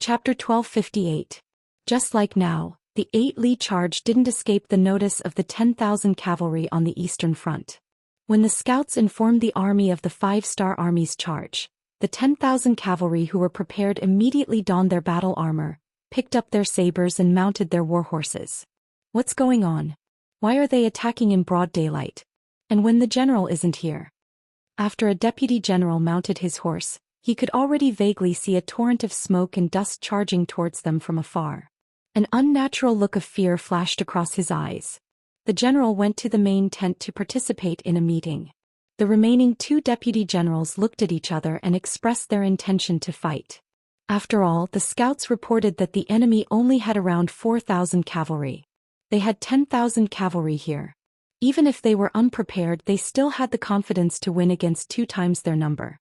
Chapter 1258. Just like now, the 8-Li charge didn't escape the notice of the 10,000 cavalry on the eastern front. When the scouts informed the army of the 5-star army's charge, the 10,000 cavalry who were prepared immediately donned their battle armor, picked up their sabers and mounted their war horses. What's going on? Why are they attacking in broad daylight? And when the general isn't here? After a deputy general mounted his horse, he could already vaguely see a torrent of smoke and dust charging towards them from afar. An unnatural look of fear flashed across his eyes. The general went to the main tent to participate in a meeting. The remaining 2 deputy generals looked at each other and expressed their intention to fight. After all, the scouts reported that the enemy only had around 4,000 cavalry. They had 10,000 cavalry here. Even if they were unprepared, they still had the confidence to win against 2 times their number.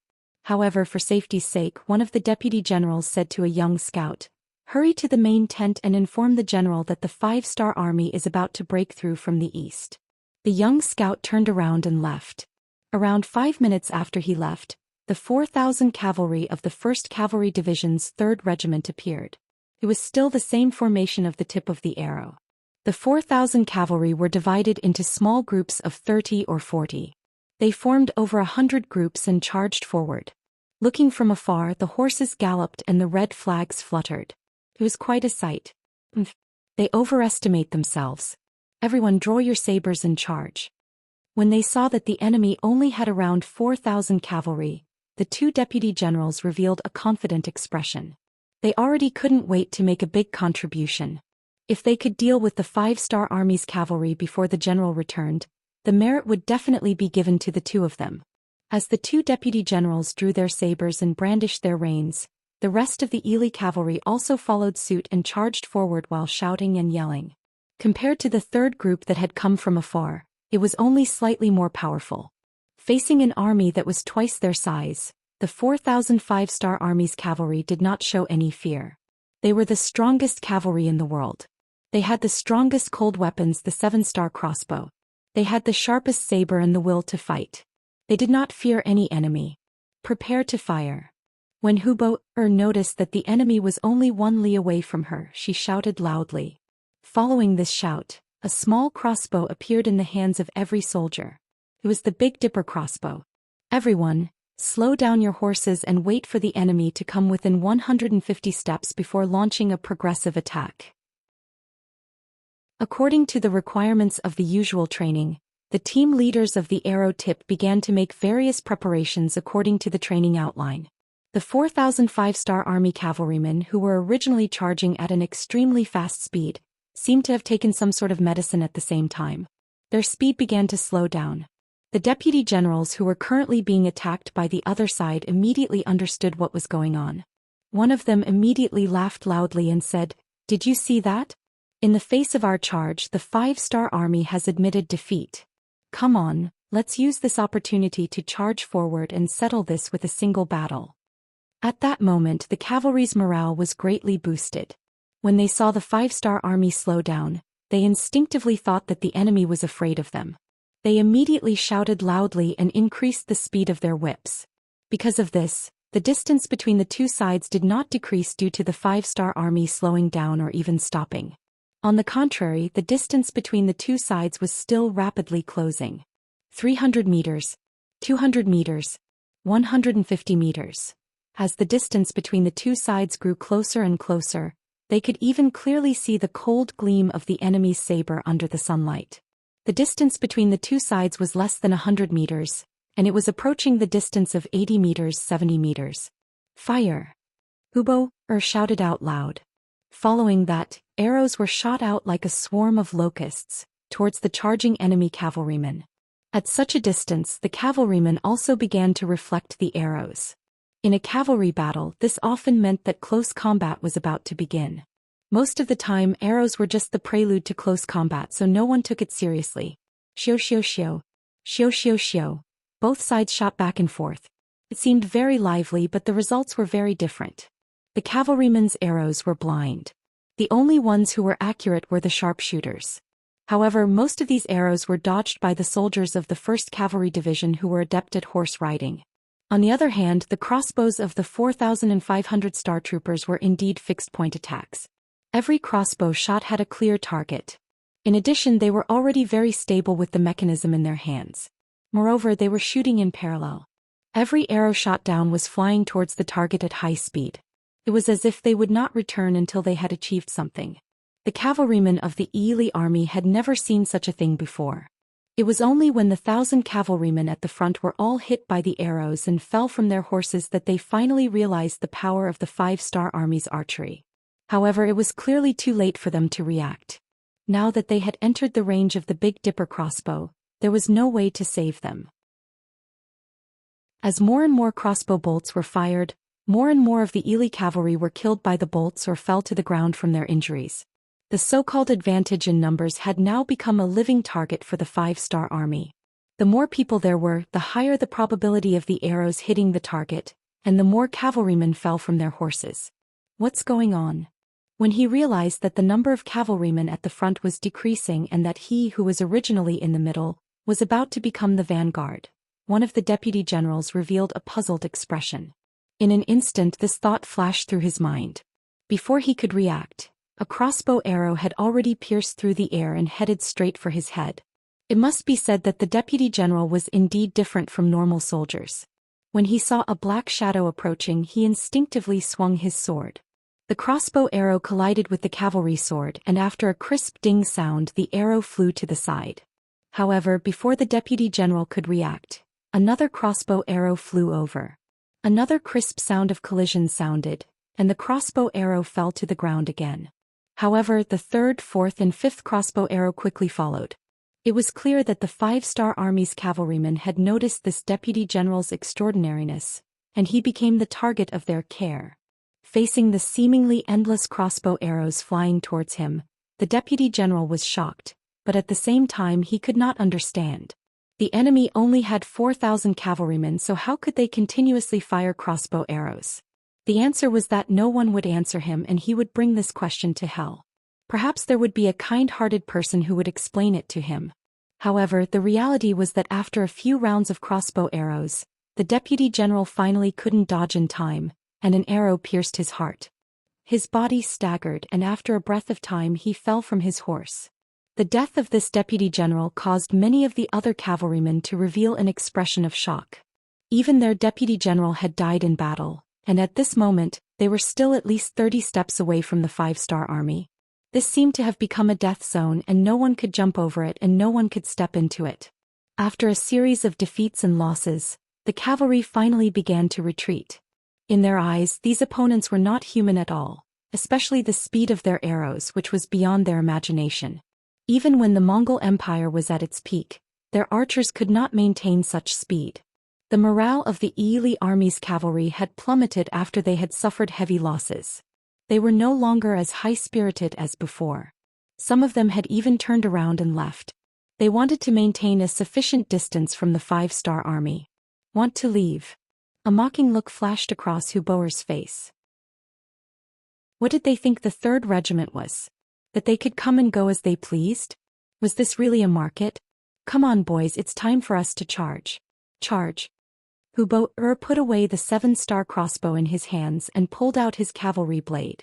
However, for safety's sake, one of the deputy generals said to a young scout, "Hurry to the main tent and inform the general that the 5-star army is about to break through from the east." The young scout turned around and left. Around 5 minutes after he left, the 4,000 cavalry of the 1st Cavalry Division's 3rd Regiment appeared. It was still the same formation of the tip of the arrow. The 4,000 cavalry were divided into small groups of 30 or 40. They formed over 100 groups and charged forward. Looking from afar, the horses galloped and the red flags fluttered. It was quite a sight. They overestimate themselves. Everyone draw your sabers and charge. When they saw that the enemy only had around 4,000 cavalry, the 2 deputy generals revealed a confident expression. They already couldn't wait to make a big contribution. If they could deal with the 5-star army's cavalry before the general returned, the merit would definitely be given to the 2 of them. As the 2 deputy generals drew their sabers and brandished their reins, the rest of the 8-Li cavalry also followed suit and charged forward while shouting and yelling. Compared to the 3rd group that had come from afar, it was only slightly more powerful. Facing an army that was twice their size, the 4,000 5-star army's cavalry did not show any fear. They were the strongest cavalry in the world. They had the strongest cold weapons, the 7-star crossbow. They had the sharpest saber and the will to fight. They did not fear any enemy. Prepare to fire. When Hubo noticed that the enemy was only 1 li away from her, she shouted loudly. Following this shout, a small crossbow appeared in the hands of every soldier. It was the Big Dipper crossbow. Everyone, slow down your horses and wait for the enemy to come within 150 steps before launching a progressive attack. According to the requirements of the usual training, the team leaders of the arrow tip began to make various preparations according to the training outline. The 4,000 5-star army cavalrymen who were originally charging at an extremely fast speed seemed to have taken some sort of medicine at the same time. Their speed began to slow down. The deputy generals who were currently being attacked by the other side immediately understood what was going on. One of them immediately laughed loudly and said, "Did you see that? In the face of our charge, the 5-star army has admitted defeat. Come on, let's use this opportunity to charge forward and settle this with a single battle." At that moment, the cavalry's morale was greatly boosted. When they saw the 5-star army slow down, they instinctively thought that the enemy was afraid of them. They immediately shouted loudly and increased the speed of their whips. Because of this, the distance between the 2 sides did not decrease due to the 5-star army slowing down or even stopping. On the contrary, the distance between the 2 sides was still rapidly closing. 300 meters, 200 meters, 150 meters. As the distance between the 2 sides grew closer and closer, they could even clearly see the cold gleam of the enemy's saber under the sunlight. The distance between the 2 sides was less than 100 meters, and it was approaching the distance of 80 meters, 70 meters. "Fire!" Hubo shouted out loud. Following that, arrows were shot out like a swarm of locusts towards the charging enemy cavalrymen. At such a distance, the cavalrymen also began to reflect the arrows. In a cavalry battle, this often meant that close combat was about to begin. Most of the time, arrows were just the prelude to close combat, so no one took it seriously. Xiao xiao xiao. Xiao xiao xiao. Both sides shot back and forth. It seemed very lively, but the results were very different. The cavalrymen's arrows were blind. The only ones who were accurate were the sharpshooters. However, most of these arrows were dodged by the soldiers of the 1st Cavalry Division who were adept at horse riding. On the other hand, the crossbows of the 4,500 star troopers were indeed fixed-point attacks. Every crossbow shot had a clear target. In addition, they were already very stable with the mechanism in their hands. Moreover, they were shooting in parallel. Every arrow shot down was flying towards the target at high speed. It was as if they would not return until they had achieved something. The cavalrymen of the Yi army had never seen such a thing before. It was only when the 1,000 cavalrymen at the front were all hit by the arrows and fell from their horses that they finally realized the power of the 5-star army's archery. However, it was clearly too late for them to react. Now that they had entered the range of the Big Dipper crossbow, there was no way to save them. As more and more crossbow bolts were fired, more and more of the Yi cavalry were killed by the bolts or fell to the ground from their injuries. The so-called advantage in numbers had now become a living target for the 5-star army. The more people there were, the higher the probability of the arrows hitting the target, and the more cavalrymen fell from their horses. What's going on? When he realized that the number of cavalrymen at the front was decreasing and that he who was originally in the middle was about to become the vanguard, one of the deputy generals revealed a puzzled expression. In an instant this thought flashed through his mind. Before he could react, a crossbow arrow had already pierced through the air and headed straight for his head. It must be said that the deputy general was indeed different from normal soldiers. When he saw a black shadow approaching, he instinctively swung his sword. The crossbow arrow collided with the cavalry sword, and after a crisp ding sound, the arrow flew to the side. However, before the deputy general could react, another crossbow arrow flew over. Another crisp sound of collision sounded, and the crossbow arrow fell to the ground again. However, the third, fourth, and fifth crossbow arrow quickly followed. It was clear that the 5-star army's cavalrymen had noticed this deputy general's extraordinariness, and he became the target of their care. Facing the seemingly endless crossbow arrows flying towards him, the deputy general was shocked, but at the same time he could not understand. The enemy only had 4,000 cavalrymen, so how could they continuously fire crossbow arrows? The answer was that no one would answer him, and he would bring this question to hell. Perhaps there would be a kind-hearted person who would explain it to him. However, the reality was that after a few rounds of crossbow arrows, the deputy general finally couldn't dodge in time, and an arrow pierced his heart. His body staggered, and after a breath of time he fell from his horse. The death of this deputy general caused many of the other cavalrymen to reveal an expression of shock. Even their deputy general had died in battle, and at this moment, they were still at least 30 steps away from the 5-star army. This seemed to have become a death zone, and no one could jump over it and no one could step into it. After a series of defeats and losses, the cavalry finally began to retreat. In their eyes, these opponents were not human at all, especially the speed of their arrows, which was beyond their imagination. Even when the Mongol Empire was at its peak, their archers could not maintain such speed. The morale of the Yi army's cavalry had plummeted after they had suffered heavy losses. They were no longer as high-spirited as before. Some of them had even turned around and left. They wanted to maintain a sufficient distance from the 5-star army. Want to leave? A mocking look flashed across Huboer's face. What did they think the 3rd Regiment was? That they could come and go as they pleased? Was this really a market? Come on, boys, it's time for us to charge. Charge. Huboer put away the 7-star crossbow in his hands and pulled out his cavalry blade.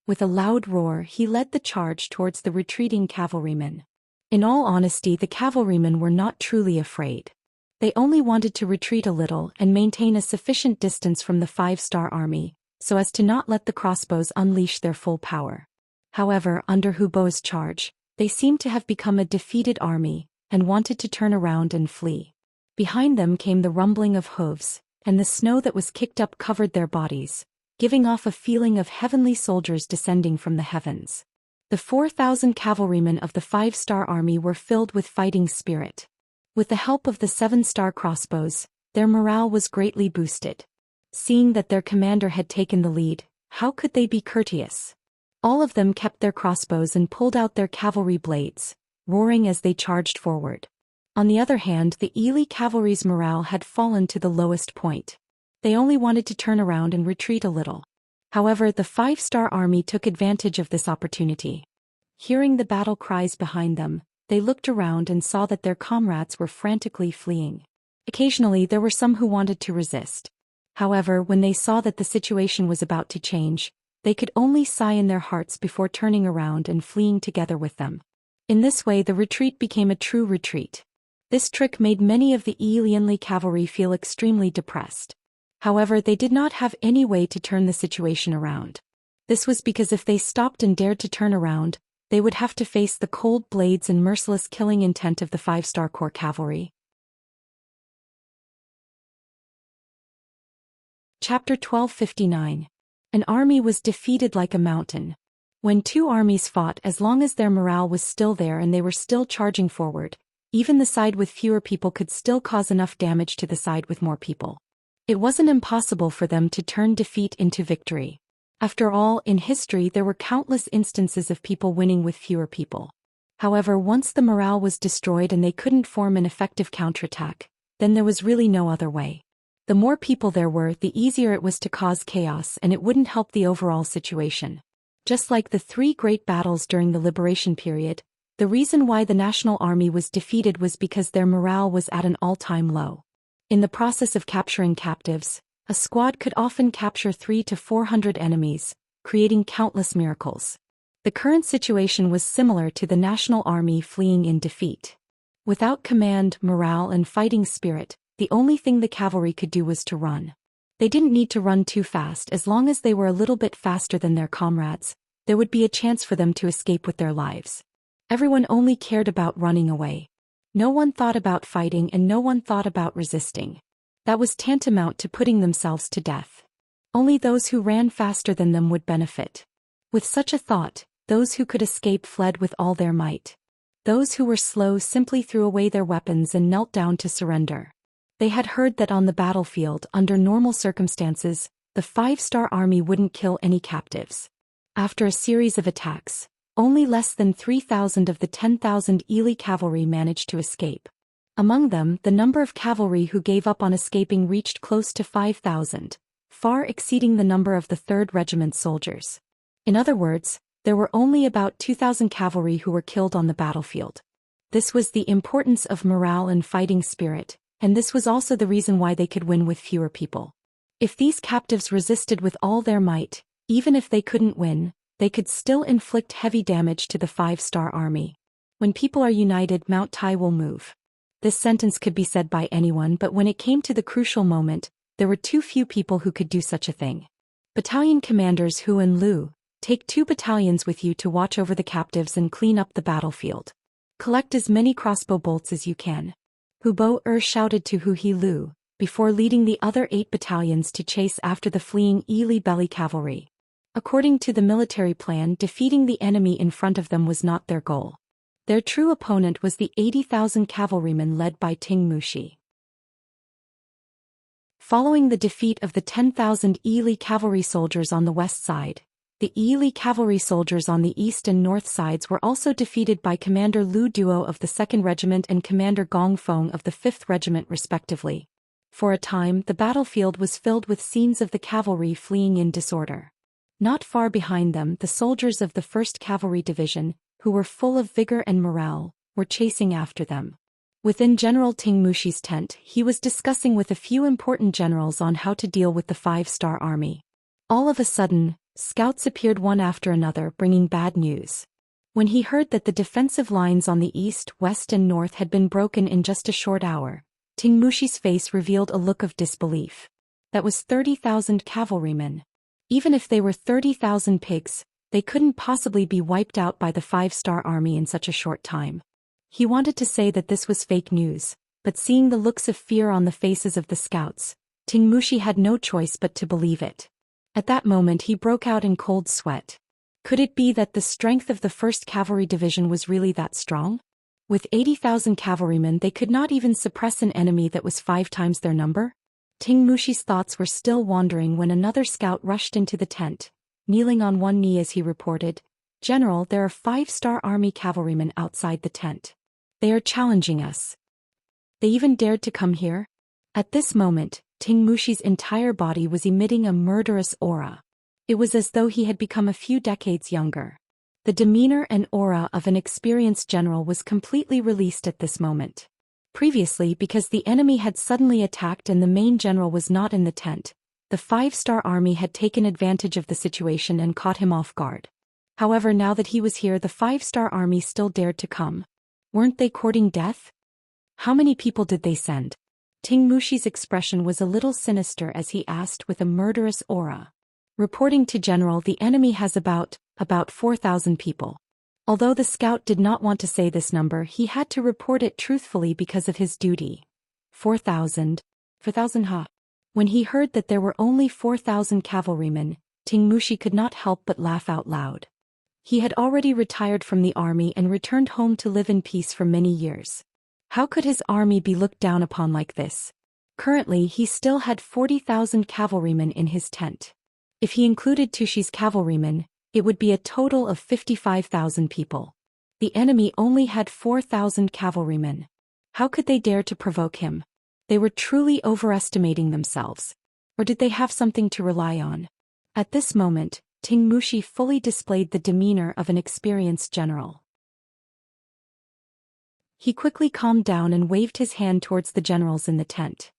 With a loud roar, he led the charge towards the retreating cavalrymen. In all honesty, the cavalrymen were not truly afraid. They only wanted to retreat a little and maintain a sufficient distance from the 5-star army, so as to not let the crossbows unleash their full power. However, under Hubo's charge, they seemed to have become a defeated army, and wanted to turn around and flee. Behind them came the rumbling of hooves, and the snow that was kicked up covered their bodies, giving off a feeling of heavenly soldiers descending from the heavens. The 4,000 cavalrymen of the 5-star army were filled with fighting spirit. With the help of the 7-star crossbows, their morale was greatly boosted. Seeing that their commander had taken the lead, how could they be courteous? All of them kept their crossbows and pulled out their cavalry blades, roaring as they charged forward. On the other hand, the Yi cavalry's morale had fallen to the lowest point. They only wanted to turn around and retreat a little. However, the 5-star army took advantage of this opportunity. Hearing the battle cries behind them, they looked around and saw that their comrades were frantically fleeing. Occasionally there were some who wanted to resist. However, when they saw that the situation was about to change, they could only sigh in their hearts before turning around and fleeing together with them. In this way the retreat became a true retreat. This trick made many of the Lianli cavalry feel extremely depressed. However, they did not have any way to turn the situation around. This was because if they stopped and dared to turn around, they would have to face the cold blades and merciless killing intent of the 5-star Corps cavalry. Chapter 1259. An army was defeated like a mountain. When two armies fought, as long as their morale was still there and they were still charging forward, even the side with fewer people could still cause enough damage to the side with more people. It wasn't impossible for them to turn defeat into victory. After all, in history there were countless instances of people winning with fewer people. However, once the morale was destroyed and they couldn't form an effective counterattack, then there was really no other way. The more people there were, the easier it was to cause chaos, and it wouldn't help the overall situation. Just like the 3 great battles during the liberation period, the reason why the national army was defeated was because their morale was at an all-time low. In the process of capturing captives, a squad could often capture 300 to 400 enemies, creating countless miracles. The current situation was similar to the national army fleeing in defeat. Without command, morale, and fighting spirit, the only thing the cavalry could do was to run. They didn't need to run too fast. As long as they were a little bit faster than their comrades, there would be a chance for them to escape with their lives. Everyone only cared about running away. No one thought about fighting and no one thought about resisting. That was tantamount to putting themselves to death. Only those who ran faster than them would benefit. With such a thought, those who could escape fled with all their might. Those who were slow simply threw away their weapons and knelt down to surrender. They had heard that on the battlefield, under normal circumstances, the 5-star army wouldn't kill any captives. After a series of attacks, only less than 3,000 of the 10,000 Ili cavalry managed to escape. Among them, the number of cavalry who gave up on escaping reached close to 5,000, far exceeding the number of the 3rd Regiment soldiers. In other words, there were only about 2,000 cavalry who were killed on the battlefield. This was the importance of morale and fighting spirit, and this was also the reason why they could win with fewer people. If these captives resisted with all their might, even if they couldn't win, they could still inflict heavy damage to the 5-star army. When people are united, Mount Tai will move. This sentence could be said by anyone, but when it came to the crucial moment, there were too few people who could do such a thing. Battalion commanders Hu and Lu, take 2 battalions with you to watch over the captives and clean up the battlefield. Collect as many crossbow bolts as you can. Hu Bo shouted to Hu He Lu, before leading the other 8 battalions to chase after the fleeing Ili Belly cavalry. According to the military plan, defeating the enemy in front of them was not their goal. Their true opponent was the 80,000 cavalrymen led by Ting Mushi. Following the defeat of the 10,000 Ili cavalry soldiers on the west side, the Ili cavalry soldiers on the east and north sides were also defeated by Commander Lu Duo of the 2nd Regiment and Commander Gong Feng of the 5th Regiment respectively. For a time, the battlefield was filled with scenes of the cavalry fleeing in disorder. Not far behind them, the soldiers of the 1st Cavalry Division, who were full of vigor and morale, were chasing after them. Within General Ting Mushi's tent, he was discussing with a few important generals on how to deal with the 5-star army. All of a sudden, scouts appeared one after another, bringing bad news. When he heard that the defensive lines on the east, west and north had been broken in just a short hour, Ting Mushi's face revealed a look of disbelief. That was 30,000 cavalrymen. Even if they were 30,000 pigs, they couldn't possibly be wiped out by the 5-star army in such a short time. He wanted to say that this was fake news, but seeing the looks of fear on the faces of the scouts, Ting Mushi had no choice but to believe it. At that moment he broke out in cold sweat. Could it be that the strength of the 1st Cavalry Division was really that strong? With 80,000 cavalrymen they could not even suppress an enemy that was 5 times their number? Ting Mushi's thoughts were still wandering when another scout rushed into the tent, kneeling on one knee as he reported, "General, there are 5-star army cavalrymen outside the tent. They are challenging us. They even dared to come here?" At this moment, Ting Mushi's entire body was emitting a murderous aura. It was as though he had become a few decades younger. The demeanor and aura of an experienced general was completely released at this moment. Previously, because the enemy had suddenly attacked and the main general was not in the tent, the 5-star army had taken advantage of the situation and caught him off guard. However, now that he was here, the 5-star army still dared to come. Weren't they courting death? How many people did they send? Ting Mushi's expression was a little sinister as he asked with a murderous aura. Reporting to General, the enemy has about 4,000 people. Although the scout did not want to say this number, he had to report it truthfully because of his duty. 4,000? 4,000 ha? When he heard that there were only 4,000 cavalrymen, Ting Mushi could not help but laugh out loud. He had already retired from the army and returned home to live in peace for many years. How could his army be looked down upon like this? Currently, he still had 40,000 cavalrymen in his tent. If he included Tushi's cavalrymen, it would be a total of 55,000 people. The enemy only had 4,000 cavalrymen. How could they dare to provoke him? They were truly overestimating themselves. Or did they have something to rely on? At this moment, Ting Mushi fully displayed the demeanor of an experienced general. He quickly calmed down and waved his hand towards the generals in the tent.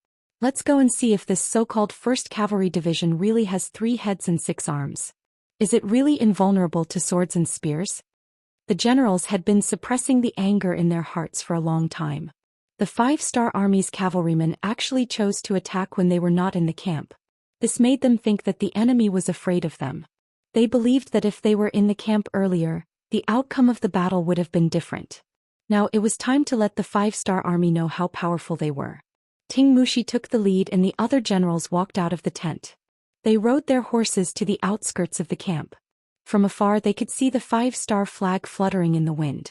Let's go and see if this so-called 1st Cavalry Division really has 3 heads and 6 arms. Is it really invulnerable to swords and spears? The generals had been suppressing the anger in their hearts for a long time. The 5-star army's cavalrymen actually chose to attack when they were not in the camp. This made them think that the enemy was afraid of them. They believed that if they were in the camp earlier, the outcome of the battle would have been different. Now it was time to let the 5-star army know how powerful they were. Ting Mushi took the lead and the other generals walked out of the tent. They rode their horses to the outskirts of the camp. From afar they could see the 5-star flag fluttering in the wind.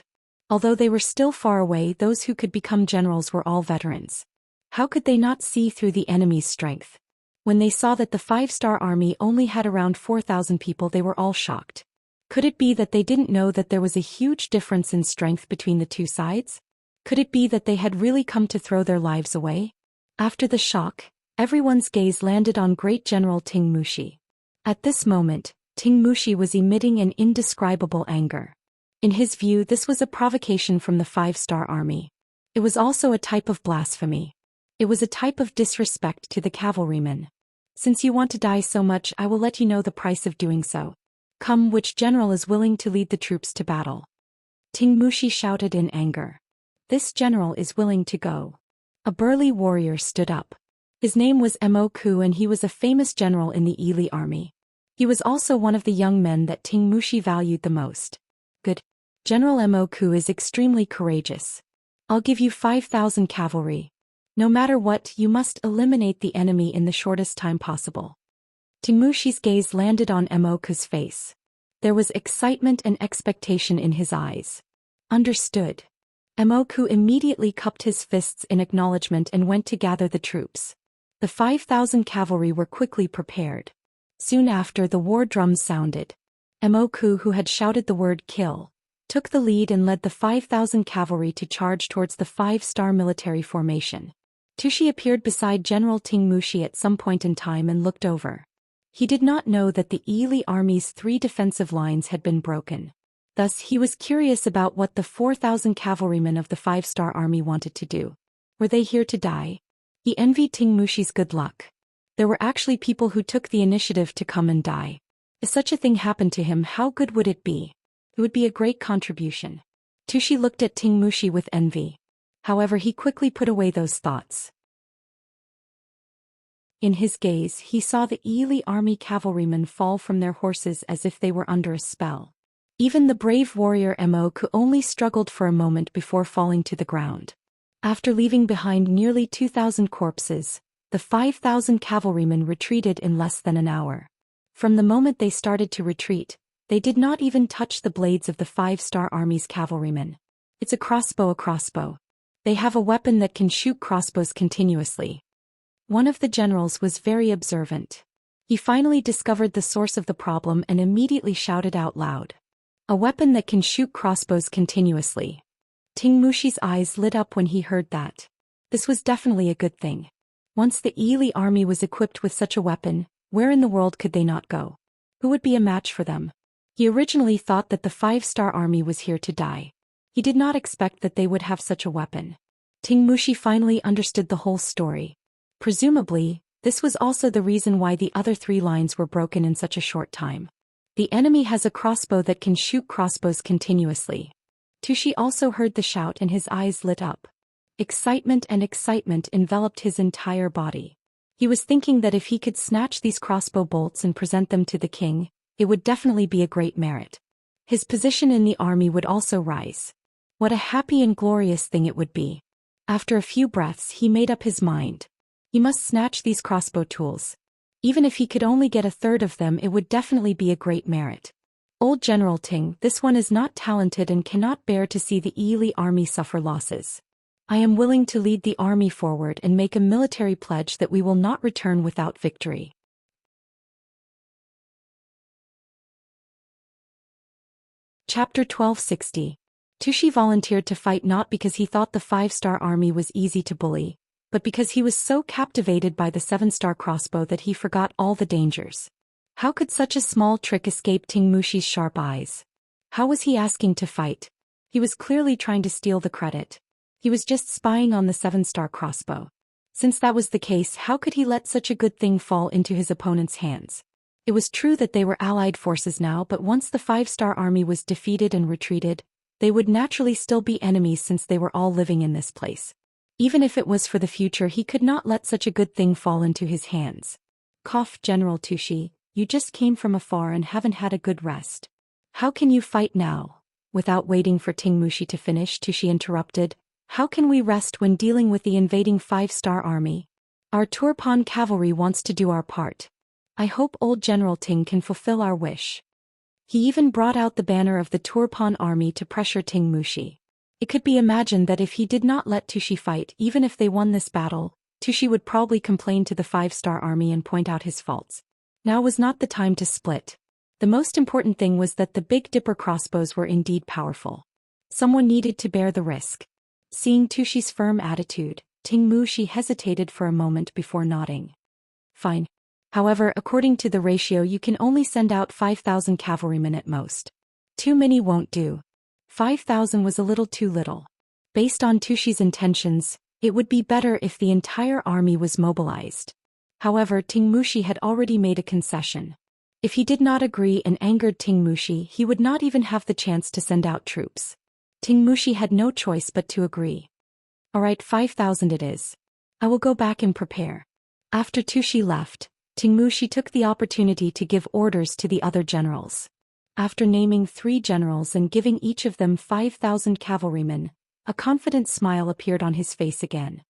Although they were still far away, those who could become generals were all veterans. How could they not see through the enemy's strength? When they saw that the 5-star army only had around 4,000 people, they were all shocked. Could it be that they didn't know that there was a huge difference in strength between the two sides? Could it be that they had really come to throw their lives away? After the shock, everyone's gaze landed on Great General Ting Mushi. At this moment, Ting Mushi was emitting an indescribable anger. In his view, this was a provocation from the 5-star army. It was also a type of blasphemy. It was a type of disrespect to the cavalrymen. Since you want to die so much, I will let you know the price of doing so. Come, which general is willing to lead the troops to battle? Ting Mushi shouted in anger. This general is willing to go. A burly warrior stood up. His name was Mo Ku and he was a famous general in the Ili army. He was also one of the young men that Ting Mushi valued the most. Good. General Mo Ku is extremely courageous. I'll give you 5,000 cavalry. No matter what, you must eliminate the enemy in the shortest time possible. Ting Mushi's gaze landed on Mo Ku's face. There was excitement and expectation in his eyes. Understood. Mo Ku immediately cupped his fists in acknowledgement and went to gather the troops. The 5,000 cavalry were quickly prepared. Soon after, the war drums sounded. Mo Ku, who had shouted the word kill, took the lead and led the 5,000 cavalry to charge towards the 5-star military formation. Tushi appeared beside General Ting Mushi at some point in time and looked over. He did not know that the Ili army's 3 defensive lines had been broken. Thus, he was curious about what the 4,000 cavalrymen of the 5-star army wanted to do. Were they here to die? He envied Ting Mushi's good luck. There were actually people who took the initiative to come and die. If such a thing happened to him, how good would it be? It would be a great contribution. Tushi looked at Ting Mushi with envy. However, he quickly put away those thoughts. In his gaze, he saw the Ili army cavalrymen fall from their horses as if they were under a spell. Even the brave warrior Mo Ku only struggled for a moment before falling to the ground. After leaving behind nearly 2,000 corpses, the 5,000 cavalrymen retreated in less than an hour. From the moment they started to retreat, they did not even touch the blades of the 5-star army's cavalrymen. It's a crossbow. They have a weapon that can shoot crossbows continuously. One of the generals was very observant. He finally discovered the source of the problem and immediately shouted out loud. A weapon that can shoot crossbows continuously. Ting Mushi's eyes lit up when he heard that. This was definitely a good thing. Once the Ili army was equipped with such a weapon, where in the world could they not go? Who would be a match for them? He originally thought that the 5-star army was here to die. He did not expect that they would have such a weapon. Ting Mushi finally understood the whole story. Presumably, this was also the reason why the other 3 lines were broken in such a short time. The enemy has a crossbow that can shoot crossbows continuously. Tushi also heard the shout and his eyes lit up. Excitement enveloped his entire body. He was thinking that if he could snatch these crossbow bolts and present them to the king, it would definitely be a great merit. His position in the army would also rise. What a happy and glorious thing it would be. After a few breaths he made up his mind. He must snatch these crossbow tools. Even if he could only get a third of them, it would definitely be a great merit. Old General Ting, this one is not talented and cannot bear to see the Yili army suffer losses. I am willing to lead the army forward and make a military pledge that we will not return without victory. Chapter 1260. Tushi volunteered to fight not because he thought the 5-star army was easy to bully, but because he was so captivated by the 7-star crossbow that he forgot all the dangers. How could such a small trick escape Ting Mushi's sharp eyes? How was he asking to fight? He was clearly trying to steal the credit. He was just spying on the 7-star crossbow. Since that was the case, how could he let such a good thing fall into his opponent's hands? It was true that they were allied forces now, but once the 5-star army was defeated and retreated, they would naturally still be enemies since they were all living in this place. Even if it was for the future, he could not let such a good thing fall into his hands. Cough, General Tushi, you just came from afar and haven't had a good rest. How can you fight now? Without waiting for Ting Mushi to finish, Tushi interrupted. How can we rest when dealing with the invading 5-star army? Our Turpan cavalry wants to do our part. I hope old General Ting can fulfill our wish. He even brought out the banner of the Turpan army to pressure Ting Mushi. It could be imagined that if he did not let Tushi fight, even if they won this battle, Tushi would probably complain to the 5-star army and point out his faults. Now was not the time to split. The most important thing was that the Big Dipper crossbows were indeed powerful. Someone needed to bear the risk. Seeing Tushi's firm attitude, Ting Mushi hesitated for a moment before nodding. Fine. However, according to the ratio, you can only send out 5,000 cavalrymen at most. Too many won't do. 5,000 was a little too little. Based on Tushi's intentions, it would be better if the entire army was mobilized. However, Ting Mushi had already made a concession. If he did not agree and angered Ting Mushi, he would not even have the chance to send out troops. Ting Mushi had no choice but to agree. Alright, 5,000 it is. I will go back and prepare. After Tushi left, Ting Mushi took the opportunity to give orders to the other generals. After naming 3 generals and giving each of them 5,000 cavalrymen, a confident smile appeared on his face again.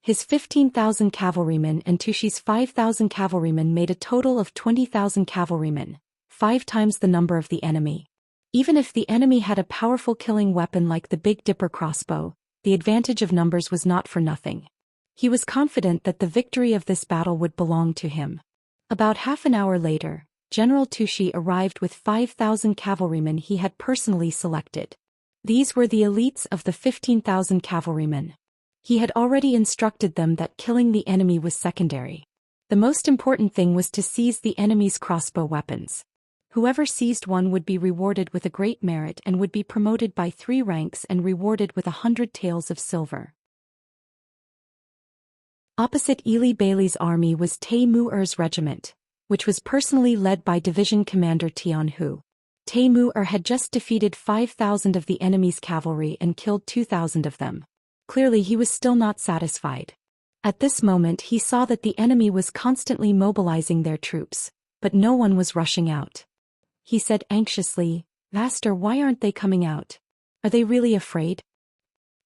His 15,000 cavalrymen and Tushi's 5,000 cavalrymen made a total of 20,000 cavalrymen, 5 times the number of the enemy. Even if the enemy had a powerful killing weapon like the Big Dipper crossbow, the advantage of numbers was not for nothing. He was confident that the victory of this battle would belong to him. About half an hour later, General Tushi arrived with 5,000 cavalrymen he had personally selected. These were the elites of the 15,000 cavalrymen. He had already instructed them that killing the enemy was secondary. The most important thing was to seize the enemy's crossbow weapons. Whoever seized one would be rewarded with a great merit and would be promoted by 3 ranks and rewarded with 100 taels of silver. Opposite Ili Bailey's army was Tae Mu-er's regiment, which was personally led by Division Commander Tian Hu. Tae Mu-er had just defeated 5,000 of the enemy's cavalry and killed 2,000 of them. Clearly he was still not satisfied. At this moment he saw that the enemy was constantly mobilizing their troops, but no one was rushing out. He said anxiously, Master, why aren't they coming out? Are they really afraid?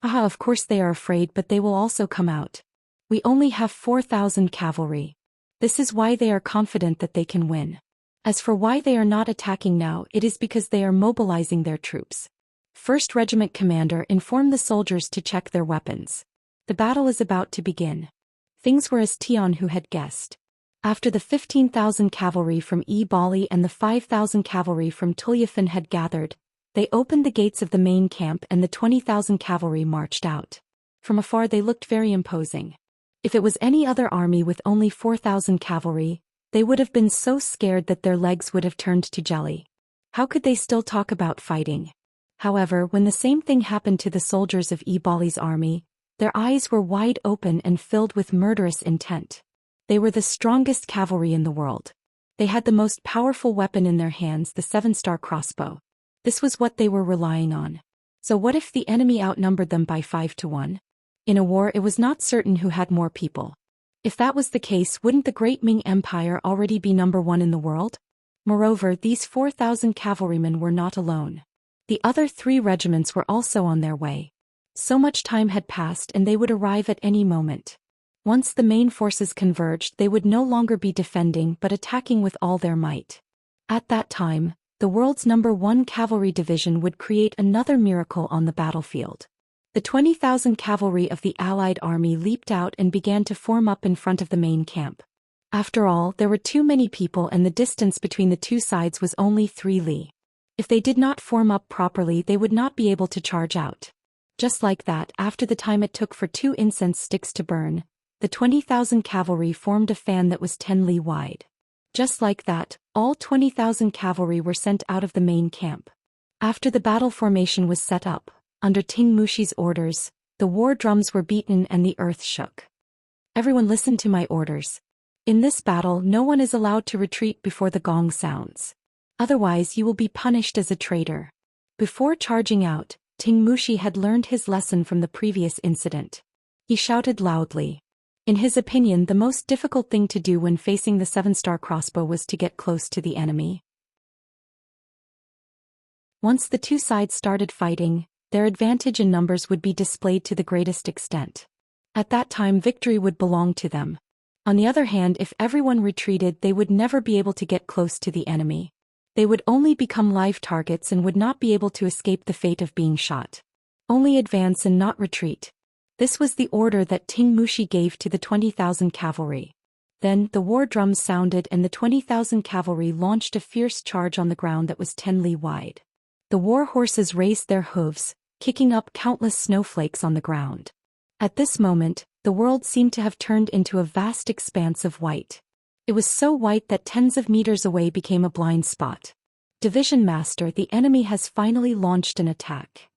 Ah, of course they are afraid, but they will also come out. We only have 4,000 cavalry. This is why they are confident that they can win. As for why they are not attacking now, it is because they are mobilizing their troops. First Regiment Commander informed the soldiers to check their weapons. The battle is about to begin. Things were as Tian Hu had guessed. After the 15,000 cavalry from Bali and the 5,000 cavalry from Tulyafan had gathered, they opened the gates of the main camp and the 20,000 cavalry marched out. From afar they looked very imposing. If it was any other army with only 4,000 cavalry, they would have been so scared that their legs would have turned to jelly. How could they still talk about fighting? However, when the same thing happened to the soldiers of Bali's army, Their eyes were wide open and filled with murderous intent. They were the strongest cavalry in the world. They had the most powerful weapon in their hands, the 7-star crossbow. This was what they were relying on. So what if the enemy outnumbered them by 5-1? In a war, it was not certain who had more people. If that was the case, wouldn't the Great Ming Empire already be number 1 in the world? Moreover, these 4,000 cavalrymen were not alone. The other 3 regiments were also on their way. So much time had passed and they would arrive at any moment. Once the main forces converged, they would no longer be defending but attacking with all their might. At that time, the world's number 1 cavalry division would create another miracle on the battlefield. The 20,000 cavalry of the Allied army leaped out and began to form up in front of the main camp. After all, there were too many people and the distance between the two sides was only 3 li. If they did not form up properly, they would not be able to charge out. Just like that, after the time it took for 2 incense sticks to burn, the 20,000 cavalry formed a fan that was 10 li wide. Just like that, all 20,000 cavalry were sent out of the main camp. After the battle formation was set up, under Ting Mushi's orders, the war drums were beaten and the earth shook. Everyone listen to my orders. In this battle, no one is allowed to retreat before the gong sounds. Otherwise, you will be punished as a traitor. Before charging out, Ting Mushi had learned his lesson from the previous incident. He shouted loudly. In his opinion, the most difficult thing to do when facing the 7-star crossbow was to get close to the enemy. Once the two sides started fighting, their advantage in numbers would be displayed to the greatest extent. At that time, victory would belong to them. On the other hand, if everyone retreated, they would never be able to get close to the enemy. They would only become live targets and would not be able to escape the fate of being shot. Only advance and not retreat. This was the order that Ting Mushi gave to the 20,000 cavalry. Then, the war drums sounded and the 20,000 cavalry launched a fierce charge on the ground that was 10 li wide. The war horses raised their hooves, kicking up countless snowflakes on the ground. At this moment, the world seemed to have turned into a vast expanse of white. It was so white that tens of meters away became a blind spot. Division Master, the enemy has finally launched an attack.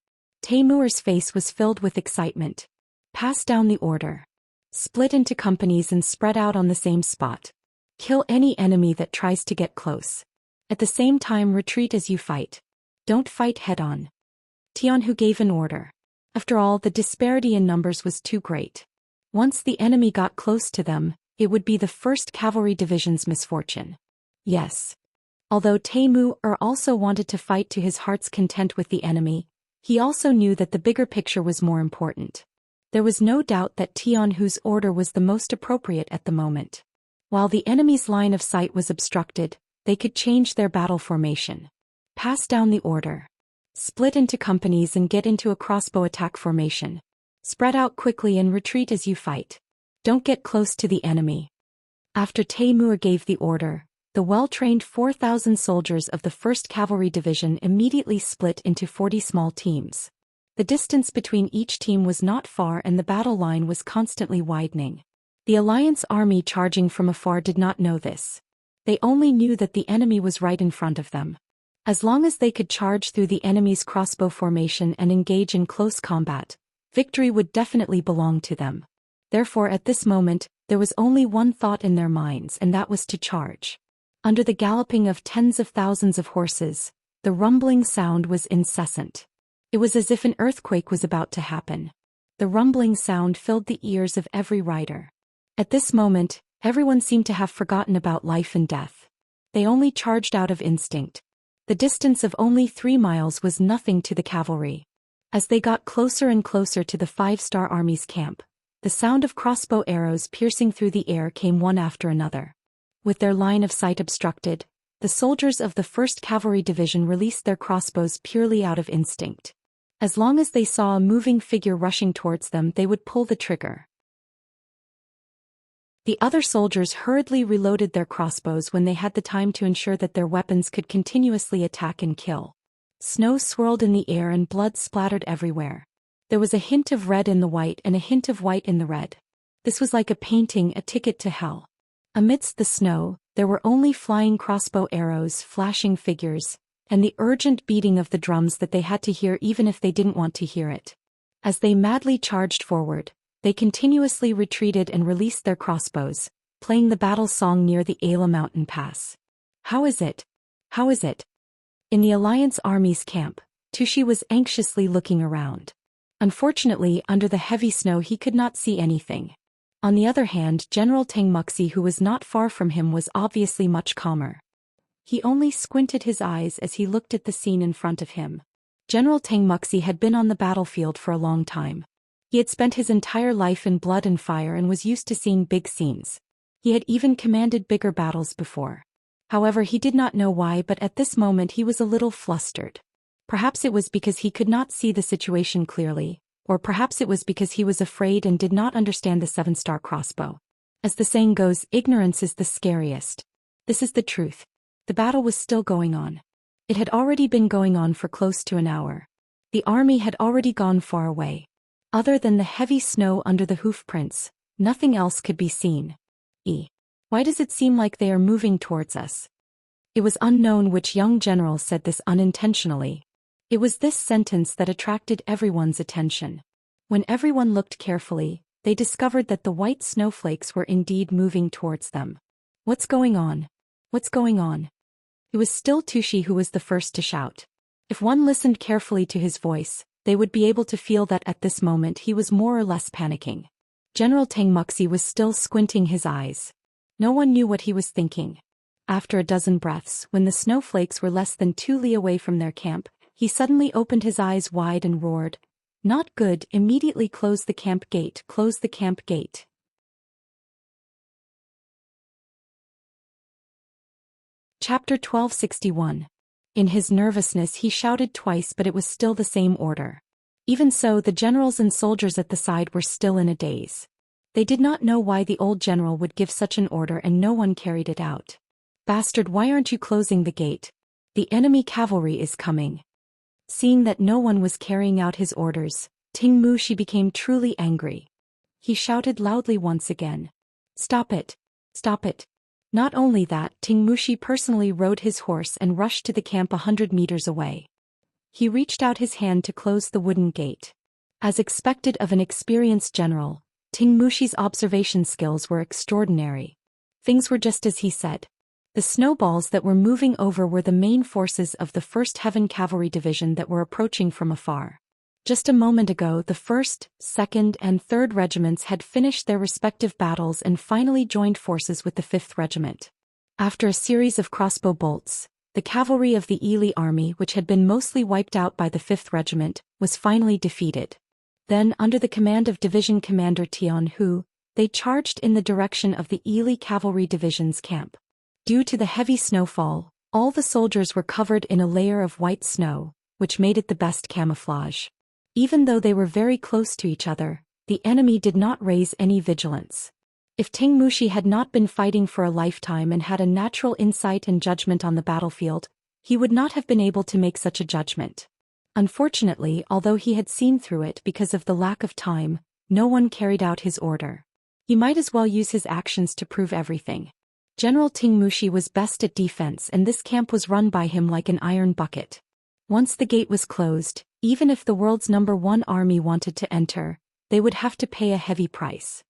Taimur's face was filled with excitement. Pass down the order. Split into companies and spread out on the same spot. Kill any enemy that tries to get close. At the same time, retreat as you fight. Don't fight head-on. Tianhu gave an order. After all, the disparity in numbers was too great. Once the enemy got close to them, it would be the 1st Cavalry Division's misfortune. Yes. Although Taimur also wanted to fight to his heart's content with the enemy, he also knew that the bigger picture was more important. There was no doubt that Tianhu's order was the most appropriate at the moment. While the enemy's line of sight was obstructed, they could change their battle formation. Pass down the order. Split into companies and get into a crossbow attack formation. Spread out quickly and retreat as you fight. Don't get close to the enemy. After Taimur gave the order, the well-trained 4,000 soldiers of the 1st Cavalry Division immediately split into 40 small teams. The distance between each team was not far and the battle line was constantly widening. The Alliance army charging from afar did not know this. They only knew that the enemy was right in front of them. As long as they could charge through the enemy's crossbow formation and engage in close combat, victory would definitely belong to them. Therefore, at this moment, there was only one thought in their minds, and that was to charge. Under the galloping of tens of thousands of horses, the rumbling sound was incessant. It was as if an earthquake was about to happen. The rumbling sound filled the ears of every rider. At this moment, everyone seemed to have forgotten about life and death. They only charged out of instinct. The distance of only 3 miles was nothing to the cavalry. As they got closer and closer to the 5-star army's camp, the sound of crossbow arrows piercing through the air came one after another. With their line of sight obstructed, the soldiers of the 1st Cavalry Division released their crossbows purely out of instinct. As long as they saw a moving figure rushing towards them, they would pull the trigger. The other soldiers hurriedly reloaded their crossbows when they had the time to ensure that their weapons could continuously attack and kill. Snow swirled in the air and blood splattered everywhere. There was a hint of red in the white and a hint of white in the red. This was like a painting, a ticket to hell. Amidst the snow, there were only flying crossbow arrows, flashing figures, and the urgent beating of the drums that they had to hear even if they didn't want to hear it. As they madly charged forward, they continuously retreated and released their crossbows, playing the battle song near the Ayla mountain pass. How is it? How is it? In the Alliance Army's camp, Tushi was anxiously looking around. Unfortunately, under the heavy snow he could not see anything. On the other hand, General Tengmuxi, who was not far from him, was obviously much calmer. He only squinted his eyes as he looked at the scene in front of him. General Tengmuxi had been on the battlefield for a long time. He had spent his entire life in blood and fire and was used to seeing big scenes. He had even commanded bigger battles before. However, he did not know why, but at this moment he was a little flustered. Perhaps it was because he could not see the situation clearly, or perhaps it was because he was afraid and did not understand the 7-star crossbow. As the saying goes, ignorance is the scariest. This is the truth. The battle was still going on. It had already been going on for close to an hour. The army had already gone far away. Other than the heavy snow under the hoof prints, nothing else could be seen. Why does it seem like they are moving towards us? It was unknown which young general said this unintentionally. It was this sentence that attracted everyone's attention. When everyone looked carefully, they discovered that the white snowflakes were indeed moving towards them. What's going on? What's going on? It was still Tushi who was the first to shout. If one listened carefully to his voice, they would be able to feel that at this moment he was more or less panicking. General Tengmuxi was still squinting his eyes. No one knew what he was thinking. After a dozen breaths, when the snowflakes were less than 2 li away from their camp, he suddenly opened his eyes wide and roared, "Not good, immediately close the camp gate, close the camp gate." Chapter 1261. In his nervousness he shouted twice, but it was still the same order. Even so, the generals and soldiers at the side were still in a daze. They did not know why the old general would give such an order and no one carried it out. "Bastard, why aren't you closing the gate? The enemy cavalry is coming." Seeing that no one was carrying out his orders, Tengmuxi became truly angry. He shouted loudly once again, "Stop it! Stop it!" Not only that, Tengmuxi personally rode his horse and rushed to the camp 100 meters away. He reached out his hand to close the wooden gate. As expected of an experienced general, Tengmuxi's observation skills were extraordinary. Things were just as he said. The snowballs that were moving over were the main forces of the 1st Heaven Cavalry Division that were approaching from afar. Just a moment ago, the 1st, 2nd, and 3rd regiments had finished their respective battles and finally joined forces with the 5th Regiment. After a series of crossbow bolts, the cavalry of the Ili army, which had been mostly wiped out by the 5th Regiment, was finally defeated. Then, under the command of Division Commander Tian Hu, they charged in the direction of the Ili Cavalry Division's camp. Due to the heavy snowfall, all the soldiers were covered in a layer of white snow, which made it the best camouflage. Even though they were very close to each other, the enemy did not raise any vigilance. If Tengmuxi had not been fighting for a lifetime and had a natural insight and judgment on the battlefield, he would not have been able to make such a judgment. Unfortunately, although he had seen through it because of the lack of time, no one carried out his order. He might as well use his actions to prove everything. General Tengmuxi was best at defense and this camp was run by him like an iron bucket. Once the gate was closed, even if the world's #1 army wanted to enter, they would have to pay a heavy price.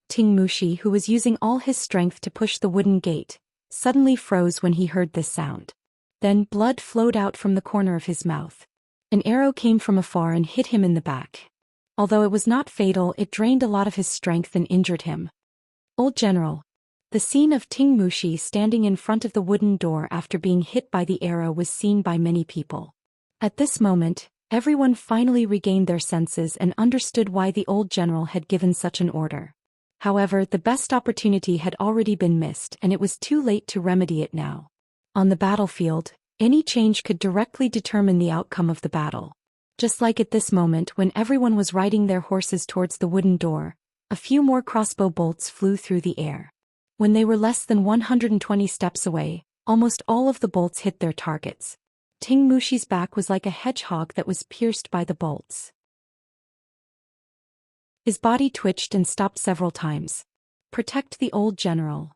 Tengmuxi, who was using all his strength to push the wooden gate, suddenly froze when he heard this sound. Then blood flowed out from the corner of his mouth. An arrow came from afar and hit him in the back. Although it was not fatal, it drained a lot of his strength and injured him. Old General. The scene of Tengmuxi standing in front of the wooden door after being hit by the arrow was seen by many people. At this moment, everyone finally regained their senses and understood why the old general had given such an order. However, the best opportunity had already been missed and it was too late to remedy it now. On the battlefield, any change could directly determine the outcome of the battle. Just like at this moment when everyone was riding their horses towards the wooden door, a few more crossbow bolts flew through the air. When they were less than 120 steps away, almost all of the bolts hit their targets. Tengmuxi's back was like a hedgehog that was pierced by the bolts. His body twitched and stopped several times. Protect the old general.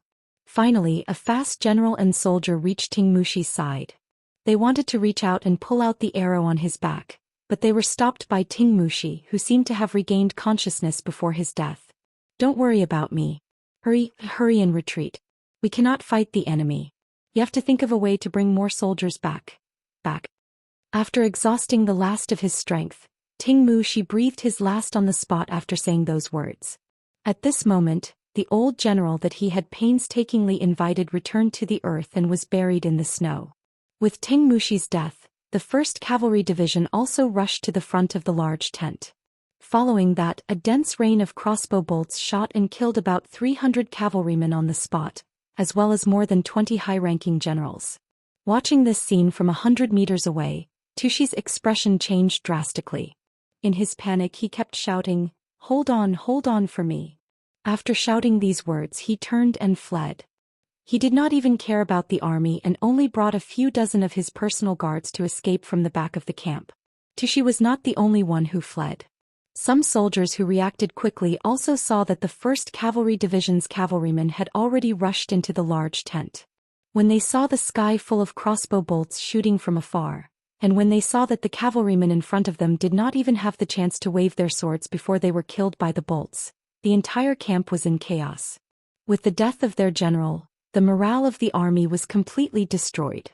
Finally, a fast general and soldier reached Tengmuxi's side. They wanted to reach out and pull out the arrow on his back, but they were stopped by Ting Mushi, who seemed to have regained consciousness before his death. "Don't worry about me. Hurry and retreat. We cannot fight the enemy. You have to think of a way to bring more soldiers back. After exhausting the last of his strength, Ting Mushi breathed his last on the spot after saying those words. At this moment, the old general that he had painstakingly invited returned to the earth and was buried in the snow. With Ting Mushi's death, the 1st Cavalry Division also rushed to the front of the large tent. Following that, a dense rain of crossbow bolts shot and killed about 300 cavalrymen on the spot, as well as more than 20 high-ranking generals. Watching this scene from 100 meters away, Tushi's expression changed drastically. In his panic he kept shouting, hold on for me." After shouting these words he turned and fled. He did not even care about the army and only brought a few dozen of his personal guards to escape from the back of the camp. Tushi was not the only one who fled. Some soldiers who reacted quickly also saw that the 1st Cavalry Division's cavalrymen had already rushed into the large tent. When they saw the sky full of crossbow bolts shooting from afar, and when they saw that the cavalrymen in front of them did not even have the chance to wave their swords before they were killed by the bolts, the entire camp was in chaos. With the death of their general, the morale of the army was completely destroyed.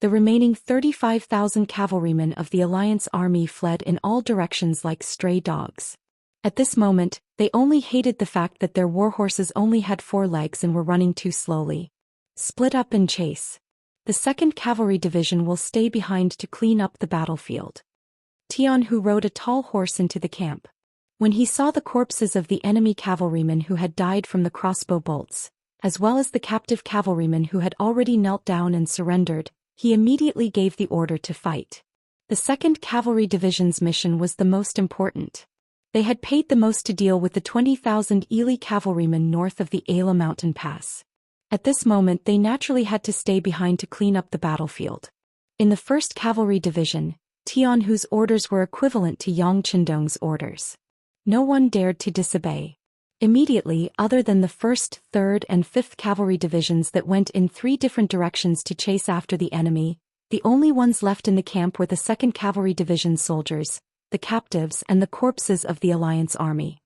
The remaining 35,000 cavalrymen of the Alliance army fled in all directions like stray dogs. At this moment, they only hated the fact that their warhorses only had 4 legs and were running too slowly. Split up and chase. The 2nd Cavalry Division will stay behind to clean up the battlefield. Tian, who rode a tall horse into the camp. When he saw the corpses of the enemy cavalrymen who had died from the crossbow bolts, as well as the captive cavalrymen who had already knelt down and surrendered, he immediately gave the order to fight. The 2nd Cavalry Division's mission was the most important. They had paid the most to deal with the 20,000 Ili cavalrymen north of the Ayla mountain pass. At this moment they naturally had to stay behind to clean up the battlefield. In the 1st Cavalry Division, Tian, whose orders were equivalent to Yang Qindong's orders. No one dared to disobey. Immediately, other than the 1st, 3rd and 5th Cavalry Divisions that went in 3 different directions to chase after the enemy, the only ones left in the camp were the 2nd Cavalry Division's soldiers, the captives and the corpses of the Alliance army.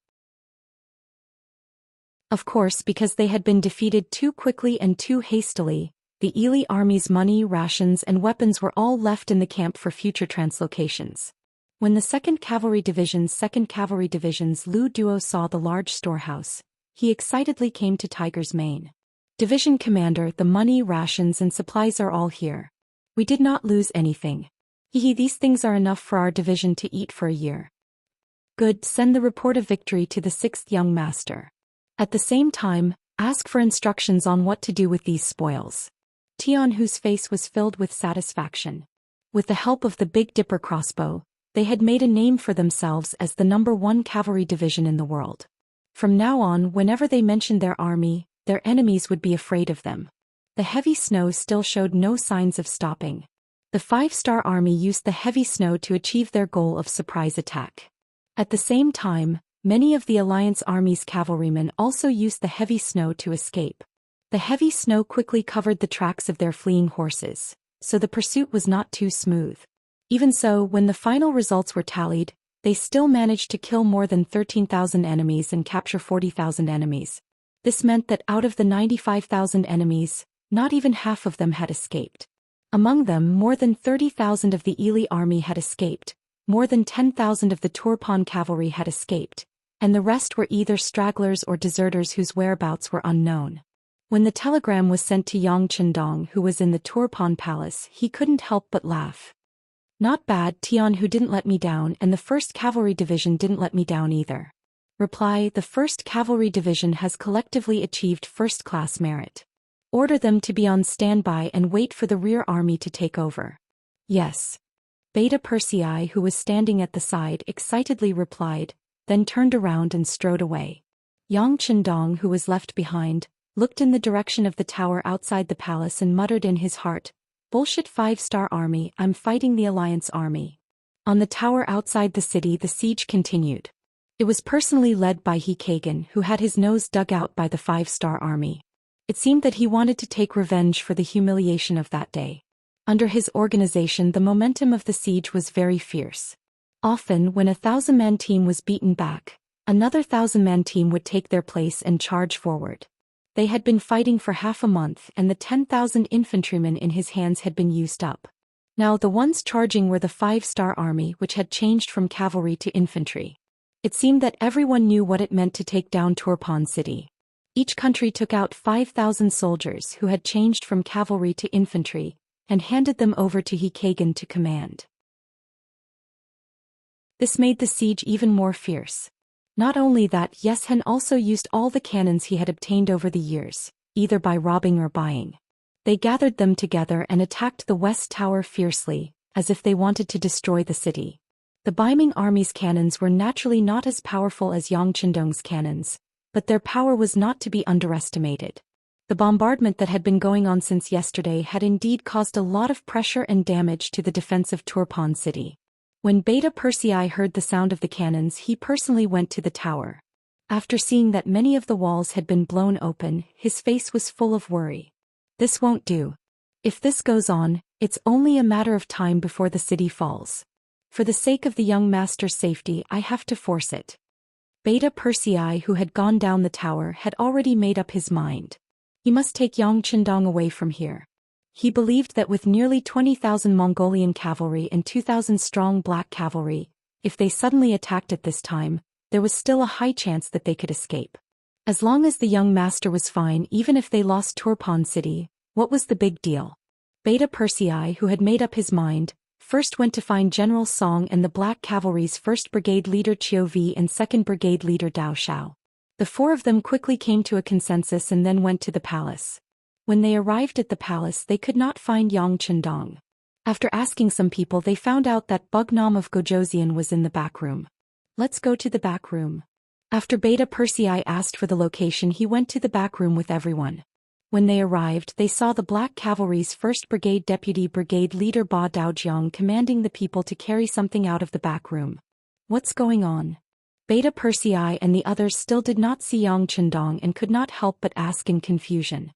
Of course, because they had been defeated too quickly and too hastily, the Ili army's money, rations and weapons were all left in the camp for future translocations. When the 2nd Cavalry Division's 2nd Cavalry Division's Lu Duo saw the large storehouse, he excitedly came to Tiger's Mane. "Division Commander, the money, rations and supplies are all here. We did not lose anything. These things are enough for our division to eat for a year." "Good, send the report of victory to the 6th Young Master. At the same time, ask for instructions on what to do with these spoils." Tian, whose face was filled with satisfaction. With the help of the Big Dipper crossbow, they had made a name for themselves as the #1 cavalry division in the world. From now on, whenever they mentioned their army, their enemies would be afraid of them. The heavy snow still showed no signs of stopping. The 5-star army used the heavy snow to achieve their goal of surprise attack. At the same time, many of the Alliance army's cavalrymen also used the heavy snow to escape. The heavy snow quickly covered the tracks of their fleeing horses, so the pursuit was not too smooth. Even so, when the final results were tallied, they still managed to kill more than 13,000 enemies and capture 40,000 enemies. This meant that out of the 95,000 enemies, not even half of them had escaped. Among them, more than 30,000 of the Ili army had escaped, more than 10,000 of the Turpan cavalry had escaped, and the rest were either stragglers or deserters whose whereabouts were unknown. When the telegram was sent to Yang Qindong, who was in the Turpan palace, he couldn't help but laugh. "Not bad, Tian, who didn't let me down, and the 1st Cavalry Division didn't let me down either." Reply: the 1st Cavalry Division has collectively achieved first-class merit. Order them to be on standby and wait for the rear army to take over. "Yes." Beta Persei, who was standing at the side, excitedly replied, then turned around and strode away. Yang Qindong, who was left behind, looked in the direction of the tower outside the palace and muttered in his heart, "Bullshit 5-star army, I'm fighting the Alliance army." On the tower outside the city, the siege continued. It was personally led by He Kagan, who had his nose dug out by the 5-star army. It seemed that he wanted to take revenge for the humiliation of that day. Under his organization, the momentum of the siege was very fierce. Often, when a 1,000-man team was beaten back, another 1,000-man team would take their place and charge forward. They had been fighting for half a month and the 10,000 infantrymen in his hands had been used up. Now the ones charging were the 5-star army, which had changed from cavalry to infantry. It seemed that everyone knew what it meant to take down Turpan City. Each country took out 5,000 soldiers who had changed from cavalry to infantry, and handed them over to Hikagan to command. This made the siege even more fierce. Not only that, Yeshen also used all the cannons he had obtained over the years, either by robbing or buying. They gathered them together and attacked the West Tower fiercely, as if they wanted to destroy the city. The Baiming army's cannons were naturally not as powerful as Yang Qindong's cannons, but their power was not to be underestimated. The bombardment that had been going on since yesterday had indeed caused a lot of pressure and damage to the defense of Turpan City. When Beta Persei heard the sound of the cannons, he personally went to the tower. After seeing that many of the walls had been blown open, his face was full of worry. This won't do. If this goes on, it's only a matter of time before the city falls. For the sake of the young master's safety, I have to force it. Beta Persei, who had gone down the tower, had already made up his mind. He must take Yang Qindong away from here. He believed that with nearly 20,000 Mongolian cavalry and 2,000 strong black cavalry, if they suddenly attacked at this time, there was still a high chance that they could escape. As long as the young master was fine, even if they lost Turpan City, what was the big deal? Beta Persei, who had made up his mind, first went to find General Song and the Black Cavalry's 1st Brigade leader Qiu Vi and 2nd Brigade leader Dao Xiao. The four of them quickly came to a consensus and then went to the palace. When they arrived at the palace, they could not find Yang Qindong. After asking some people, they found out that Bugnam of Gojosian was in the back room. Let's go to the back room. After Beta Persei asked for the location, he went to the back room with everyone. When they arrived, they saw the Black Cavalry's 1st Brigade Deputy Brigade Leader Ba Daojiang commanding the people to carry something out of the back room. What's going on? Beta Persei and the others still did not see Yang Qindong and could not help but ask in confusion.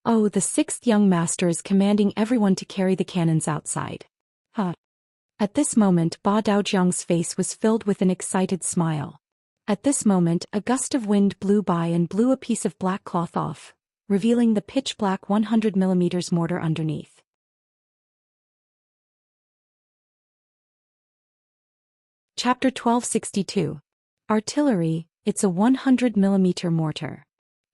Oh, the 6th young master is commanding everyone to carry the cannons outside. Huh. At this moment, Ba Daojiang's face was filled with an excited smile. At this moment, a gust of wind blew by and blew a piece of black cloth off, revealing the pitch-black 100mm mortar underneath. Chapter 1262. Artillery, it's a 100mm mortar.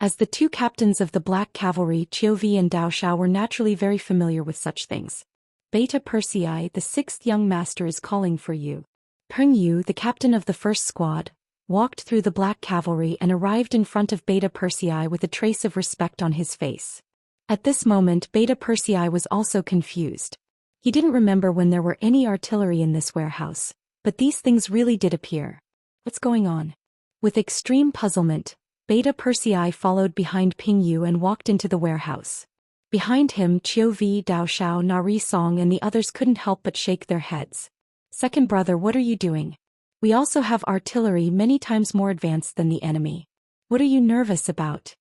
As the two captains of the Black Cavalry, Qiu Vi and Dao Xiao, were naturally very familiar with such things. Beta Persei, the 6th young master, is calling for you. Peng Yu, the captain of the 1st squad, walked through the Black Cavalry and arrived in front of Beta Persei with a trace of respect on his face. At this moment, Beta Persei was also confused. He didn't remember when there were any artillery in this warehouse, but these things really did appear. What's going on? With extreme puzzlement, Beta Persei followed behind Ping Yu and walked into the warehouse. Behind him, Qiu Vi, Dao Xiao, Nari Song and the others couldn't help but shake their heads. Second brother, what are you doing? We also have artillery many times more advanced than the enemy. What are you nervous about?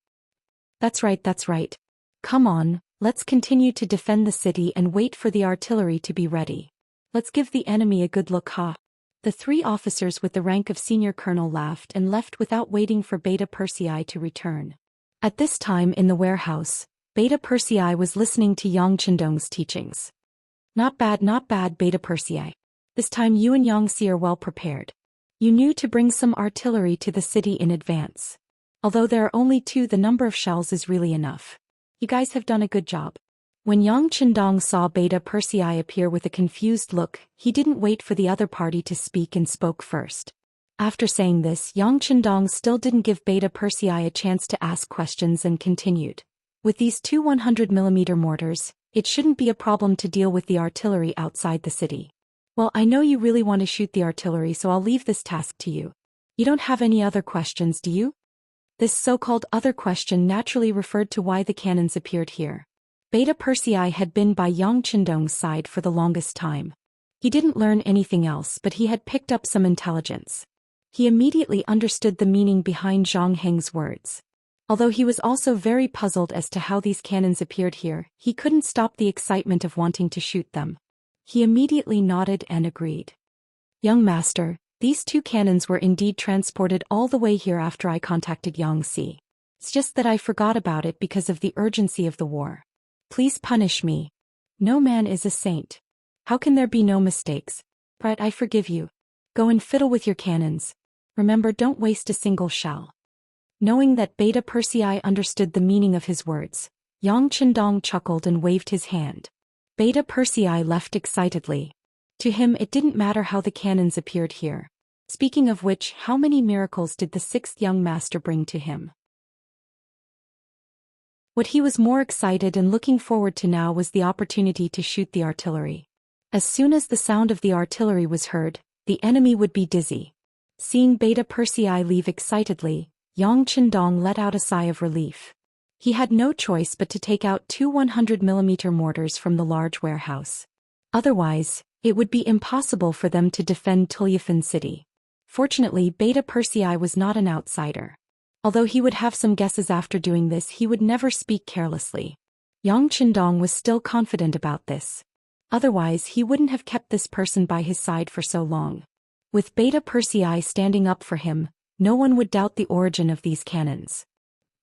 That's right. Come on, let's continue to defend the city and wait for the artillery to be ready. Let's give the enemy a good look, huh? The 3 officers with the rank of senior colonel laughed and left without waiting for Beta Persei to return. At this time in the warehouse, Beta Persei was listening to Yang Qindong's teachings. Not bad, Beta Persei. This time you and Xianxia are well prepared. You knew to bring some artillery to the city in advance. Although there are only 2, the number of shells is really enough. You guys have done a good job. When Yang Qindong saw Beta Persei appear with a confused look, he didn't wait for the other party to speak and spoke first. After saying this, Yang Qindong still didn't give Beta Persei a chance to ask questions and continued. With these 2 100mm mortars, it shouldn't be a problem to deal with the artillery outside the city. Well, I know you really want to shoot the artillery, so I'll leave this task to you. You don't have any other questions, do you? This so-called other question naturally referred to why the cannons appeared here. Beta Persei had been by Yang Qindong's side for the longest time. He didn't learn anything else, but he had picked up some intelligence. He immediately understood the meaning behind Zhang Heng's words. Although he was also very puzzled as to how these cannons appeared here, he couldn't stop the excitement of wanting to shoot them. He immediately nodded and agreed. Young master, these 2 cannons were indeed transported all the way here after I contacted Xianxia. It's just that I forgot about it because of the urgency of the war. Please punish me. No man is a saint. How can there be no mistakes? But I forgive you. Go and fiddle with your cannons. Remember, don't waste a single shell. Knowing that Beta Persei understood the meaning of his words, Yang Qindong chuckled and waved his hand. Beta Persei left excitedly. To him it didn't matter how the cannons appeared here. Speaking of which, how many miracles did the 6th young master bring to him? What he was more excited and looking forward to now was the opportunity to shoot the artillery. As soon as the sound of the artillery was heard, the enemy would be dizzy. Seeing Beta Persei leave excitedly, Yang Qindong let out a sigh of relief. He had no choice but to take out 2 100mm mortars from the large warehouse. Otherwise, it would be impossible for them to defend Tulyafan City. Fortunately, Beta Persei was not an outsider. Although he would have some guesses after doing this, he would never speak carelessly. Yang Qindong was still confident about this. Otherwise, he wouldn't have kept this person by his side for so long. With Beta Persei standing up for him, no one would doubt the origin of these cannons.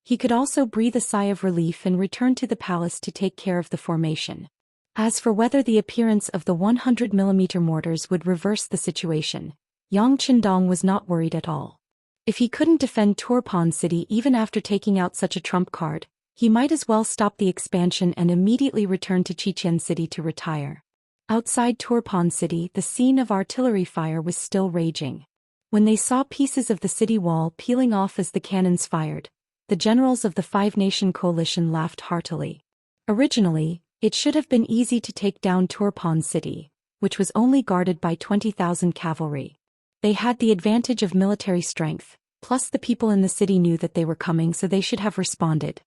He could also breathe a sigh of relief and return to the palace to take care of the formation. As for whether the appearance of the 100mm mortars would reverse the situation, Yang Qindong was not worried at all. If he couldn't defend Turpan City even after taking out such a trump card, he might as well stop the expansion and immediately return to Xianxia City to retire. Outside Turpan City, the scene of artillery fire was still raging. When they saw pieces of the city wall peeling off as the cannons fired, the generals of the 5-nation coalition laughed heartily. Originally, it should have been easy to take down Turpan City, which was only guarded by 20,000 cavalry. They had the advantage of military strength, plus the people in the city knew that they were coming, so they should have responded.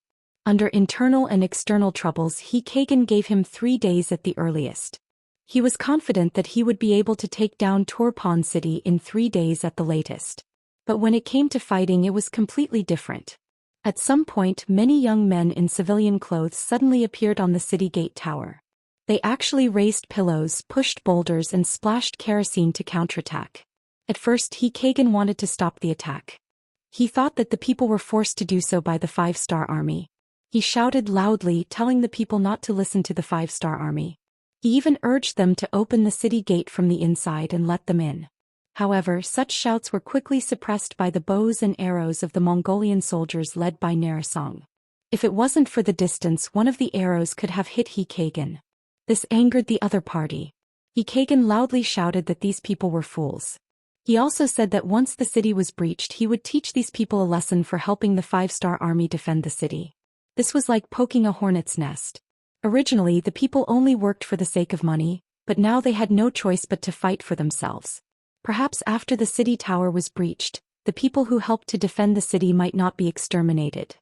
Under internal and external troubles, Kagan gave him 3 days at the earliest. He was confident that he would be able to take down Turpan City in 3 days at the latest. But when it came to fighting, it was completely different. At some point, many young men in civilian clothes suddenly appeared on the city gate tower. They actually raised pillows, pushed boulders, and splashed kerosene to counterattack. At first, Kagan wanted to stop the attack. He thought that the people were forced to do so by the 5-star army. He shouted loudly, telling the people not to listen to the 5-star army. He even urged them to open the city gate from the inside and let them in. However, such shouts were quickly suppressed by the bows and arrows of the Mongolian soldiers led by Narisong. If it wasn't for the distance, one of the arrows could have hit Kagan. This angered the other party. Kagan loudly shouted that these people were fools. He also said that once the city was breached, he would teach these people a lesson for helping the 5-star army defend the city. This was like poking a hornet's nest. Originally, the people only worked for the sake of money, but now they had no choice but to fight for themselves. Perhaps after the city tower was breached, the people who helped to defend the city might not be exterminated.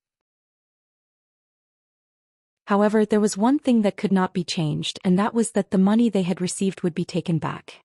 However, there was one thing that could not be changed, and that was that the money they had received would be taken back.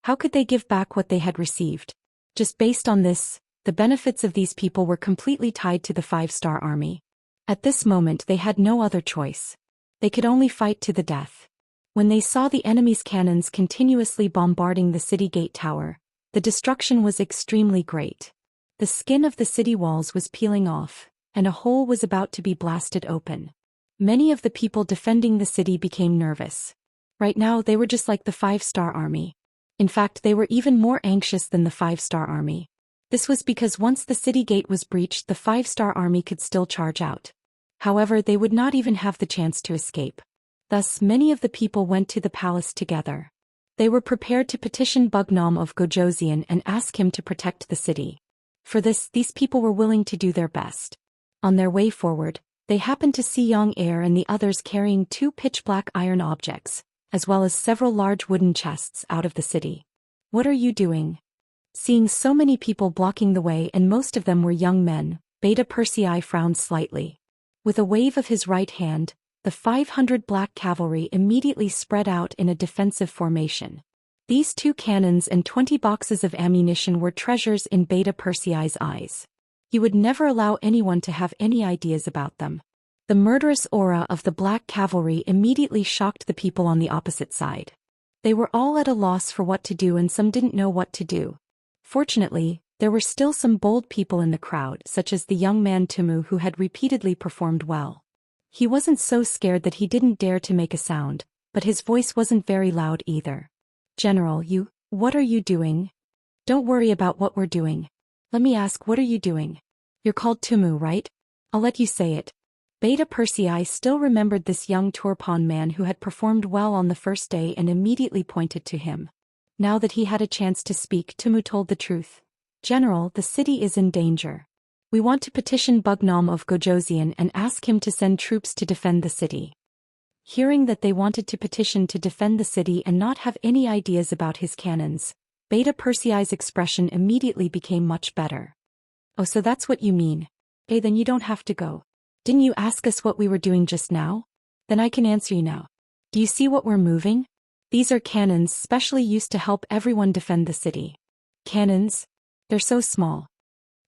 How could they give back what they had received? Just based on this, the benefits of these people were completely tied to the 5-star army. At this moment, they had no other choice. They could only fight to the death. When they saw the enemy's cannons continuously bombarding the city gate tower, the destruction was extremely great. The skin of the city walls was peeling off, and a hole was about to be blasted open. Many of the people defending the city became nervous. Right now, they were just like the 5-star army. In fact, they were even more anxious than the 5-star army. This was because once the city gate was breached, the 5-star army could still charge out. However, they would not even have the chance to escape. Thus, many of the people went to the palace together. They were prepared to petition Bugnam of Zhou Xian and ask him to protect the city. For this, these people were willing to do their best. On their way forward, they happened to see Yang Air and the others carrying 2 pitch-black iron objects, as well as several large wooden chests out of the city. "What are you doing?" Seeing so many people blocking the way, and most of them were young men, Beta Persei frowned slightly. With a wave of his right hand, the 500 black cavalry immediately spread out in a defensive formation. These 2 cannons and 20 boxes of ammunition were treasures in Beta Persei's eyes. He would never allow anyone to have any ideas about them. The murderous aura of the black cavalry immediately shocked the people on the opposite side. They were all at a loss for what to do and some didn't know what to do. Fortunately, there were still some bold people in the crowd, such as the young man Tumu who had repeatedly performed well. He wasn't so scared that he didn't dare to make a sound, but his voice wasn't very loud either. General, what are you doing? Don't worry about what we're doing. Let me ask, what are you doing? You're called Tumu, right? I'll let you say it. Beta Persei still remembered this young Turpan man who had performed well on the first day and immediately pointed to him. Now that he had a chance to speak, Tumu told the truth. General, the city is in danger. We want to petition Bugnam of Zhou Xian and ask him to send troops to defend the city. Hearing that they wanted to petition to defend the city and not have any ideas about his cannons, Beta Persei's expression immediately became much better. Oh, so that's what you mean. Okay, then you don't have to go. Didn't you ask us what we were doing just now? Then I can answer you now. Do you see what we're moving? These are cannons specially used to help everyone defend the city. Cannons? They're so small.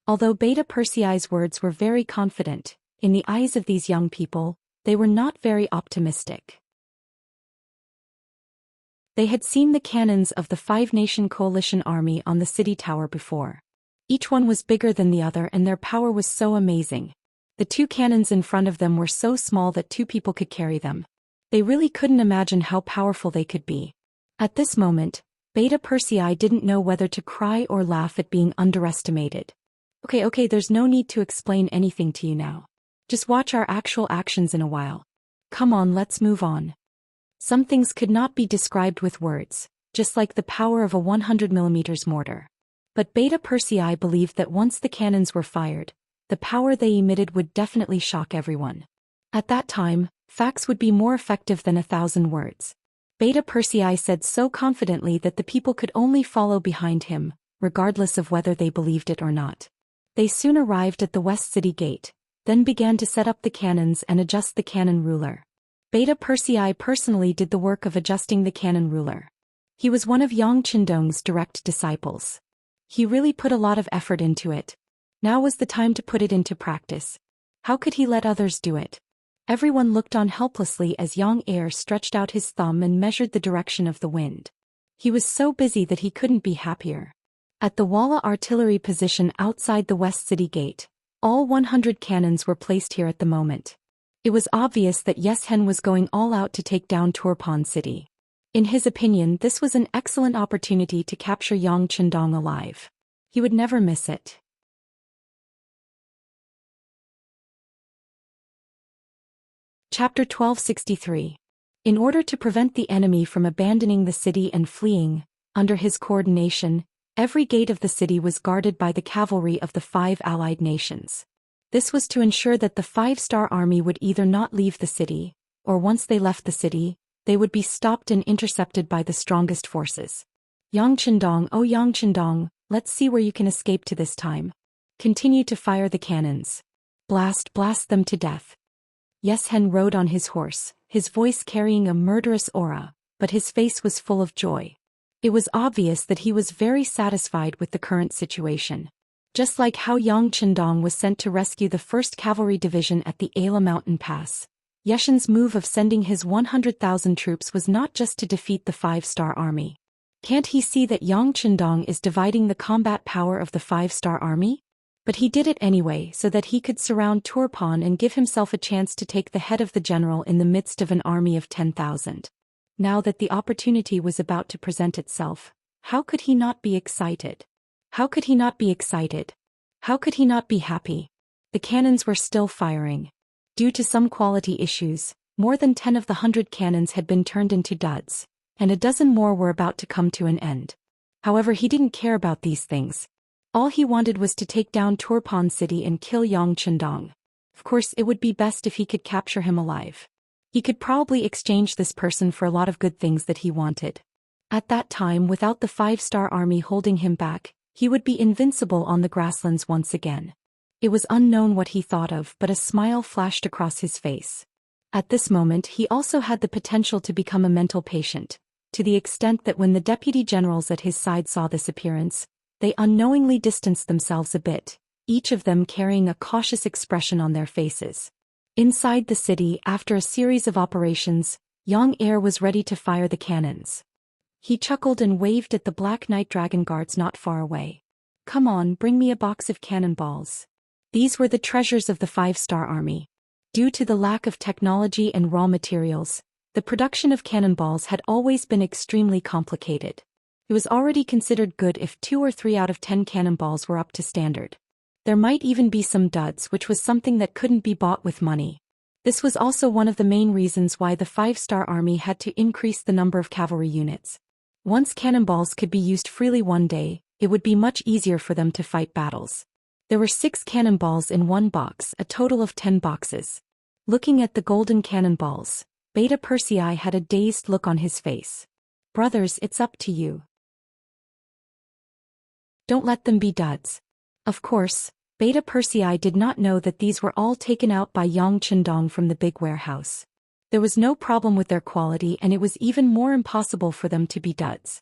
Although Beta Persei's words were very confident, in the eyes of these young people, they were not very optimistic. They had seen the cannons of the Five-Nation Coalition army on the city tower before. Each one was bigger than the other and their power was so amazing. The two cannons in front of them were so small that two people could carry them. They really couldn't imagine how powerful they could be. At this moment, Beta Persei didn't know whether to cry or laugh at being underestimated. Okay, there's no need to explain anything to you now. Just watch our actual actions in a while. Come on, let's move on. Some things could not be described with words, just like the power of a 100mm mortar. But Beta Persei believed that once the cannons were fired, the power they emitted would definitely shock everyone. At that time, facts would be more effective than 1,000 words. Beta Persei said so confidently that the people could only follow behind him, regardless of whether they believed it or not. They soon arrived at the West City Gate, then began to set up the cannons and adjust the cannon ruler. Beta Persei personally did the work of adjusting the cannon ruler. He was one of Yang Qindong's direct disciples. He really put a lot of effort into it. Now was the time to put it into practice. How could he let others do it? Everyone looked on helplessly as Yang Air stretched out his thumb and measured the direction of the wind. He was so busy that he couldn't be happier. At the Walla artillery position outside the West City Gate, all 100 cannons were placed here at the moment. It was obvious that Yeshen was going all out to take down Turpan City. In his opinion, this was an excellent opportunity to capture Yang Qindong alive. He would never miss it. Chapter 1263. In order to prevent the enemy from abandoning the city and fleeing, under his coordination, every gate of the city was guarded by the cavalry of the 5 allied nations. This was to ensure that the 5-star army would either not leave the city, or once they left the city, they would be stopped and intercepted by the strongest forces. Yang Qindong, oh Yang Qindong, let's see where you can escape to this time. Continue to fire the cannons. Blast them to death. Yeshen rode on his horse, his voice carrying a murderous aura, but his face was full of joy. It was obvious that he was very satisfied with the current situation. Just like how Yang Qindong was sent to rescue the 1st Cavalry Division at the Ayla Mountain Pass, Yeshen's move of sending his 100,000 troops was not just to defeat the 5-star army. Can't he see that Yang Qindong is dividing the combat power of the 5-star army? But he did it anyway so that he could surround Turpan and give himself a chance to take the head of the general in the midst of an army of 10,000. Now that the opportunity was about to present itself, how could he not be excited? How could he not be excited? How could he not be happy? The cannons were still firing. Due to some quality issues, more than 10 of the 100 cannons had been turned into duds, and a dozen more were about to come to an end. However, he didn't care about these things. All he wanted was to take down Turpan City and kill Yang Qindong. Of course, it would be best if he could capture him alive. He could probably exchange this person for a lot of good things that he wanted. At that time, without the 5-star army holding him back, he would be invincible on the grasslands once again. It was unknown what he thought of, but a smile flashed across his face. At this moment, he also had the potential to become a mental patient, to the extent that when the deputy generals at his side saw this appearance, they unknowingly distanced themselves a bit, each of them carrying a cautious expression on their faces. Inside the city, after a series of operations, Yang Air was ready to fire the cannons. He chuckled and waved at the Black Knight Dragon guards not far away. Come on, bring me a box of cannonballs. These were the treasures of the 5-star army. Due to the lack of technology and raw materials, the production of cannonballs had always been extremely complicated. It was already considered good if 2 or 3 out of 10 cannonballs were up to standard. There might even be some duds, which was something that couldn't be bought with money. This was also one of the main reasons why the 5-star army had to increase the number of cavalry units. Once cannonballs could be used freely one day, it would be much easier for them to fight battles. There were 6 cannonballs in one box, a total of 10 boxes. Looking at the golden cannonballs, Beta Persei had a dazed look on his face. Brothers, it's up to you. Don't let them be duds. Of course, Beta Persei did not know that these were all taken out by Yang Chendong from the big warehouse. There was no problem with their quality, and it was even more impossible for them to be duds.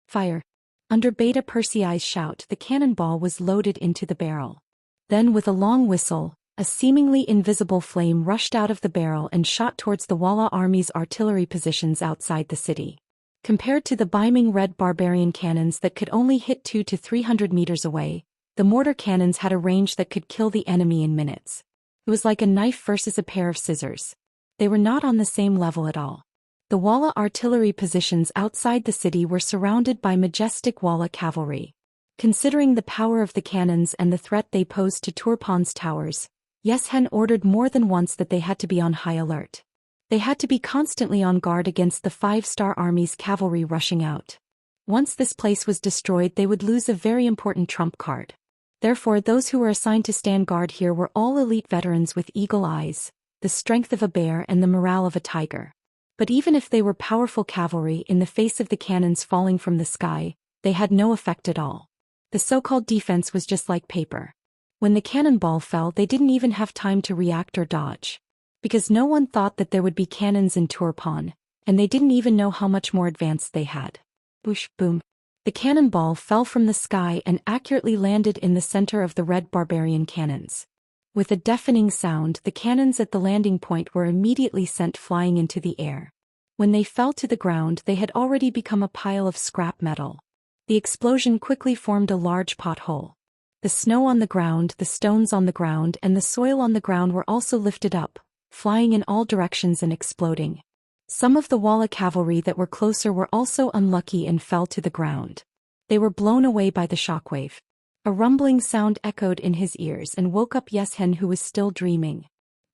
Fire. Under Beta Persei's shout, the cannonball was loaded into the barrel. Then with a long whistle, a seemingly invisible flame rushed out of the barrel and shot towards the Walla army's artillery positions outside the city. Compared to the beaming red barbarian cannons that could only hit 200 to 300 meters away, the mortar cannons had a range that could kill the enemy in minutes. It was like a knife versus a pair of scissors. They were not on the same level at all. The Walla artillery positions outside the city were surrounded by majestic Walla cavalry. Considering the power of the cannons and the threat they posed to Turpan's towers, Xianxia ordered more than once that they had to be on high alert. They had to be constantly on guard against the 5-star army's cavalry rushing out. Once this place was destroyed, they would lose a very important trump card. Therefore, those who were assigned to stand guard here were all elite veterans with eagle eyes, the strength of a bear and the morale of a tiger. But even if they were powerful cavalry, in the face of the cannons falling from the sky, they had no effect at all. The so-called defense was just like paper. When the cannonball fell, they didn't even have time to react or dodge. Because no one thought that there would be cannons in Turpan, and they didn't even know how much more advanced they had. Boosh, boom. The cannonball fell from the sky and accurately landed in the center of the red barbarian cannons. With a deafening sound, the cannons at the landing point were immediately sent flying into the air. When they fell to the ground, they had already become a pile of scrap metal. The explosion quickly formed a large pothole. The snow on the ground, the stones on the ground, and the soil on the ground were also lifted up, flying in all directions and exploding. Some of the Walla cavalry that were closer were also unlucky and fell to the ground. They were blown away by the shockwave. A rumbling sound echoed in his ears and woke up Xianxia, who was still dreaming.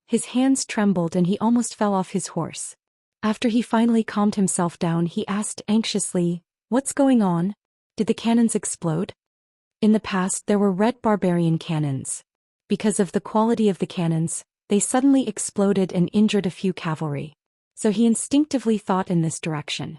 His hands trembled and he almost fell off his horse. After he finally calmed himself down, he asked anxiously, "What's going on? Did the cannons explode?" In the past, there were red barbarian cannons. Because of the quality of the cannons, they suddenly exploded and injured a few cavalry. So he instinctively thought in this direction.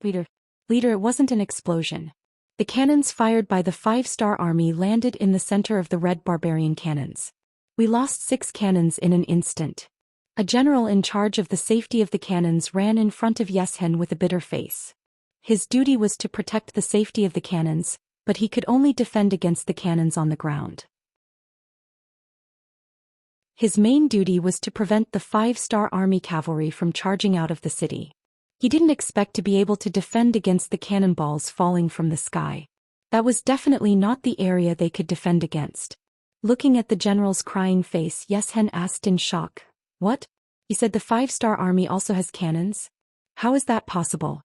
Leader, it wasn't an explosion. The cannons fired by the 5-star army landed in the center of the red barbarian cannons. We lost 6 cannons in an instant. A general in charge of the safety of the cannons ran in front of Xianxia with a bitter face. His duty was to protect the safety of the cannons, but he could only defend against the cannons on the ground. His main duty was to prevent the 5-star army cavalry from charging out of the city. He didn't expect to be able to defend against the cannonballs falling from the sky. That was definitely not the area they could defend against. Looking at the general's crying face, Xianxia asked in shock, "What? You said the 5-star army also has cannons? How is that possible?"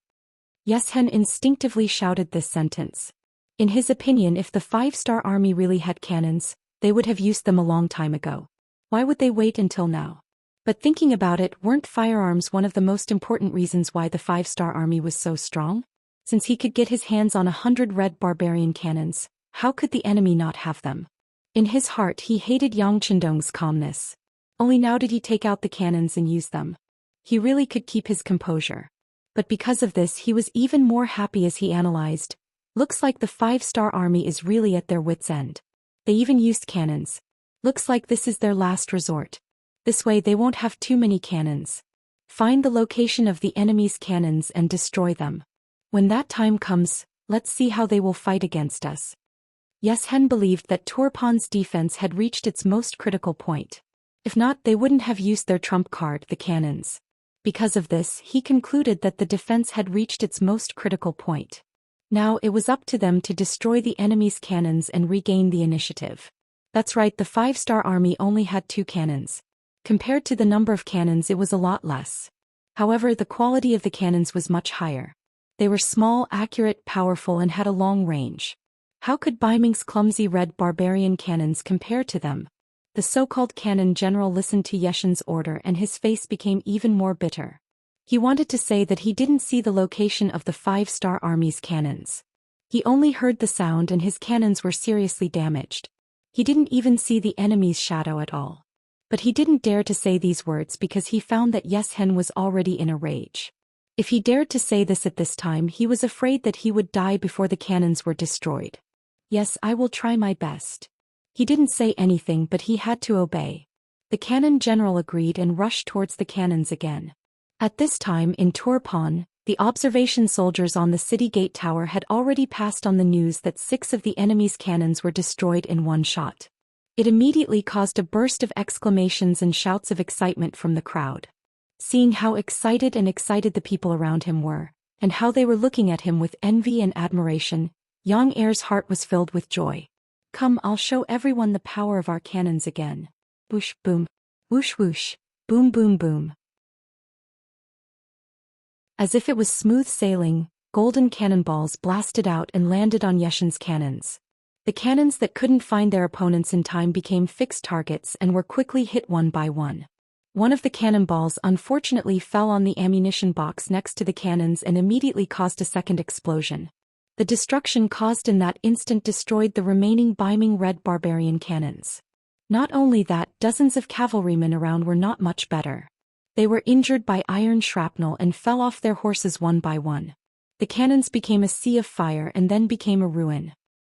Xianxia instinctively shouted this sentence. In his opinion, if the 5-star army really had cannons, they would have used them a long time ago. Why would they wait until now? But thinking about it, weren't firearms one of the most important reasons why the 5-star army was so strong? Since he could get his hands on 100 red barbarian cannons, how could the enemy not have them? In his heart he hated Yang Chendong's calmness. Only now did he take out the cannons and use them. He really could keep his composure. But because of this he was even more happy as he analyzed. Looks like the 5-star army is really at their wits' end. They even used cannons. Looks like this is their last resort. This way they won't have too many cannons. Find the location of the enemy's cannons and destroy them. When that time comes, let's see how they will fight against us. Xianxia believed that Turpan's defense had reached its most critical point. If not, they wouldn't have used their trump card, the cannons. Because of this, he concluded that the defense had reached its most critical point. Now it was up to them to destroy the enemy's cannons and regain the initiative. That's right, the 5-star army only had 2 cannons. Compared to the number of cannons, it was a lot less. However, the quality of the cannons was much higher. They were small, accurate, powerful, and had a long range. How could Baiming's clumsy red barbarian cannons compare to them? The so-called cannon general listened to Yeshen's order and his face became even more bitter. He wanted to say that he didn't see the location of the 5-star army's cannons. He only heard the sound and his cannons were seriously damaged. He didn't even see the enemy's shadow at all. But he didn't dare to say these words because he found that Yeshen was already in a rage. If he dared to say this at this time, he was afraid that he would die before the cannons were destroyed. Yes, I will try my best. He didn't say anything, but he had to obey. The cannon general agreed and rushed towards the cannons again. At this time in Turpan, the observation soldiers on the city gate tower had already passed on the news that 6 of the enemy's cannons were destroyed in one shot. It immediately caused a burst of exclamations and shouts of excitement from the crowd. Seeing how excited the people around him were, and how they were looking at him with envy and admiration, Yang Er's heart was filled with joy. Come, I'll show everyone the power of our cannons again. Whoosh boom. Whoosh whoosh. Boom boom boom. As if it was smooth sailing, golden cannonballs blasted out and landed on Yeshen's cannons. The cannons that couldn't find their opponents in time became fixed targets and were quickly hit one by one. One of the cannonballs unfortunately fell on the ammunition box next to the cannons and immediately caused a second explosion. The destruction caused in that instant destroyed the remaining Baiming red barbarian cannons. Not only that, dozens of cavalrymen around were not much better. They were injured by iron shrapnel and fell off their horses one by one. The cannons became a sea of fire and then became a ruin.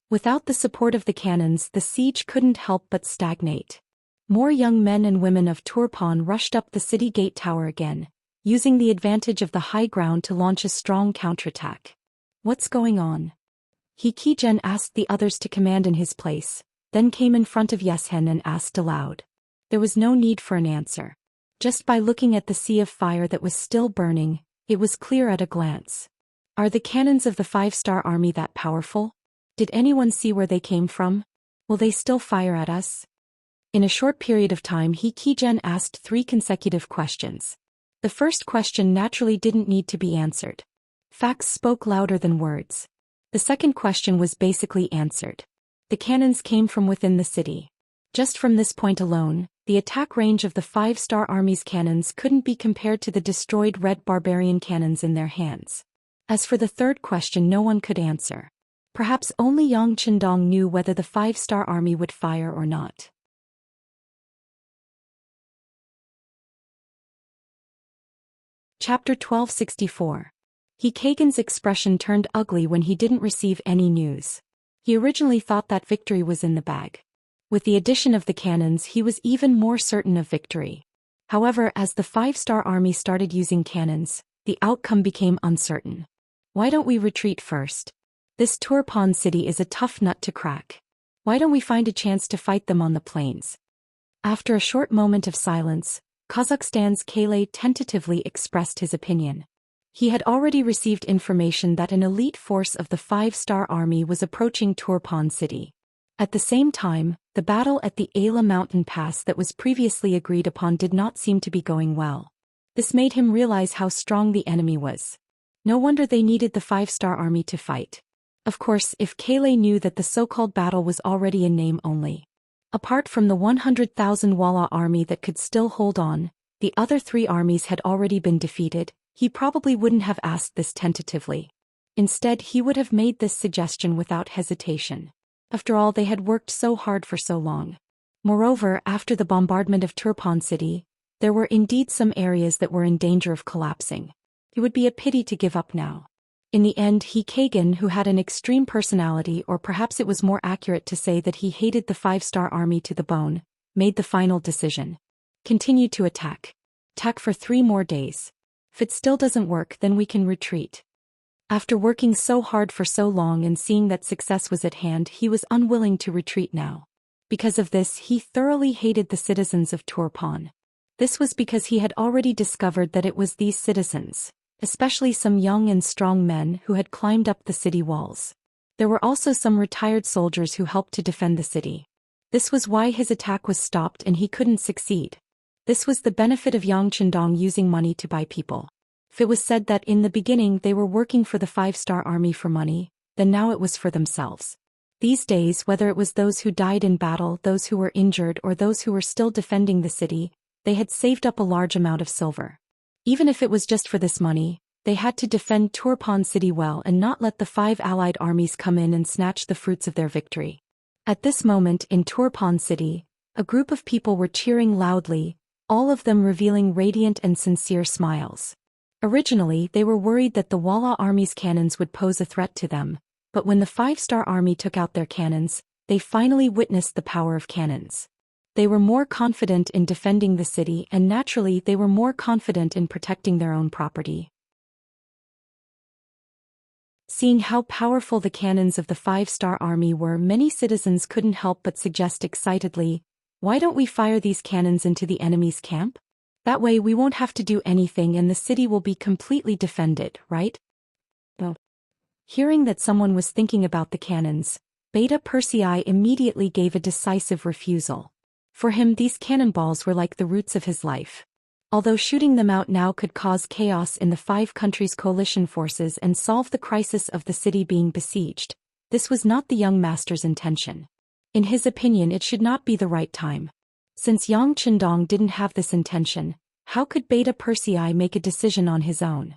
Without the support of the cannons, the siege couldn't help but stagnate. More young men and women of Turpan rushed up the city gate tower again, using the advantage of the high ground to launch a strong counterattack. What's going on? He Qijen asked the others to command in his place, then came in front of Yeshen and asked aloud. There was no need for an answer. Just by looking at the sea of fire that was still burning, it was clear at a glance. Are the cannons of the 5-star army that powerful? Did anyone see where they came from? Will they still fire at us? In a short period of time, He Qijen asked 3 consecutive questions. The first question naturally didn't need to be answered. Facts spoke louder than words. The second question was basically answered. The cannons came from within the city. Just from this point alone, the attack range of the 5-star army's cannons couldn't be compared to the destroyed red barbarian cannons in their hands. As for the third question, no one could answer. Perhaps only Yang Qindong knew whether the 5-star army would fire or not. Chapter 1264. He Kagan's expression turned ugly when he didn't receive any news. He originally thought that victory was in the bag. With the addition of the cannons, he was even more certain of victory. However, as the 5-star army started using cannons, the outcome became uncertain. Why don't we retreat first? This Turpan city is a tough nut to crack. Why don't we find a chance to fight them on the plains? After a short moment of silence, Kazakhstan's Kale tentatively expressed his opinion. He had already received information that an elite force of the 5-star army was approaching Turpan city. At the same time, the battle at the Ayla mountain pass that was previously agreed upon did not seem to be going well. This made him realize how strong the enemy was. No wonder they needed the 5-star army to fight. Of course, if Kale knew that the so-called battle was already in name only. Apart from the 100,000 Walla army that could still hold on, the other 3 armies had already been defeated. He probably wouldn't have asked this tentatively. Instead, he would have made this suggestion without hesitation. After all, they had worked so hard for so long. Moreover, after the bombardment of Turpan city, there were indeed some areas that were in danger of collapsing. It would be a pity to give up now. In the end, He Kagan, who had an extreme personality, or perhaps it was more accurate to say that he hated the 5-star army to the bone, made the final decision. Continue to attack. Attack for 3 more days. If it still doesn't work, then we can retreat. After working so hard for so long and seeing that success was at hand, he was unwilling to retreat now. Because of this, he thoroughly hated the citizens of Turpan. This was because he had already discovered that it was these citizens, especially some young and strong men who had climbed up the city walls. There were also some retired soldiers who helped to defend the city. This was why his attack was stopped and he couldn't succeed. This was the benefit of Yang Qindong using money to buy people. If it was said that in the beginning they were working for the five-star army for money, then now it was for themselves. These days, whether it was those who died in battle, those who were injured, or those who were still defending the city, they had saved up a large amount of silver. Even if it was just for this money, they had to defend Turpan city well and not let the 5 allied armies come in and snatch the fruits of their victory. At this moment in Turpan city, a group of people were cheering loudly, all of them revealing radiant and sincere smiles. Originally, they were worried that the Walla army's cannons would pose a threat to them, but when the 5-star army took out their cannons, they finally witnessed the power of cannons. They were more confident in defending the city and naturally they were more confident in protecting their own property. Seeing how powerful the cannons of the 5-star army were, many citizens couldn't help but suggest excitedly, "Why don't we fire these cannons into the enemy's camp? That way we won't have to do anything and the city will be completely defended, right?" Well, hearing that someone was thinking about the cannons, Beta Persei immediately gave a decisive refusal. For him, these cannonballs were like the roots of his life. Although shooting them out now could cause chaos in the 5 countries' coalition forces and solve the crisis of the city being besieged, this was not the young master's intention. In his opinion, it should not be the right time. Since Yang Qindong didn't have this intention, how could Beta Persei make a decision on his own?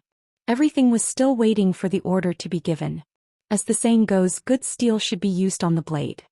Everything was still waiting for the order to be given. As the saying goes, good steel should be used on the blade.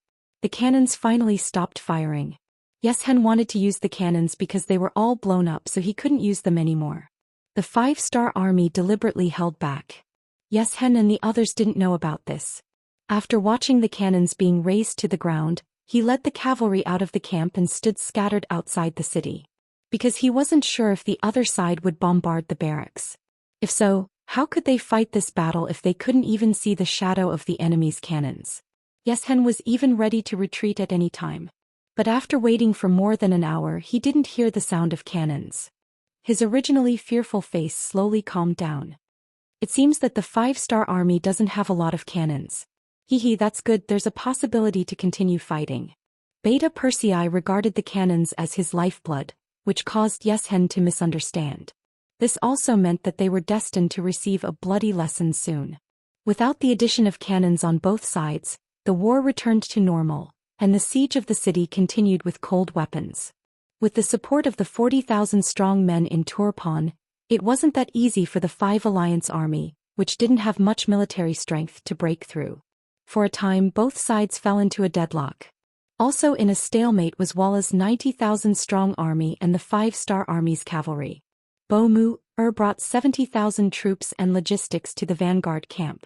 The cannons finally stopped firing. Xian wanted to use the cannons because they were all blown up, so he couldn't use them anymore. The 5-star army deliberately held back. Xian and the others didn't know about this. After watching the cannons being razed to the ground, he led the cavalry out of the camp and stood scattered outside the city. Because he wasn't sure if the other side would bombard the barracks. If so, how could they fight this battle if they couldn't even see the shadow of the enemy's cannons? Xian was even ready to retreat at any time. But after waiting for more than an hour, he didn't hear the sound of cannons. His originally fearful face slowly calmed down. It seems that the 5-star army doesn't have a lot of cannons. That's good, there's a possibility to continue fighting. Beta Persei regarded the cannons as his lifeblood, which caused Xian to misunderstand. This also meant that they were destined to receive a bloody lesson soon. Without the addition of cannons on both sides, the war returned to normal, and the siege of the city continued with cold weapons. With the support of the 40,000 strong men in Turpan, it wasn't that easy for the 5 Alliance army, which didn't have much military strength, to break through. For a time both sides fell into a deadlock. Also in a stalemate was Walla's 90,000 strong army and the 5-star army's cavalry. Mu brought 70,000 troops and logistics to the vanguard camp.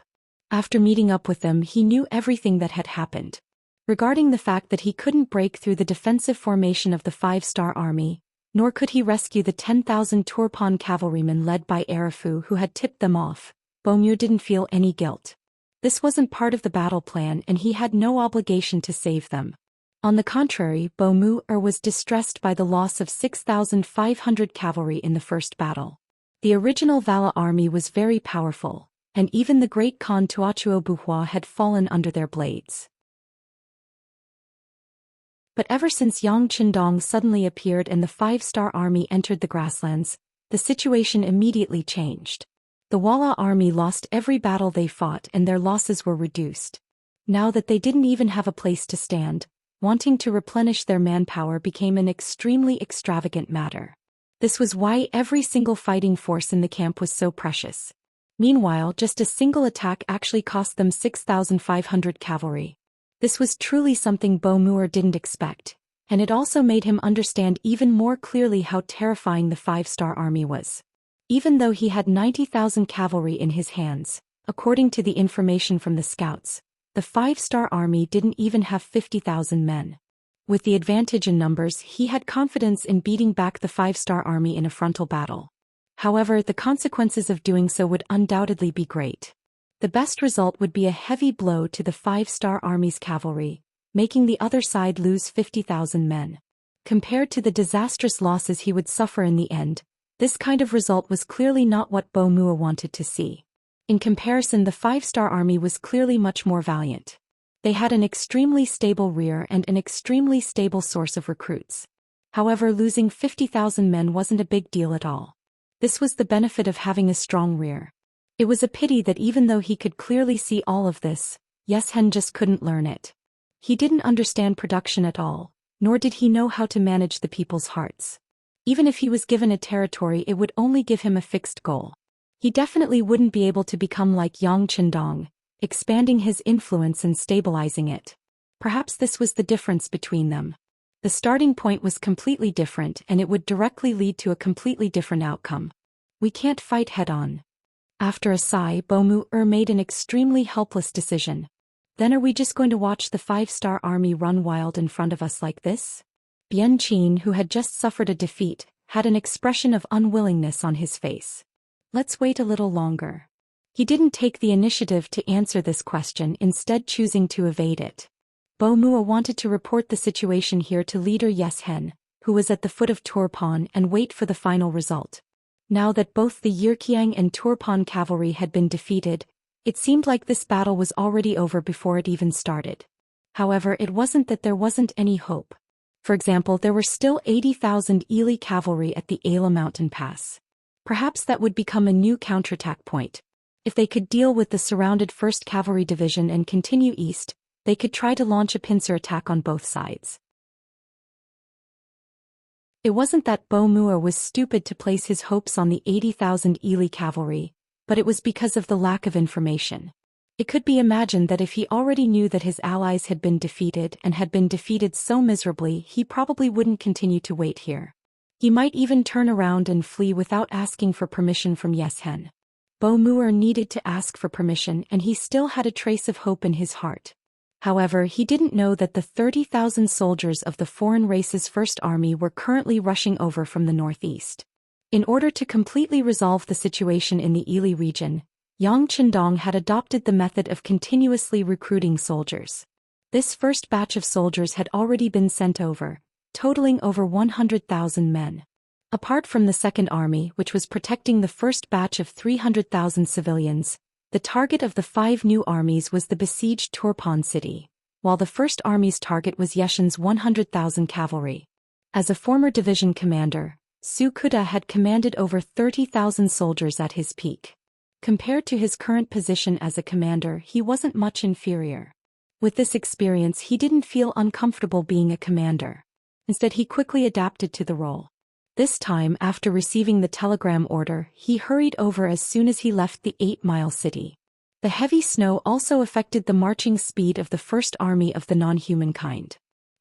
After meeting up with them, he knew everything that had happened. Regarding the fact that he couldn't break through the defensive formation of the 5-star army, nor could he rescue the 10,000 Turpan cavalrymen led by Arifu who had tipped them off, Mu didn't feel any guilt. This wasn't part of the battle plan and he had no obligation to save them. On the contrary, Mu was distressed by the loss of 6,500 cavalry in the first battle. The original Vala army was very powerful, and even the great Khan Tuachuo Buhua had fallen under their blades. But ever since Yang Qindong suddenly appeared and the 5-star army entered the grasslands, the situation immediately changed. The Walla army lost every battle they fought and their losses were reduced. Now that they didn't even have a place to stand, wanting to replenish their manpower became an extremely extravagant matter. This was why every single fighting force in the camp was so precious. Meanwhile, just a single attack actually cost them 6,500 cavalry. This was truly something Mu didn't expect, and it also made him understand even more clearly how terrifying the 5-star army was. Even though he had 90,000 cavalry in his hands, according to the information from the scouts, the 5-star army didn't even have 50,000 men. With the advantage in numbers, he had confidence in beating back the 5-star army in a frontal battle. However, the consequences of doing so would undoubtedly be great. The best result would be a heavy blow to the 5-star army's cavalry, making the other side lose 50,000 men. Compared to the disastrous losses he would suffer in the end, this kind of result was clearly not what Bo Mua wanted to see. In comparison, the 5-star army was clearly much more valiant. They had an extremely stable rear and an extremely stable source of recruits. However, losing 50,000 men wasn't a big deal at all. This was the benefit of having a strong rear. It was a pity that even though he could clearly see all of this, Xianxia just couldn't learn it. He didn't understand production at all, nor did he know how to manage the people's hearts. Even if he was given a territory, it would only give him a fixed goal. He definitely wouldn't be able to become like Yang Chendong, expanding his influence and stabilizing it. Perhaps this was the difference between them. The starting point was completely different and it would directly lead to a completely different outcome. We can't fight head-on. After a sigh, Bo Mua made an extremely helpless decision. Then are we just going to watch the 5-star army run wild in front of us like this? Bian Qin, who had just suffered a defeat, had an expression of unwillingness on his face. Let's wait a little longer. He didn't take the initiative to answer this question, instead choosing to evade it. Bo Mua wanted to report the situation here to leader Xianxia, who was at the foot of Turpan, and wait for the final result. Now that both the Yirqiang and Turpan cavalry had been defeated, it seemed like this battle was already over before it even started. However, it wasn't that there wasn't any hope. For example, there were still 80,000 Ili cavalry at the Ala mountain pass. Perhaps that would become a new counterattack point. If they could deal with the surrounded 1st Cavalry Division and continue east, they could try to launch a pincer attack on both sides. It wasn't that Bo Mua was stupid to place his hopes on the 80,000 Ili cavalry, but it was because of the lack of information. It could be imagined that if he already knew that his allies had been defeated and had been defeated so miserably, he probably wouldn't continue to wait here. He might even turn around and flee without asking for permission from Xianxia. Bo Mua needed to ask for permission, and he still had a trace of hope in his heart. However, he didn't know that the 30,000 soldiers of the foreign race's 1st Army were currently rushing over from the northeast. In order to completely resolve the situation in the Ili region, Yang Chendong had adopted the method of continuously recruiting soldiers. This first batch of soldiers had already been sent over, totaling over 100,000 men. Apart from the 2nd Army, which was protecting the first batch of 300,000 civilians, the target of the 5 new armies was the besieged Turpan city, while the 1st Army's target was Xianxia's 100,000 cavalry. As a former division commander, Su Kuda had commanded over 30,000 soldiers at his peak. Compared to his current position as a commander, he wasn't much inferior. With this experience, he didn't feel uncomfortable being a commander. Instead, he quickly adapted to the role. This time, after receiving the telegram order, he hurried over as soon as he left the 8-mile city. The heavy snow also affected the marching speed of the 1st Army of the non-human kind.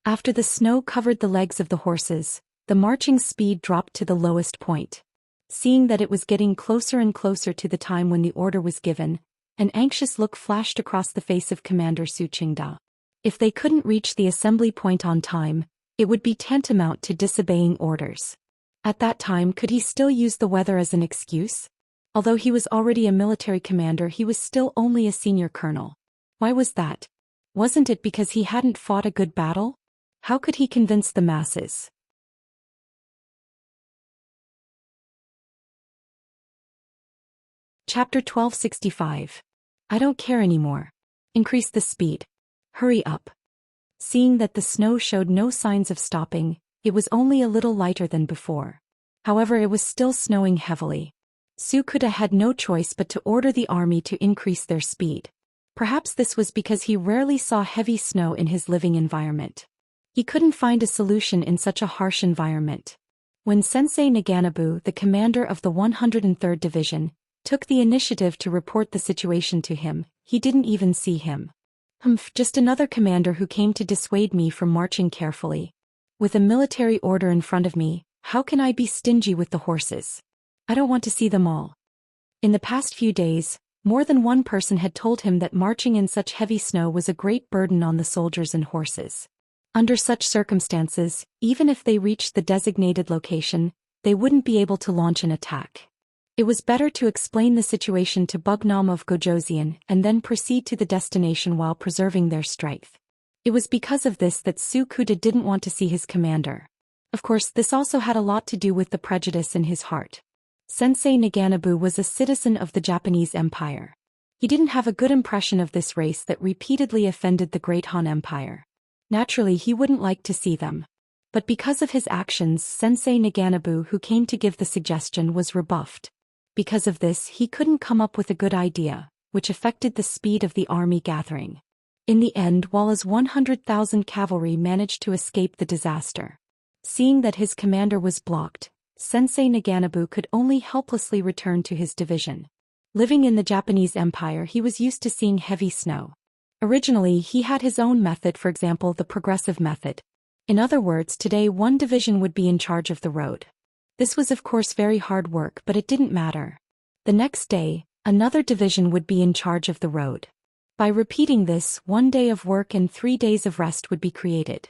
After the snow covered the legs of the horses, the marching speed dropped to the lowest point. Seeing that it was getting closer and closer to the time when the order was given, an anxious look flashed across the face of Commander Su Qingda. If they couldn't reach the assembly point on time, it would be tantamount to disobeying orders. At that time, could he still use the weather as an excuse? Although he was already a military commander, he was still only a senior colonel. Why was that? Wasn't it because he hadn't fought a good battle? How could he convince the masses? Chapter 1265. I don't care anymore. Increase the speed. Hurry up. Seeing that the snow showed no signs of stopping, it was only a little lighter than before. However, it was still snowing heavily. Su Kuda had no choice but to order the army to increase their speed. Perhaps this was because he rarely saw heavy snow in his living environment. He couldn't find a solution in such a harsh environment. When Sensei Naganabu, the commander of the 103rd Division, took the initiative to report the situation to him, he didn't even see him. Just another commander who came to dissuade me from marching carefully. With a military order in front of me, how can I be stingy with the horses? I don't want to see them all. In the past few days, more than one person had told him that marching in such heavy snow was a great burden on the soldiers and horses. Under such circumstances, even if they reached the designated location, they wouldn't be able to launch an attack. It was better to explain the situation to Bugnam of Gojosian and then proceed to the destination while preserving their strength. It was because of this that Su Kuda didn't want to see his commander. Of course, this also had a lot to do with the prejudice in his heart. Sensei Naganabu was a citizen of the Japanese Empire. He didn't have a good impression of this race that repeatedly offended the Great Han Empire. Naturally, he wouldn't like to see them. But because of his actions, Sensei Naganabu, who came to give the suggestion, was rebuffed. Because of this, he couldn't come up with a good idea, which affected the speed of the army gathering. In the end, Walla's 100,000 cavalry managed to escape the disaster. Seeing that his commander was blocked, Sensei Naganabu could only helplessly return to his division. Living in the Japanese Empire, he was used to seeing heavy snow. Originally, he had his own method, for example, the progressive method. In other words, today one division would be in charge of the road. This was of course very hard work, but it didn't matter. The next day, another division would be in charge of the road. By repeating this, 1 day of work and 3 days of rest would be created.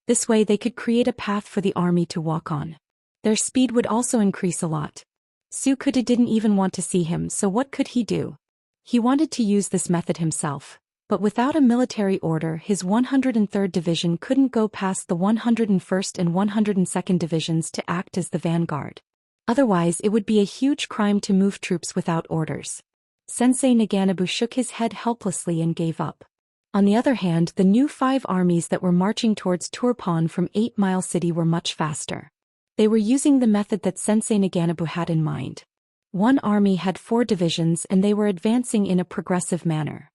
This way they could create a path for the army to walk on. Their speed would also increase a lot. Tsukuta didn't even want to see him, so what could he do? He wanted to use this method himself, but without a military order his 103rd Division couldn't go past the 101st and 102nd Divisions to act as the vanguard. Otherwise it would be a huge crime to move troops without orders. Sensei Naganabu shook his head helplessly and gave up. On the other hand, the new 5 armies that were marching towards Turpan from 8 Mile City were much faster. They were using the method that Sensei Naganabu had in mind. One army had 4 divisions and they were advancing in a progressive manner.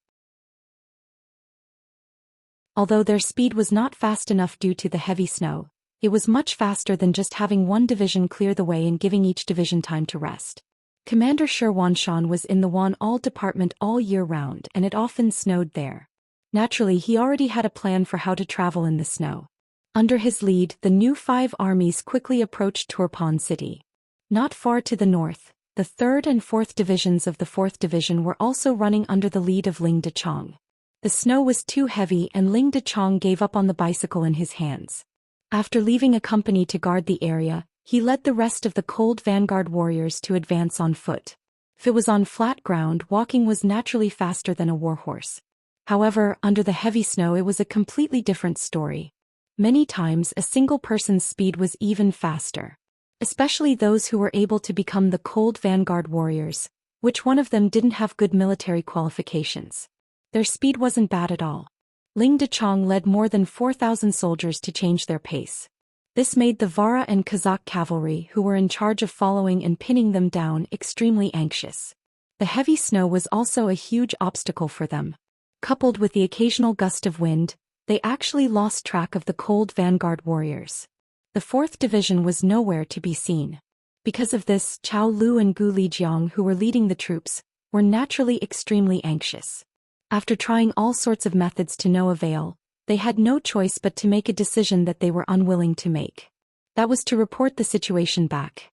Although their speed was not fast enough due to the heavy snow, it was much faster than just having one division clear the way and giving each division time to rest. Commander Shi Wanshan was in the Wan-All department all year round and it often snowed there. Naturally, he already had a plan for how to travel in the snow. Under his lead, the new 5 armies quickly approached Turpan City. Not far to the north, the 3rd and 4th divisions of the 4th Division were also running under the lead of Ling Dechong. The snow was too heavy and Ling Dechong gave up on the bicycle in his hands. After leaving a company to guard the area, he led the rest of the cold vanguard warriors to advance on foot. If it was on flat ground, walking was naturally faster than a warhorse. However, under the heavy snow it was a completely different story. Many times a single person's speed was even faster. Especially those who were able to become the cold vanguard warriors, which one of them didn't have good military qualifications. Their speed wasn't bad at all. Ling Dechong led more than 4,000 soldiers to change their pace. This made the Vara and Kazakh cavalry, who were in charge of following and pinning them down, extremely anxious. The heavy snow was also a huge obstacle for them. Coupled with the occasional gust of wind, they actually lost track of the cold vanguard warriors. The 4th Division was nowhere to be seen. Because of this, Chao Lu and Gu Lijiang, who were leading the troops, were naturally extremely anxious. After trying all sorts of methods to no avail, they had no choice but to make a decision that they were unwilling to make. That was to report the situation back.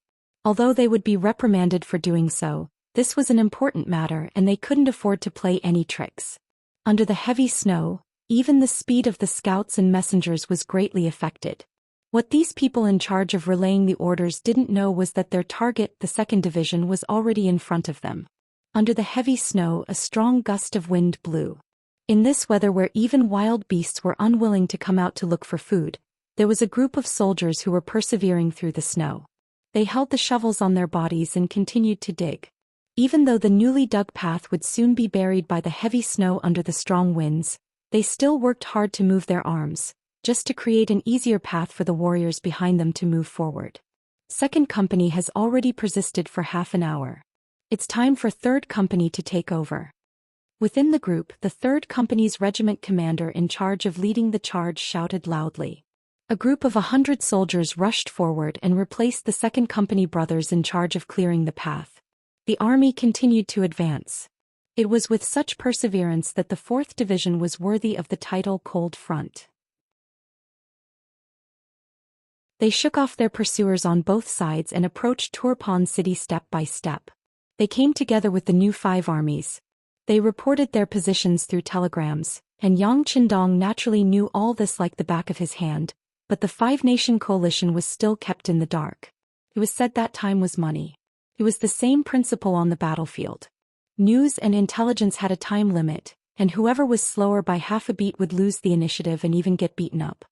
Although they would be reprimanded for doing so, this was an important matter and they couldn't afford to play any tricks. Under the heavy snow, even the speed of the scouts and messengers was greatly affected. What these people in charge of relaying the orders didn't know was that their target, the 2nd Division, was already in front of them. Under the heavy snow, a strong gust of wind blew. In this weather where even wild beasts were unwilling to come out to look for food, there was a group of soldiers who were persevering through the snow. They held the shovels on their bodies and continued to dig. Even though the newly dug path would soon be buried by the heavy snow under the strong winds, they still worked hard to move their arms, just to create an easier path for the warriors behind them to move forward. 2nd Company has already persisted for half an hour. It's time for 3rd Company to take over. Within the group, the 3rd Company's regiment commander in charge of leading the charge shouted loudly. A group of 100 soldiers rushed forward and replaced the 2nd Company brothers in charge of clearing the path. The army continued to advance. It was with such perseverance that the 4th Division was worthy of the title Cold Front. They shook off their pursuers on both sides and approached Turpan City step by step. They came together with the new 5 armies. They reported their positions through telegrams, and Yang Qindong naturally knew all this like the back of his hand, but the 5-nation coalition was still kept in the dark. It was said that time was money. It was the same principle on the battlefield. News and intelligence had a time limit, and whoever was slower by half a beat would lose the initiative and even get beaten up.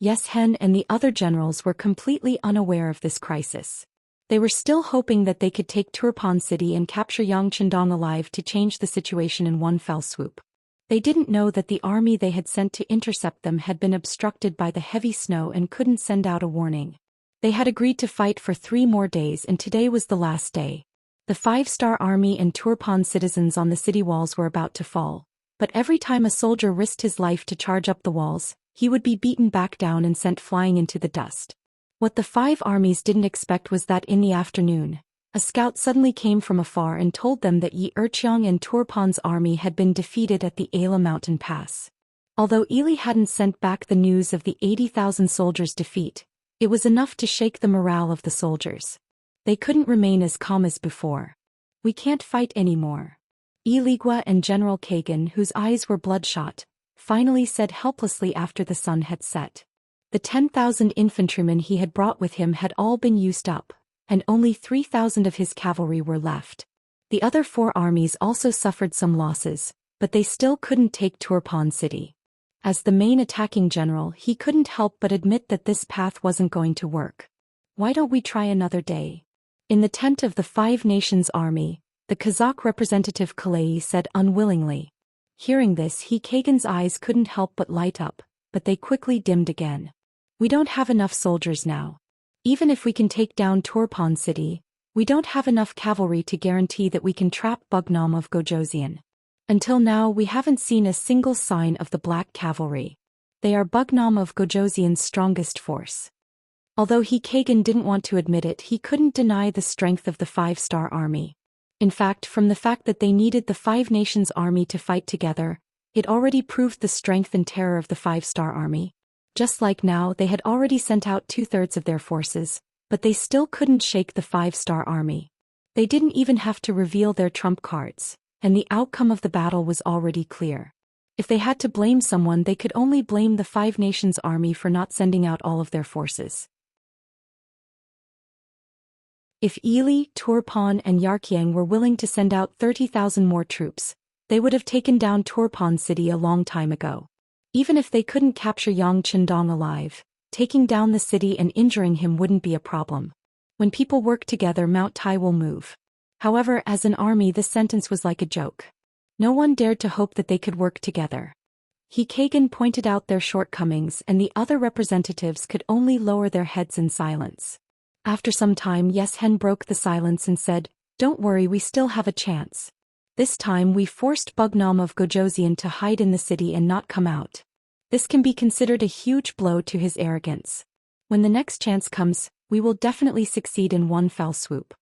Xian and the other generals were completely unaware of this crisis. They were still hoping that they could take Turpan City and capture Yang Chendong alive to change the situation in one fell swoop. They didn't know that the army they had sent to intercept them had been obstructed by the heavy snow and couldn't send out a warning. They had agreed to fight for 3 more days and today was the last day. The 5-star army and Turpan citizens on the city walls were about to fall, but every time a soldier risked his life to charge up the walls, he would be beaten back down and sent flying into the dust. What the 5 armies didn't expect was that in the afternoon, a scout suddenly came from afar and told them that Yi Erqiang and Turpan's army had been defeated at the Ala mountain pass. Although Ili hadn't sent back the news of the 80,000 soldiers' defeat, it was enough to shake the morale of the soldiers. They couldn't remain as calm as before. "We can't fight anymore," Iligua and General Kagan, whose eyes were bloodshot, finally said helplessly after the sun had set. The 10,000 infantrymen he had brought with him had all been used up, and only 3,000 of his cavalry were left. The other 4 armies also suffered some losses, but they still couldn't take Turpan City. As the main attacking general, he couldn't help but admit that this path wasn't going to work. "Why don't we try another day?" In the tent of the 5 Nations Army, the Kazakh representative Kalei said unwillingly. Hearing this, Kagan's eyes couldn't help but light up, but they quickly dimmed again. "We don't have enough soldiers now. Even if we can take down Turpan City, we don't have enough cavalry to guarantee that we can trap Bugnam of Gojoseon. Until now we haven't seen a single sign of the Black Cavalry. They are Bugnam of Gojoseon's strongest force." Although Kagan didn't want to admit it, he couldn't deny the strength of the 5-star army. In fact, from the fact that they needed the 5 Nations Army to fight together, it already proved the strength and terror of the 5-star army. Just like now, they had already sent out 2/3 of their forces, but they still couldn't shake the 5-star army. They didn't even have to reveal their trump cards, and the outcome of the battle was already clear. If they had to blame someone, they could only blame the 5 Nations Army for not sending out all of their forces. If Ili, Turpan and Yarqiang were willing to send out 30,000 more troops, they would have taken down Turpan City a long time ago. Even if they couldn't capture Yang Chendong alive, taking down the city and injuring him wouldn't be a problem. When people work together, Mount Tai will move. However, as an army, this sentence was like a joke. No one dared to hope that they could work together. Kagan pointed out their shortcomings and the other representatives could only lower their heads in silence. After some time, Xian broke the silence and said, "Don't worry, we still have a chance. This time we forced Bugnam of Gojoseon to hide in the city and not come out. This can be considered a huge blow to his arrogance. When the next chance comes, we will definitely succeed in one fell swoop."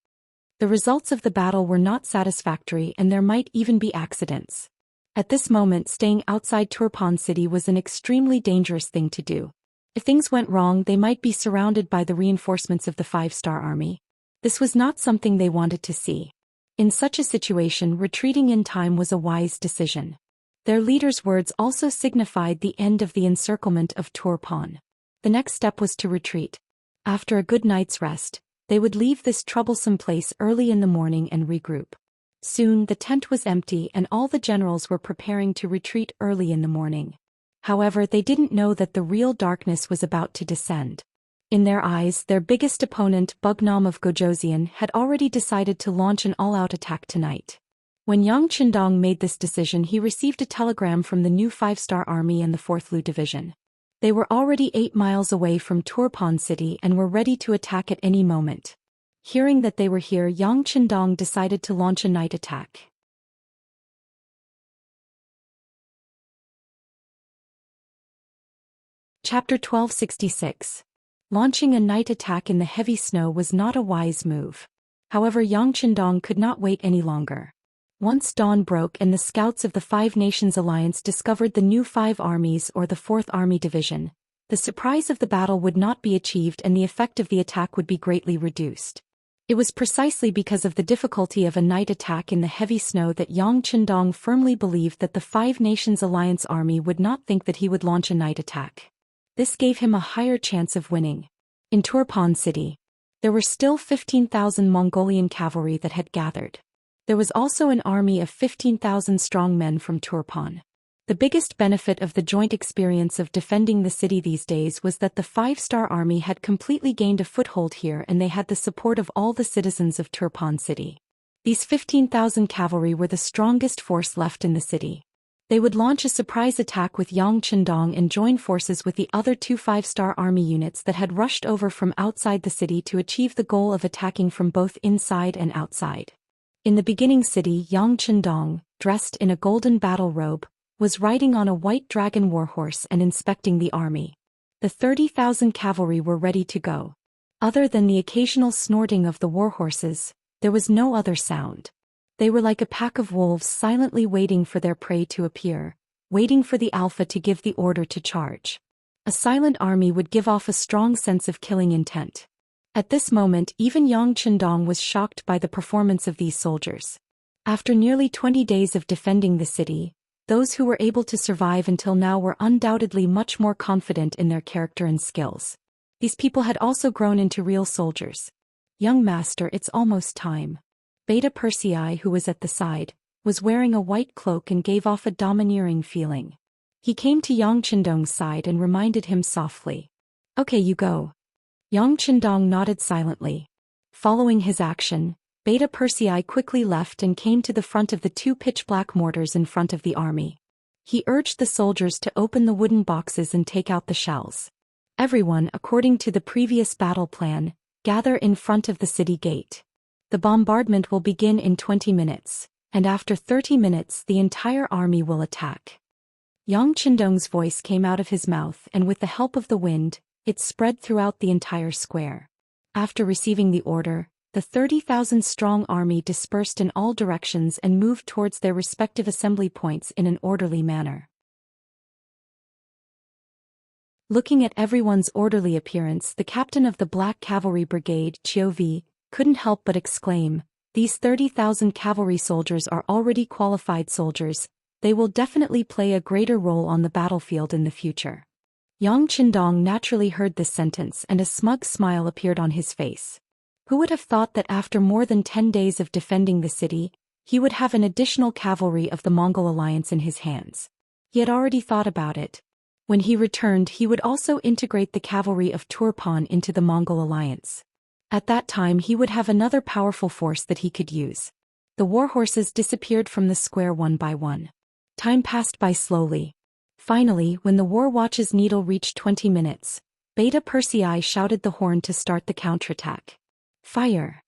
The results of the battle were not satisfactory and there might even be accidents. At this moment, staying outside Turpan City was an extremely dangerous thing to do. If things went wrong, they might be surrounded by the reinforcements of the 5-star army. This was not something they wanted to see. In such a situation, retreating in time was a wise decision. Their leader's words also signified the end of the encirclement of Turpan. The next step was to retreat. After a good night's rest, they would leave this troublesome place early in the morning and regroup. Soon the tent was empty and all the generals were preparing to retreat early in the morning. However, they didn't know that the real darkness was about to descend. In their eyes, their biggest opponent, Bugnam of Gojoseon, had already decided to launch an all-out attack tonight. When Yang Chendong made this decision, he received a telegram from the new 5-star army and the 4th Lu Division. They were already 8 miles away from Turpan City and were ready to attack at any moment. Hearing that they were here, Yang Chendong decided to launch a night attack. Chapter 1266. Launching a night attack in the heavy snow was not a wise move. However, Yang Chendong could not wait any longer. Once dawn broke and the scouts of the 5 Nations Alliance discovered the new 5 armies or the 4th Army Division, the surprise of the battle would not be achieved and the effect of the attack would be greatly reduced. It was precisely because of the difficulty of a night attack in the heavy snow that Yang Chendong firmly believed that the 5 Nations Alliance army would not think that he would launch a night attack. This gave him a higher chance of winning. In Turpan City, there were still 15,000 Mongolian cavalry that had gathered. There was also an army of 15,000 strong men from Turpan. The biggest benefit of the joint experience of defending the city these days was that the 5-star army had completely gained a foothold here and they had the support of all the citizens of Turpan City. These 15,000 cavalry were the strongest force left in the city. They would launch a surprise attack with Yang Chendong and join forces with the other 2 5-star army units that had rushed over from outside the city to achieve the goal of attacking from both inside and outside. In the beginning city, Yang Chendong, dressed in a golden battle robe, was riding on a white dragon warhorse and inspecting the army. The 30,000 cavalry were ready to go. Other than the occasional snorting of the warhorses, there was no other sound. They were like a pack of wolves silently waiting for their prey to appear, waiting for the alpha to give the order to charge. A silent army would give off a strong sense of killing intent. At this moment, even Yang Chendong was shocked by the performance of these soldiers. After nearly 20 days of defending the city, those who were able to survive until now were undoubtedly much more confident in their character and skills. These people had also grown into real soldiers. "Young master, it's almost time." Beta Persei, who was at the side, was wearing a white cloak and gave off a domineering feeling. He came to Yang Chendong's side and reminded him softly. "Okay, you go." Yang Chendong nodded silently. Following his action, Beta Persei quickly left and came to the front of the 2 pitch-black mortars in front of the army. He urged the soldiers to open the wooden boxes and take out the shells. Everyone, according to the previous battle plan, gather in front of the city gate. The bombardment will begin in 20 minutes, and after 30 minutes the entire army will attack. Yang Chendong's voice came out of his mouth and with the help of the wind, it spread throughout the entire square. After receiving the order, the 30,000-strong army dispersed in all directions and moved towards their respective assembly points in an orderly manner. Looking at everyone's orderly appearance, the captain of the Black Cavalry Brigade, Chiu Vi, couldn't help but exclaim, "These 30,000 cavalry soldiers are already qualified soldiers, they will definitely play a greater role on the battlefield in the future." Yang Chendong naturally heard this sentence and a smug smile appeared on his face. Who would have thought that after more than 10 days of defending the city, he would have an additional cavalry of the Mongol alliance in his hands? He had already thought about it. When he returned, he would also integrate the cavalry of Turpan into the Mongol alliance. At that time he would have another powerful force that he could use. The warhorses disappeared from the square one by one. Time passed by slowly. Finally, when the war watch's needle reached 20 minutes, Beta Persei shouted the horn to start the counterattack. Fire!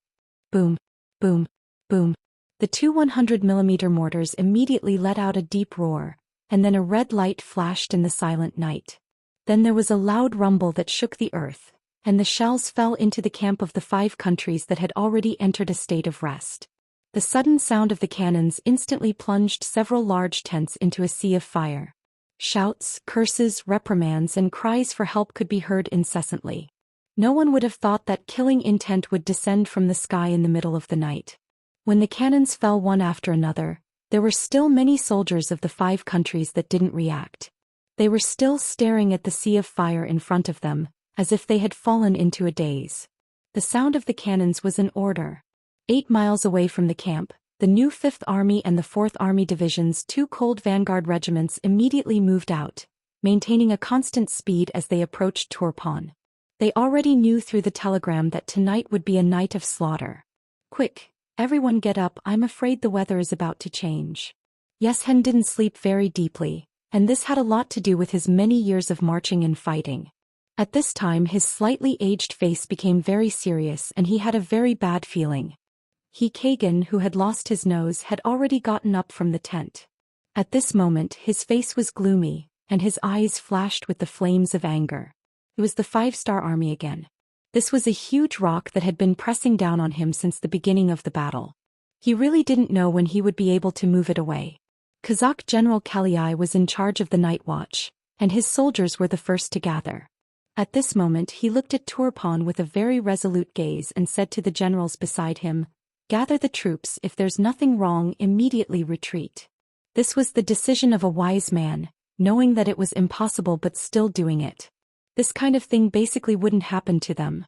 Boom, boom, boom. The 2 100mm mortars immediately let out a deep roar, and then a red light flashed in the silent night. Then there was a loud rumble that shook the earth, and the shells fell into the camp of the 5 countries that had already entered a state of rest. The sudden sound of the cannons instantly plunged several large tents into a sea of fire. Shouts, curses, reprimands, and cries for help could be heard incessantly. No one would have thought that killing intent would descend from the sky in the middle of the night. When the cannons fell one after another, there were still many soldiers of the 5 countries that didn't react. They were still staring at the sea of fire in front of them, as if they had fallen into a daze. The sound of the cannons was an order. 8 miles away from the camp, the new 5th Army and the 4th Army Division's 2 Cold Vanguard regiments immediately moved out, maintaining a constant speed as they approached Turpan. They already knew through the telegram that tonight would be a night of slaughter. "Quick, everyone get up, I'm afraid the weather is about to change." Yeshen didn't sleep very deeply, and this had a lot to do with his many years of marching and fighting. At this time his slightly aged face became very serious and he had a very bad feeling. Kagan, who had lost his nose, had already gotten up from the tent. At this moment his face was gloomy, and his eyes flashed with the flames of anger. It was the 5-star army again. This was a huge rock that had been pressing down on him since the beginning of the battle. He really didn't know when he would be able to move it away. Kazakh General Kalai was in charge of the night watch, and his soldiers were the first to gather. At this moment he looked at Turpan with a very resolute gaze and said to the generals beside him, "Gather the troops, if there's nothing wrong, immediately retreat." This was the decision of a wise man, knowing that it was impossible but still doing it. This kind of thing basically wouldn't happen to them.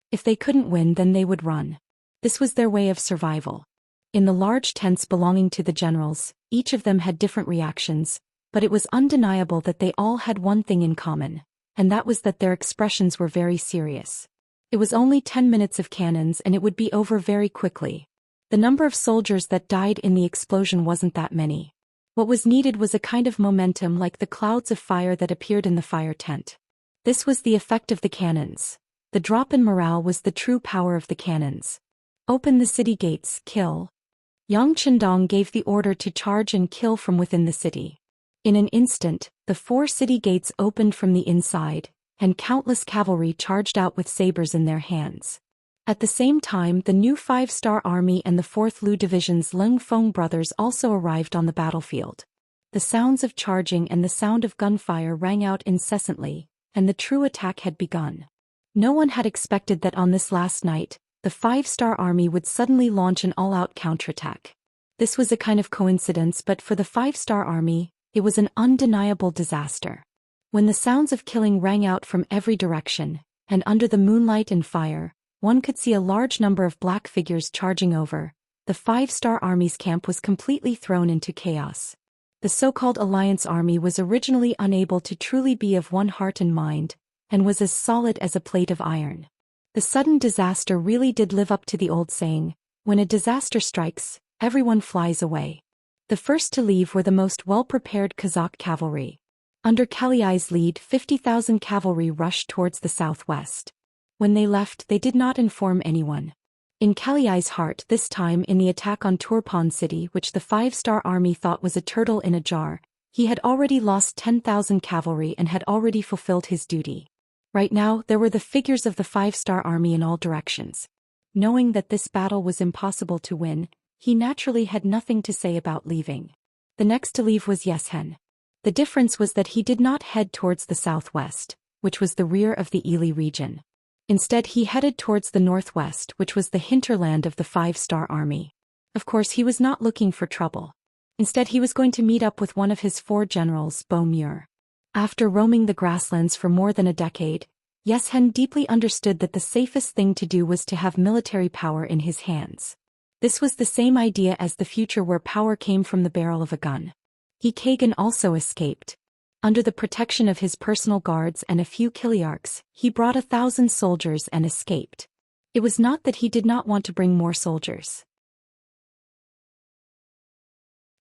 If they couldn't win, then they would run. This was their way of survival. In the large tents belonging to the generals, each of them had different reactions, but it was undeniable that they all had one thing in common, and that was that their expressions were very serious. It was only 10 minutes of cannons and it would be over very quickly. The number of soldiers that died in the explosion wasn't that many. What was needed was a kind of momentum like the clouds of fire that appeared in the fire tent. This was the effect of the cannons. The drop in morale was the true power of the cannons. Open the city gates, kill. Yang Chendong gave the order to charge and kill from within the city. In an instant, the 4 city gates opened from the inside, and countless cavalry charged out with sabers in their hands. At the same time, the new 5-star army and the 4th Lu Division's Leng Feng brothers also arrived on the battlefield. The sounds of charging and the sound of gunfire rang out incessantly, and the true attack had begun. No one had expected that on this last night, the 5-star army would suddenly launch an all-out counterattack. This was a kind of coincidence, but for the 5-star army, it was an undeniable disaster. When the sounds of killing rang out from every direction, and under the moonlight and fire, one could see a large number of black figures charging over. The 5-star army's camp was completely thrown into chaos. The so-called Alliance army was originally unable to truly be of one heart and mind, and was as solid as a plate of iron. The sudden disaster really did live up to the old saying, when a disaster strikes, everyone flies away. The first to leave were the most well-prepared Kazakh cavalry. Under Kaliai's lead, 50,000 cavalry rushed towards the southwest. When they left, they did not inform anyone. In Kaliai's heart, this time in the attack on Turpan city, which the 5-star army thought was a turtle in a jar, he had already lost 10,000 cavalry and had already fulfilled his duty. Right now, there were the figures of the 5-star army in all directions. Knowing that this battle was impossible to win, he naturally had nothing to say about leaving. The next to leave was Yeshen. The difference was that he did not head towards the southwest, which was the rear of the Ili region. Instead, he headed towards the northwest, which was the hinterland of the 5-star army. Of course, he was not looking for trouble. Instead, he was going to meet up with one of his 4 generals, Bo Mure. After roaming the grasslands for more than a decade, Yeshen deeply understood that the safest thing to do was to have military power in his hands. This was the same idea as the future where power came from the barrel of a gun. He Kagan also escaped. Under the protection of his personal guards and a few Kiliarchs, he brought 1,000 soldiers and escaped. It was not that he did not want to bring more soldiers.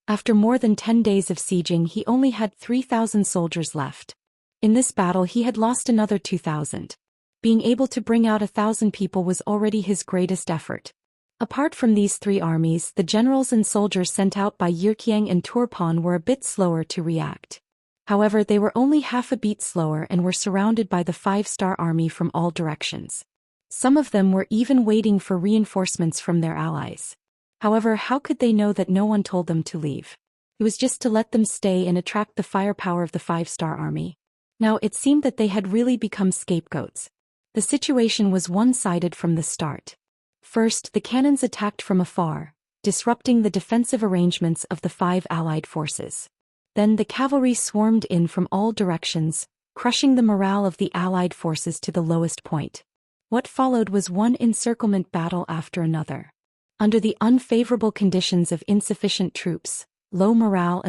After more than 10 days of sieging, he only had 3,000 soldiers left. In this battle he had lost another 2,000. Being able to bring out 1,000 people was already his greatest effort. Apart from these 3 armies, the generals and soldiers sent out by Yirkiang and Turpan were a bit slower to react. However, they were only half a beat slower and were surrounded by the 5-star army from all directions. Some of them were even waiting for reinforcements from their allies. However, how could they know that no one told them to leave? It was just to let them stay and attract the firepower of the 5-star army. Now it seemed that they had really become scapegoats. The situation was one-sided from the start. First, the cannons attacked from afar, disrupting the defensive arrangements of the 5 allied forces. Then the cavalry swarmed in from all directions, crushing the morale of the allied forces to the lowest point. What followed was one encirclement battle after another. Under the unfavorable conditions of insufficient troops, low morale,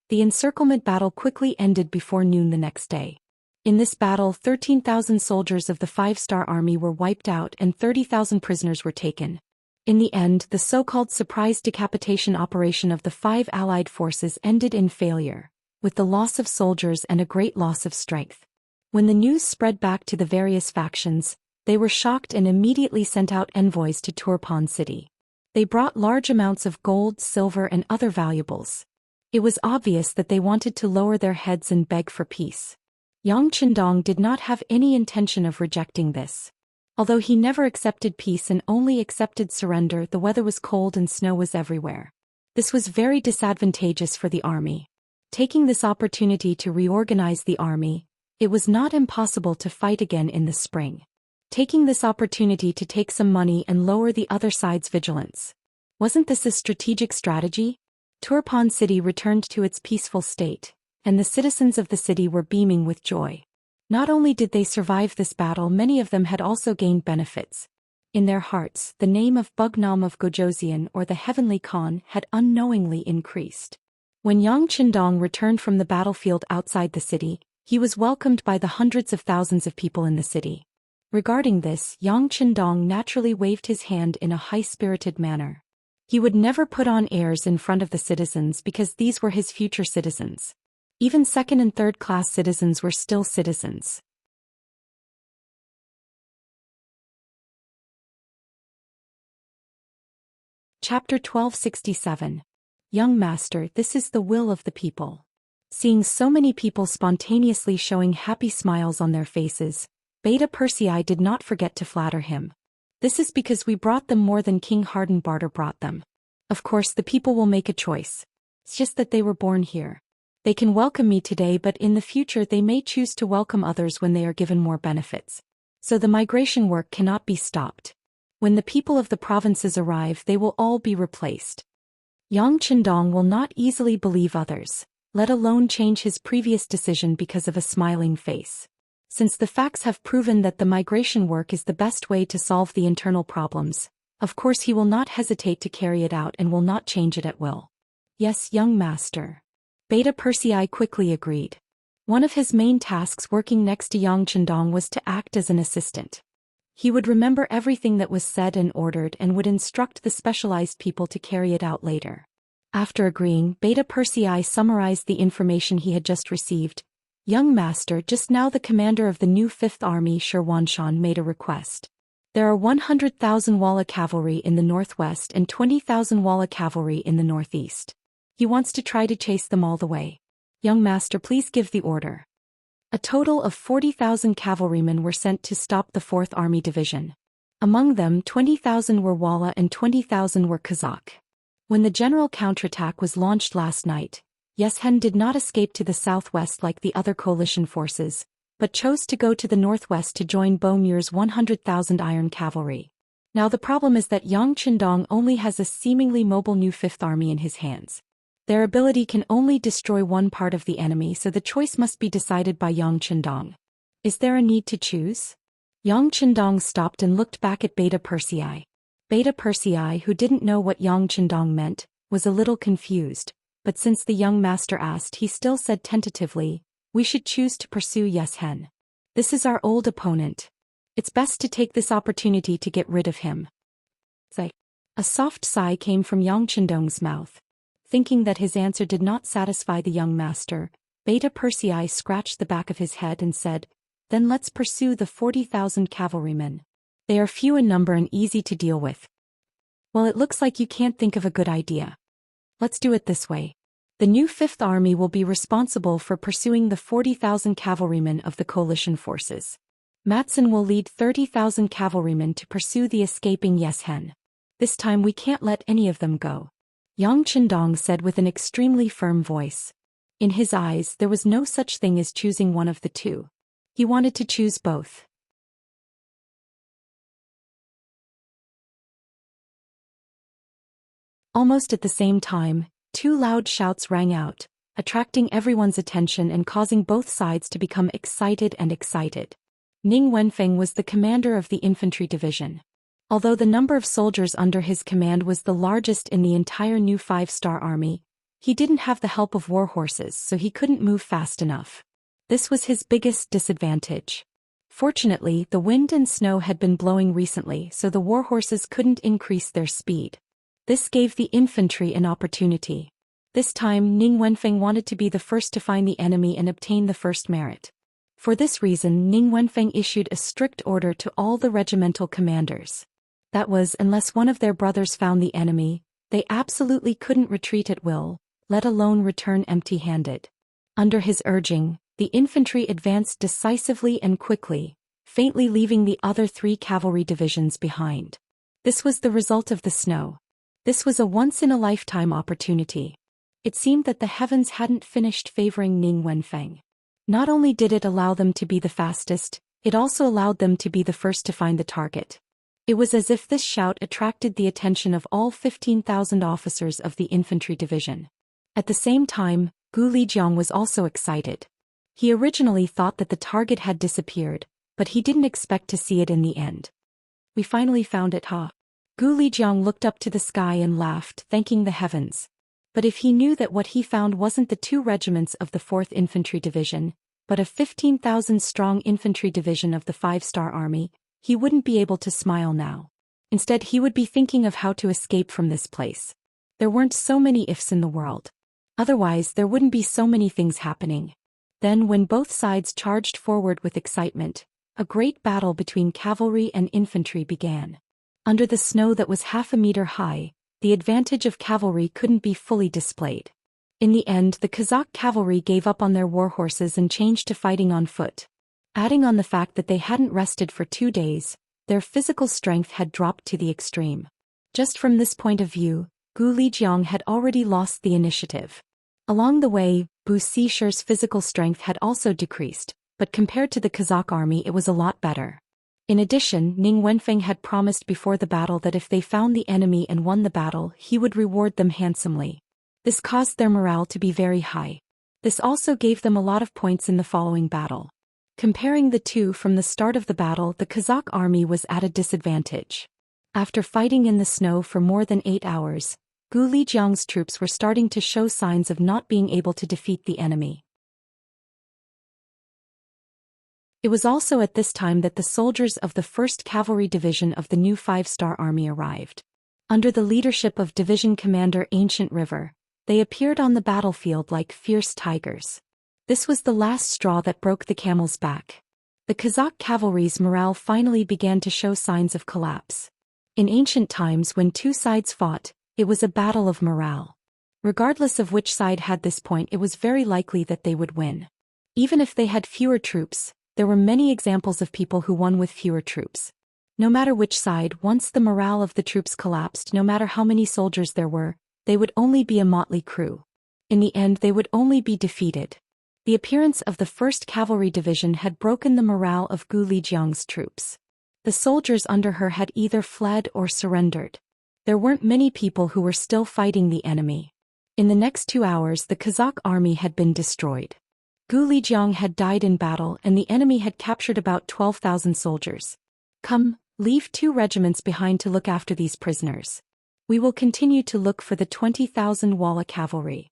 the encirclement battle quickly ended before noon the next day. In this battle, 13,000 soldiers of the 5-star army were wiped out and 30,000 prisoners were taken. In the end, the so-called surprise decapitation operation of the 5 allied forces ended in failure, with the loss of soldiers and a great loss of strength. When the news spread back to the various factions, they were shocked and immediately sent out envoys to Turpan city. They brought large amounts of gold, silver and other valuables. It was obvious that they wanted to lower their heads and beg for peace. Yang Chendong did not have any intention of rejecting this. Although he never accepted peace and only accepted surrender, the weather was cold and snow was everywhere. This was very disadvantageous for the army. Taking this opportunity to reorganize the army, it was not impossible to fight again in the spring. Taking this opportunity to take some money and lower the other side's vigilance. Wasn't this a strategic strategy? Turpan city returned to its peaceful state, and the citizens of the city were beaming with joy. Not only did they survive this battle, many of them had also gained benefits. In their hearts, the name of Bugnam of Gojosian or the Heavenly Khan had unknowingly increased. When Yang Qindong returned from the battlefield outside the city, he was welcomed by the hundreds of thousands of people in the city. Regarding this, Yang Qindong naturally waved his hand in a high-spirited manner. He would never put on airs in front of the citizens because these were his future citizens. Even second- and third-class citizens were still citizens. Chapter 1267. Young Master, this is the will of the people. Seeing so many people spontaneously showing happy smiles on their faces, Beta Persei did not forget to flatter him. This is because we brought them more than King Hardenbarter brought them. Of course the people will make a choice. It's just that they were born here. They can welcome me today, but in the future they may choose to welcome others when they are given more benefits. So the migration work cannot be stopped. When the people of the provinces arrive, they will all be replaced. Yang Qindong will not easily believe others, let alone change his previous decision because of a smiling face. Since the facts have proven that the migration work is the best way to solve the internal problems, of course he will not hesitate to carry it out and will not change it at will. Yes, young master. Beta Persei quickly agreed. One of his main tasks working next to Yang Qindong was to act as an assistant. He would remember everything that was said and ordered and would instruct the specialized people to carry it out later. After agreeing, Beta Persei summarized the information he had just received. Young Master, just now the commander of the new 5th Army Shirwanshan made a request. There are 100,000 Walla cavalry in the northwest and 20,000 Walla cavalry in the northeast. He wants to try to chase them all the way. Young Master, please give the order. A total of 40,000 cavalrymen were sent to stop the 4th Army Division. Among them 20,000 were Walla and 20,000 were Kazakh. When the general counterattack was launched last night, Yeshen did not escape to the southwest like the other coalition forces, but chose to go to the northwest to join Beaumuir's 100,000 iron cavalry. Now the problem is that Yang Qindong only has a seemingly mobile new 5th Army in his hands. Their ability can only destroy one part of the enemy, so the choice must be decided by Yang Qindong. Is there a need to choose? Yang Qindong stopped and looked back at Beta Persei. Beta Persei, who didn't know what Yang Qindong meant, was a little confused, but since the young master asked, he still said tentatively, "We should choose to pursue Yeshen. This is our old opponent. It's best to take this opportunity to get rid of him." A soft sigh came from Yang Qindong's mouth. Thinking that his answer did not satisfy the young master, Beta Persei scratched the back of his head and said, "Then let's pursue the 40,000 cavalrymen. They are few in number and easy to deal with." "Well, it looks like you can't think of a good idea. Let's do it this way. The new 5th Army will be responsible for pursuing the 40,000 cavalrymen of the coalition forces. Matson will lead 30,000 cavalrymen to pursue the escaping Yeshen. This time we can't let any of them go," Yang Qindong said with an extremely firm voice. In his eyes there was no such thing as choosing one of the two. He wanted to choose both. Almost at the same time, two loud shouts rang out, attracting everyone's attention and causing both sides to become excited and excited. Ning Wenfeng was the commander of the infantry division. Although the number of soldiers under his command was the largest in the entire new 5-star army, he didn't have the help of war horses, so he couldn't move fast enough. This was his biggest disadvantage. Fortunately, the wind and snow had been blowing recently, so the war horses couldn't increase their speed. This gave the infantry an opportunity. This time Ning Wenfeng wanted to be the first to find the enemy and obtain the first merit. For this reason, Ning Wenfeng issued a strict order to all the regimental commanders. That was, unless one of their brothers found the enemy, they absolutely couldn't retreat at will, let alone return empty-handed. Under his urging, the infantry advanced decisively and quickly, faintly leaving the other 3 cavalry divisions behind. This was the result of the snow. This was a once-in-a-lifetime opportunity. It seemed that the heavens hadn't finished favoring Ning Wenfeng. Not only did it allow them to be the fastest, it also allowed them to be the first to find the target. It was as if this shout attracted the attention of all 15,000 officers of the infantry division. At the same time, Gu Lijiang was also excited. He originally thought that the target had disappeared, but he didn't expect to see it in the end. We finally found it, huh? Gu Lijiang looked up to the sky and laughed, thanking the heavens. But if he knew that what he found wasn't the 2 regiments of the 4th Infantry Division, but a 15,000-strong infantry division of the 5-star army, he wouldn't be able to smile now. Instead, he would be thinking of how to escape from this place. There weren't so many ifs in the world. Otherwise, there wouldn't be so many things happening. Then, when both sides charged forward with excitement, a great battle between cavalry and infantry began. Under the snow that was half a meter high, the advantage of cavalry couldn't be fully displayed. In the end, the Kazakh cavalry gave up on their war horses and changed to fighting on foot. Adding on the fact that they hadn't rested for 2 days, their physical strength had dropped to the extreme. Just from this point of view, Gu Lijiang had already lost the initiative. Along the way, Bu Sishi's physical strength had also decreased, but compared to the Kazakh army it was a lot better. In addition, Ning Wenfeng had promised before the battle that if they found the enemy and won the battle, he would reward them handsomely. This caused their morale to be very high. This also gave them a lot of points in the following battle. Comparing the two from the start of the battle, the Kazakh army was at a disadvantage. After fighting in the snow for more than 8 hours, Gu Lijiang's troops were starting to show signs of not being able to defeat the enemy. It was also at this time that the soldiers of the 1st Cavalry Division of the new 5-star army arrived. Under the leadership of Division Commander Ancient River, they appeared on the battlefield like fierce tigers. This was the last straw that broke the camel's back. The Kazakh cavalry's morale finally began to show signs of collapse. In ancient times, when 2 sides fought, it was a battle of morale. Regardless of which side had this point, it was very likely that they would win. Even if they had fewer troops, there were many examples of people who won with fewer troops. No matter which side, once the morale of the troops collapsed, no matter how many soldiers there were, they would only be a motley crew. In the end, they would only be defeated. The appearance of the 1st Cavalry Division had broken the morale of Gu Lijiang's troops. The soldiers under her had either fled or surrendered. There weren't many people who were still fighting the enemy. In the next 2 hours, the Kazakh army had been destroyed. Gu Lijiang had died in battle and the enemy had captured about 12,000 soldiers. Come, leave 2 regiments behind to look after these prisoners. We will continue to look for the 20,000 Walla cavalry.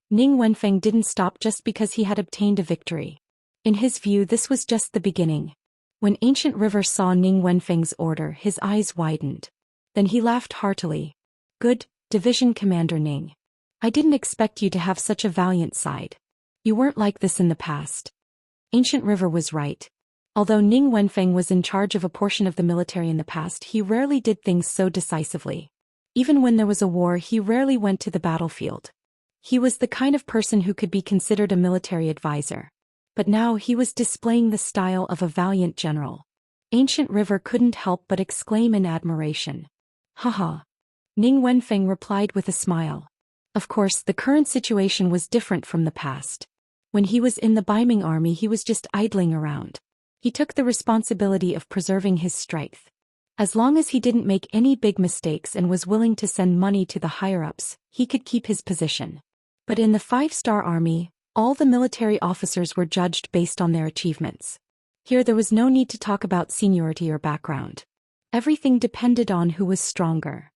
Ning Wenfeng didn't stop just because he had obtained a victory. In his view, this was just the beginning. When Ancient River saw Ning Wenfeng's order, his eyes widened. Then he laughed heartily. Good, Division Commander Ning. I didn't expect you to have such a valiant side. You weren't like this in the past. Ancient River was right. Although Ning Wenfeng was in charge of a portion of the military in the past, he rarely did things so decisively. Even when there was a war, he rarely went to the battlefield. He was the kind of person who could be considered a military advisor. But now he was displaying the style of a valiant general. Ancient River couldn't help but exclaim in admiration. Haha. Ning Wenfeng replied with a smile. Of course, the current situation was different from the past. When he was in the Baiming army, he was just idling around. He took the responsibility of preserving his strength. As long as he didn't make any big mistakes and was willing to send money to the higher-ups, he could keep his position. But in the 5-star army, all the military officers were judged based on their achievements. Here there was no need to talk about seniority or background. Everything depended on who was stronger.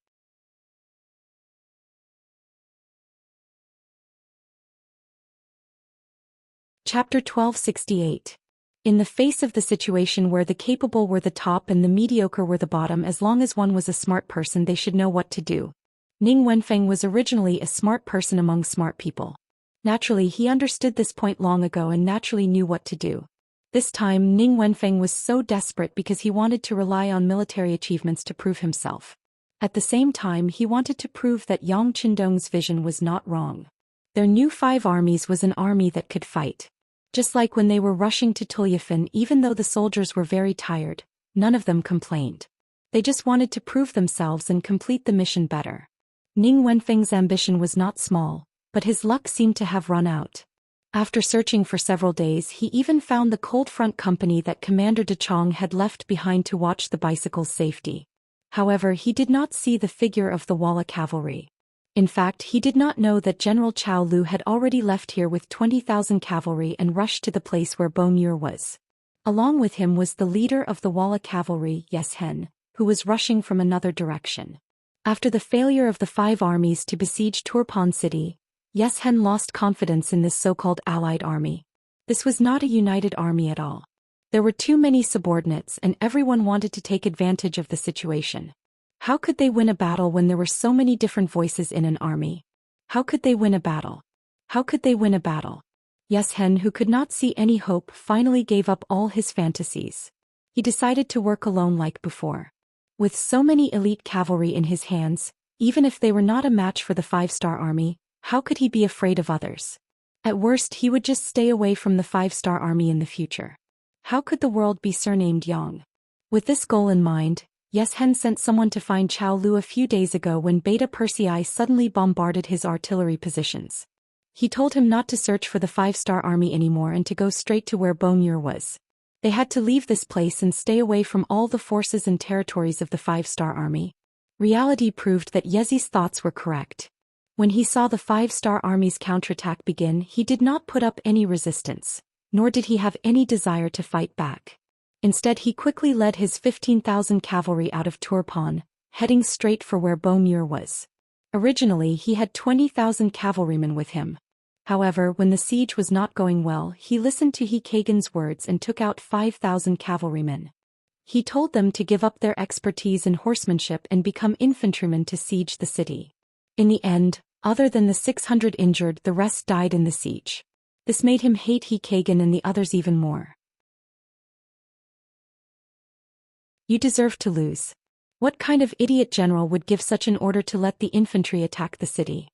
Chapter 1268. In the face of the situation where the capable were the top and the mediocre were the bottom, as long as one was a smart person, they should know what to do. Ning Wenfeng was originally a smart person among smart people. Naturally, he understood this point long ago and naturally knew what to do. This time, Ning Wenfeng was so desperate because he wanted to rely on military achievements to prove himself. At the same time, he wanted to prove that Yang Qindong's vision was not wrong. Their new 5 armies was an army that could fight. Just like when they were rushing to Tulyafin, even though the soldiers were very tired, none of them complained. They just wanted to prove themselves and complete the mission better. Ning Wenfeng's ambition was not small, but his luck seemed to have run out. After searching for several days, he even found the Cold Front company that Commander De Chong had left behind to watch the bicycle's safety. However, he did not see the figure of the Walla cavalry. In fact, he did not know that General Chao Lu had already left here with 20,000 cavalry and rushed to the place where Bo Muir was. Along with him was the leader of the Walla cavalry, Yes Hen, who was rushing from another direction. After the failure of the 5 armies to besiege Turpan city, Xian lost confidence in this so-called allied army. This was not a united army at all. There were too many subordinates and everyone wanted to take advantage of the situation. How could they win a battle when there were so many different voices in an army? How could they win a battle? How could they win a battle? Xian, who could not see any hope, finally gave up all his fantasies. He decided to work alone like before. With so many elite cavalry in his hands, even if they were not a match for the 5-star army, how could he be afraid of others? At worst, he would just stay away from the 5-star army in the future. How could the world be surnamed Yang? With this goal in mind, Xian sent someone to find Chao Lu a few days ago when Beta Persei suddenly bombarded his artillery positions. He told him not to search for the 5-star army anymore and to go straight to where Bomur was. They had to leave this place and stay away from all the forces and territories of the 5-star army. Reality proved that Yezi's thoughts were correct. When he saw the 5-star army's counterattack begin, he did not put up any resistance, nor did he have any desire to fight back. Instead, he quickly led his 15,000 cavalry out of Turpan, heading straight for where Bomur was. Originally, he had 20,000 cavalrymen with him. However, when the siege was not going well, he listened to Hikagen's words and took out 5,000 cavalrymen. He told them to give up their expertise in horsemanship and become infantrymen to siege the city. In the end, other than the 600 injured, the rest died in the siege. This made him hate Hikagen and the others even more. You deserve to lose. What kind of idiot general would give such an order to let the infantry attack the city?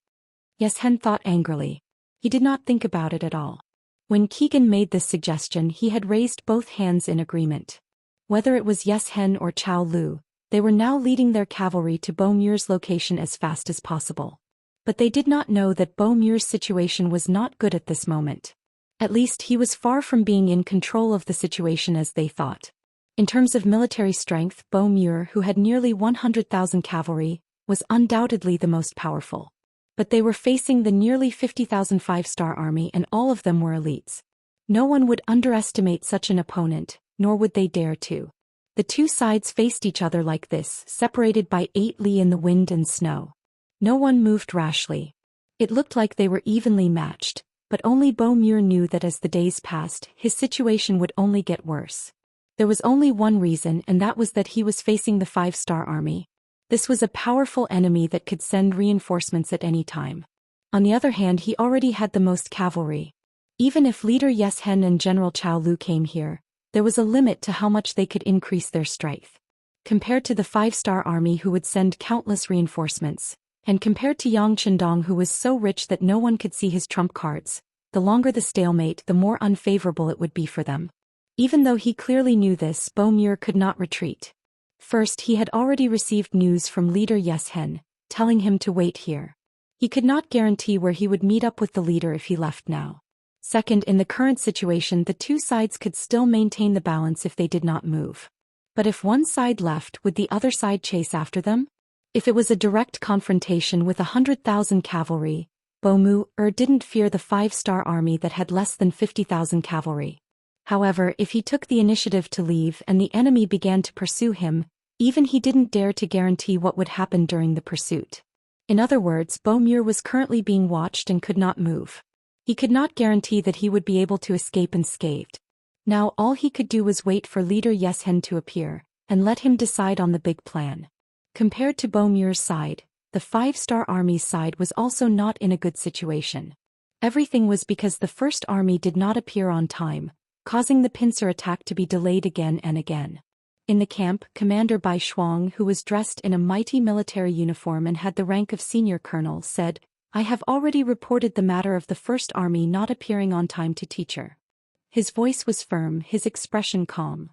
Xian thought angrily. He did not think about it at all. When Keegan made this suggestion, he had raised both hands in agreement. Whether it was Xian or Chao Lu, they were now leading their cavalry to Bomur's location as fast as possible. But they did not know that Bomur's situation was not good at this moment. At least he was far from being in control of the situation as they thought. In terms of military strength, Bomur, who had nearly 100,000 cavalry, was undoubtedly the most powerful. But they were facing the nearly 50,000 5-star army and all of them were elites. No one would underestimate such an opponent, nor would they dare to. The two sides faced each other like this, separated by 8 li in the wind and snow. No one moved rashly. It looked like they were evenly matched, but only Bomur knew that as the days passed, his situation would only get worse. There was only one reason, and that was that he was facing the 5-star army. This was a powerful enemy that could send reinforcements at any time. On the other hand, he already had the most cavalry. Even if leader Xian and General Chao Lu came here, there was a limit to how much they could increase their strength. Compared to the 5-star army who would send countless reinforcements, and compared to Yang Chendong who was so rich that no one could see his trump cards, the longer the stalemate, the more unfavorable it would be for them. Even though he clearly knew this, Bomur could not retreat. First, he had already received news from leader Xian, telling him to wait here. He could not guarantee where he would meet up with the leader if he left now. Second, in the current situation, the two sides could still maintain the balance if they did not move. But if one side left, would the other side chase after them? If it was a direct confrontation with 100,000 cavalry, Bomur didn't fear the 5-star army that had less than 50,000 cavalry. However, if he took the initiative to leave and the enemy began to pursue him, even he didn't dare to guarantee what would happen during the pursuit. In other words, Bomur was currently being watched and could not move. He could not guarantee that he would be able to escape unscathed. Now all he could do was wait for leader Xian to appear, and let him decide on the big plan. Compared to Bomur's side, the 5-star army's side was also not in a good situation. Everything was because the first army did not appear on time, causing the pincer attack to be delayed again and again. In the camp, Commander Bai Shuang, who was dressed in a mighty military uniform and had the rank of senior colonel, said, "I have already reported the matter of the first army not appearing on time to teacher." His voice was firm, his expression calm.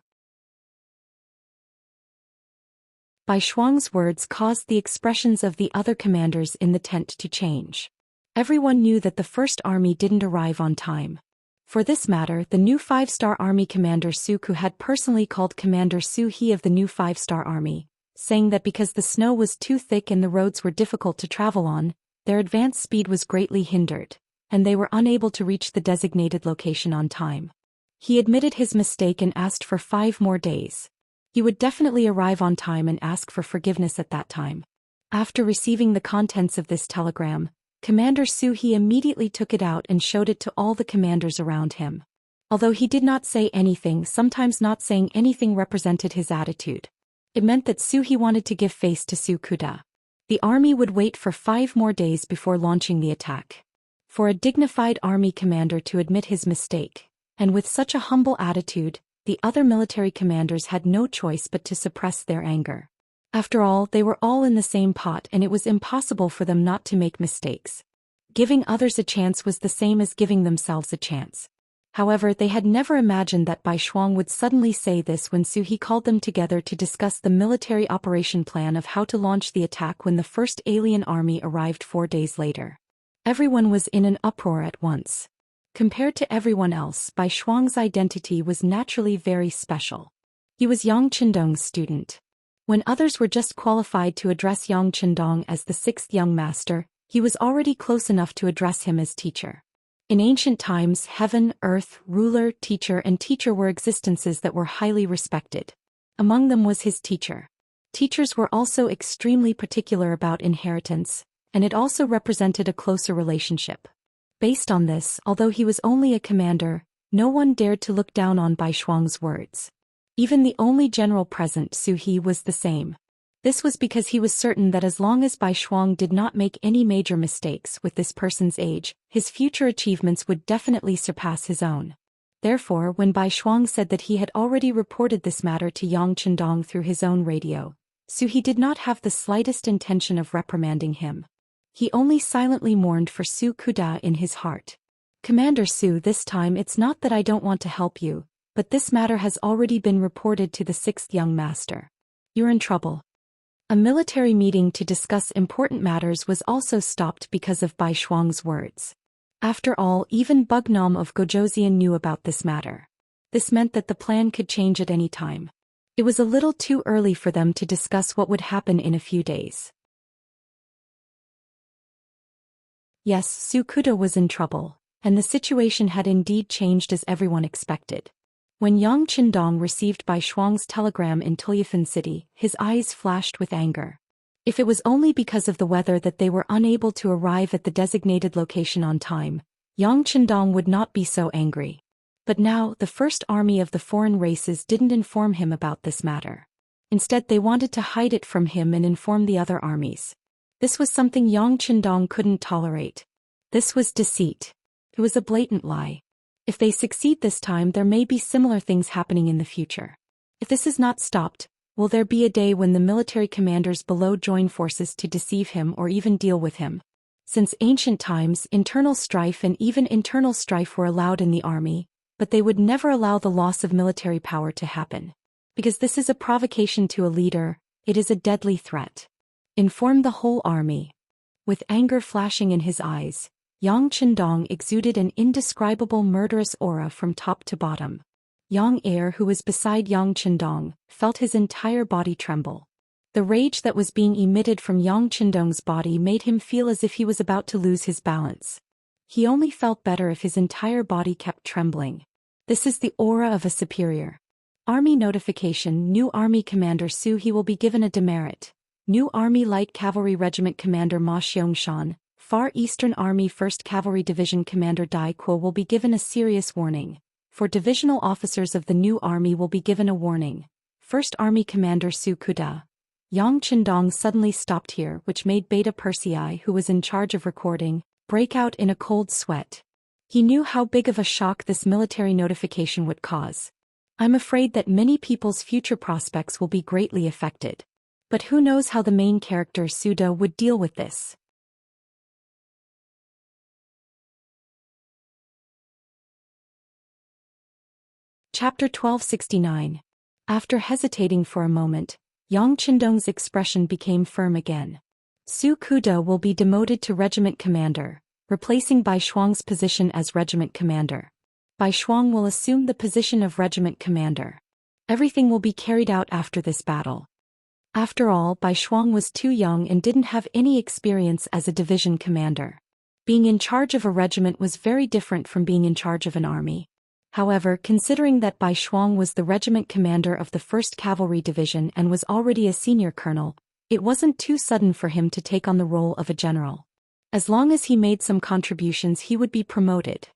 Bai Shuang's words caused the expressions of the other commanders in the tent to change. Everyone knew that the first army didn't arrive on time. For this matter, the new 5-star army commander Suku had personally called Commander Su He of the new 5-star army, saying that because the snow was too thick and the roads were difficult to travel on, their advance speed was greatly hindered, and they were unable to reach the designated location on time. He admitted his mistake and asked for 5 more days. He He would definitely arrive on time and ask for forgiveness at that time. After receiving the contents of this telegram, Commander Zhou Xian immediately took it out and showed it to all the commanders around him. Although he did not say anything, sometimes not saying anything represented his attitude. It meant that Zhou Xian wanted to give face to Su Kuda. The army would wait for 5 more days before launching the attack. For a dignified army commander to admit his mistake, and with such a humble attitude, the other military commanders had no choice but to suppress their anger. After all, they were all in the same pot and it was impossible for them not to make mistakes. Giving others a chance was the same as giving themselves a chance. However, they had never imagined that Bai Shuang would suddenly say this when Zhou Xian called them together to discuss the military operation plan of how to launch the attack when the first alien army arrived 4 days later. Everyone was in an uproar at once. Compared to everyone else, Bai Shuang's identity was naturally very special. He was Yang Qindong's student. When others were just qualified to address Yang Qindong as the 6th young master, he was already close enough to address him as teacher. In ancient times, heaven, earth, ruler, teacher and teacher were existences that were highly respected. Among them was his teacher. Teachers were also extremely particular about inheritance, and it also represented a closer relationship. Based on this, although he was only a commander, no one dared to look down on Bai Shuang's words. Even the only general present, Zhou Xian, was the same. This was because he was certain that as long as Bai Shuang did not make any major mistakes with this person's age, his future achievements would definitely surpass his own. Therefore, when Bai Shuang said that he had already reported this matter to Yang Qindong through his own radio, Zhou Xian did not have the slightest intention of reprimanding him. He only silently mourned for Su Kuda in his heart. Commander Su, this time it's not that I don't want to help you, but this matter has already been reported to the 6th young master. You're in trouble. A military meeting to discuss important matters was also stopped because of Bai Shuang's words. After all, even Bugnam of Gojoseon knew about this matter. This meant that the plan could change at any time. It was a little too early for them to discuss what would happen in a few days. Yes, Su Kuda was in trouble, and the situation had indeed changed as everyone expected. When Yang Qindong received Bai Shuang's telegram in Tulyifan City, his eyes flashed with anger. If it was only because of the weather that they were unable to arrive at the designated location on time, Yang Qindong would not be so angry. But now, the first army of the foreign races didn't inform him about this matter. Instead, they wanted to hide it from him and inform the other armies. This was something Yang Qindong couldn't tolerate. This was deceit. It was a blatant lie. If they succeed this time, there may be similar things happening in the future. If this is not stopped, will there be a day when the military commanders below join forces to deceive him or even deal with him? Since ancient times, internal strife and even internal strife were allowed in the army, but they would never allow the loss of military power to happen. Because this is a provocation to a leader, it is a deadly threat. Inform the whole army. With anger flashing in his eyes, Yang Qindong exuded an indescribable murderous aura from top to bottom. Yang Er, who was beside Yang Qindong, felt his entire body tremble. The rage that was being emitted from Yang Qindong's body made him feel as if he was about to lose his balance. He only felt better if his entire body kept trembling. This is the aura of a superior. Army notification: New Army Commander Zhou Xian will be given a demerit. New Army Light Cavalry Regiment Commander Ma Xiangshan, Far Eastern Army 1st Cavalry Division Commander Dai Kuo will be given a serious warning. For divisional officers of the new army will be given a warning. 1st Army Commander Su Kuda. Yang Qindong suddenly stopped here, which made Beta Persei, who was in charge of recording, break out in a cold sweat. He knew how big of a shock this military notification would cause. I'm afraid that many people's future prospects will be greatly affected. But who knows how the main character Suda would deal with this. Chapter 1269. After hesitating for a moment, Yang Qindong's expression became firm again. Su Kuda will be demoted to regiment commander, replacing Bai Shuang's position as regiment commander. Bai Shuang will assume the position of regiment commander. Everything will be carried out after this battle. After all, Bai Shuang was too young and didn't have any experience as a division commander. Being in charge of a regiment was very different from being in charge of an army. However, considering that Bai Shuang was the regiment commander of the 1st Cavalry Division and was already a senior colonel, it wasn't too sudden for him to take on the role of a general. As long as he made some contributions, he would be promoted.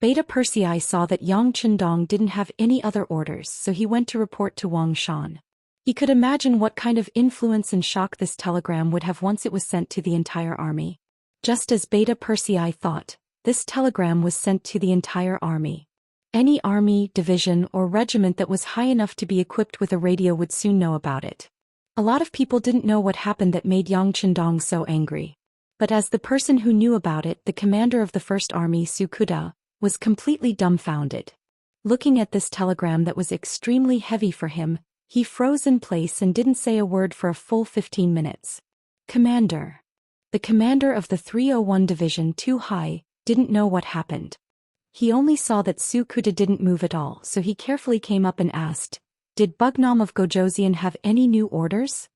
Beta Persei saw that Yang Chendong didn't have any other orders, so he went to report to Wang Shan. He could imagine what kind of influence and shock this telegram would have once it was sent to the entire army. Just as Beta Persei thought, this telegram was sent to the entire army. Any army, division, or regiment that was high enough to be equipped with a radio would soon know about it. A lot of people didn't know what happened that made Yang Chendong so angry. But as the person who knew about it, the commander of the First Army, Su Kuda, was completely dumbfounded. Looking at this telegram that was extremely heavy for him, he froze in place and didn't say a word for a full 15 minutes. Commander. The commander of the 301 Division, Tu Hai, didn't know what happened. He only saw that Su Kuda didn't move at all, so he carefully came up and asked, "Did Bugnam of Gojoseon have any new orders?"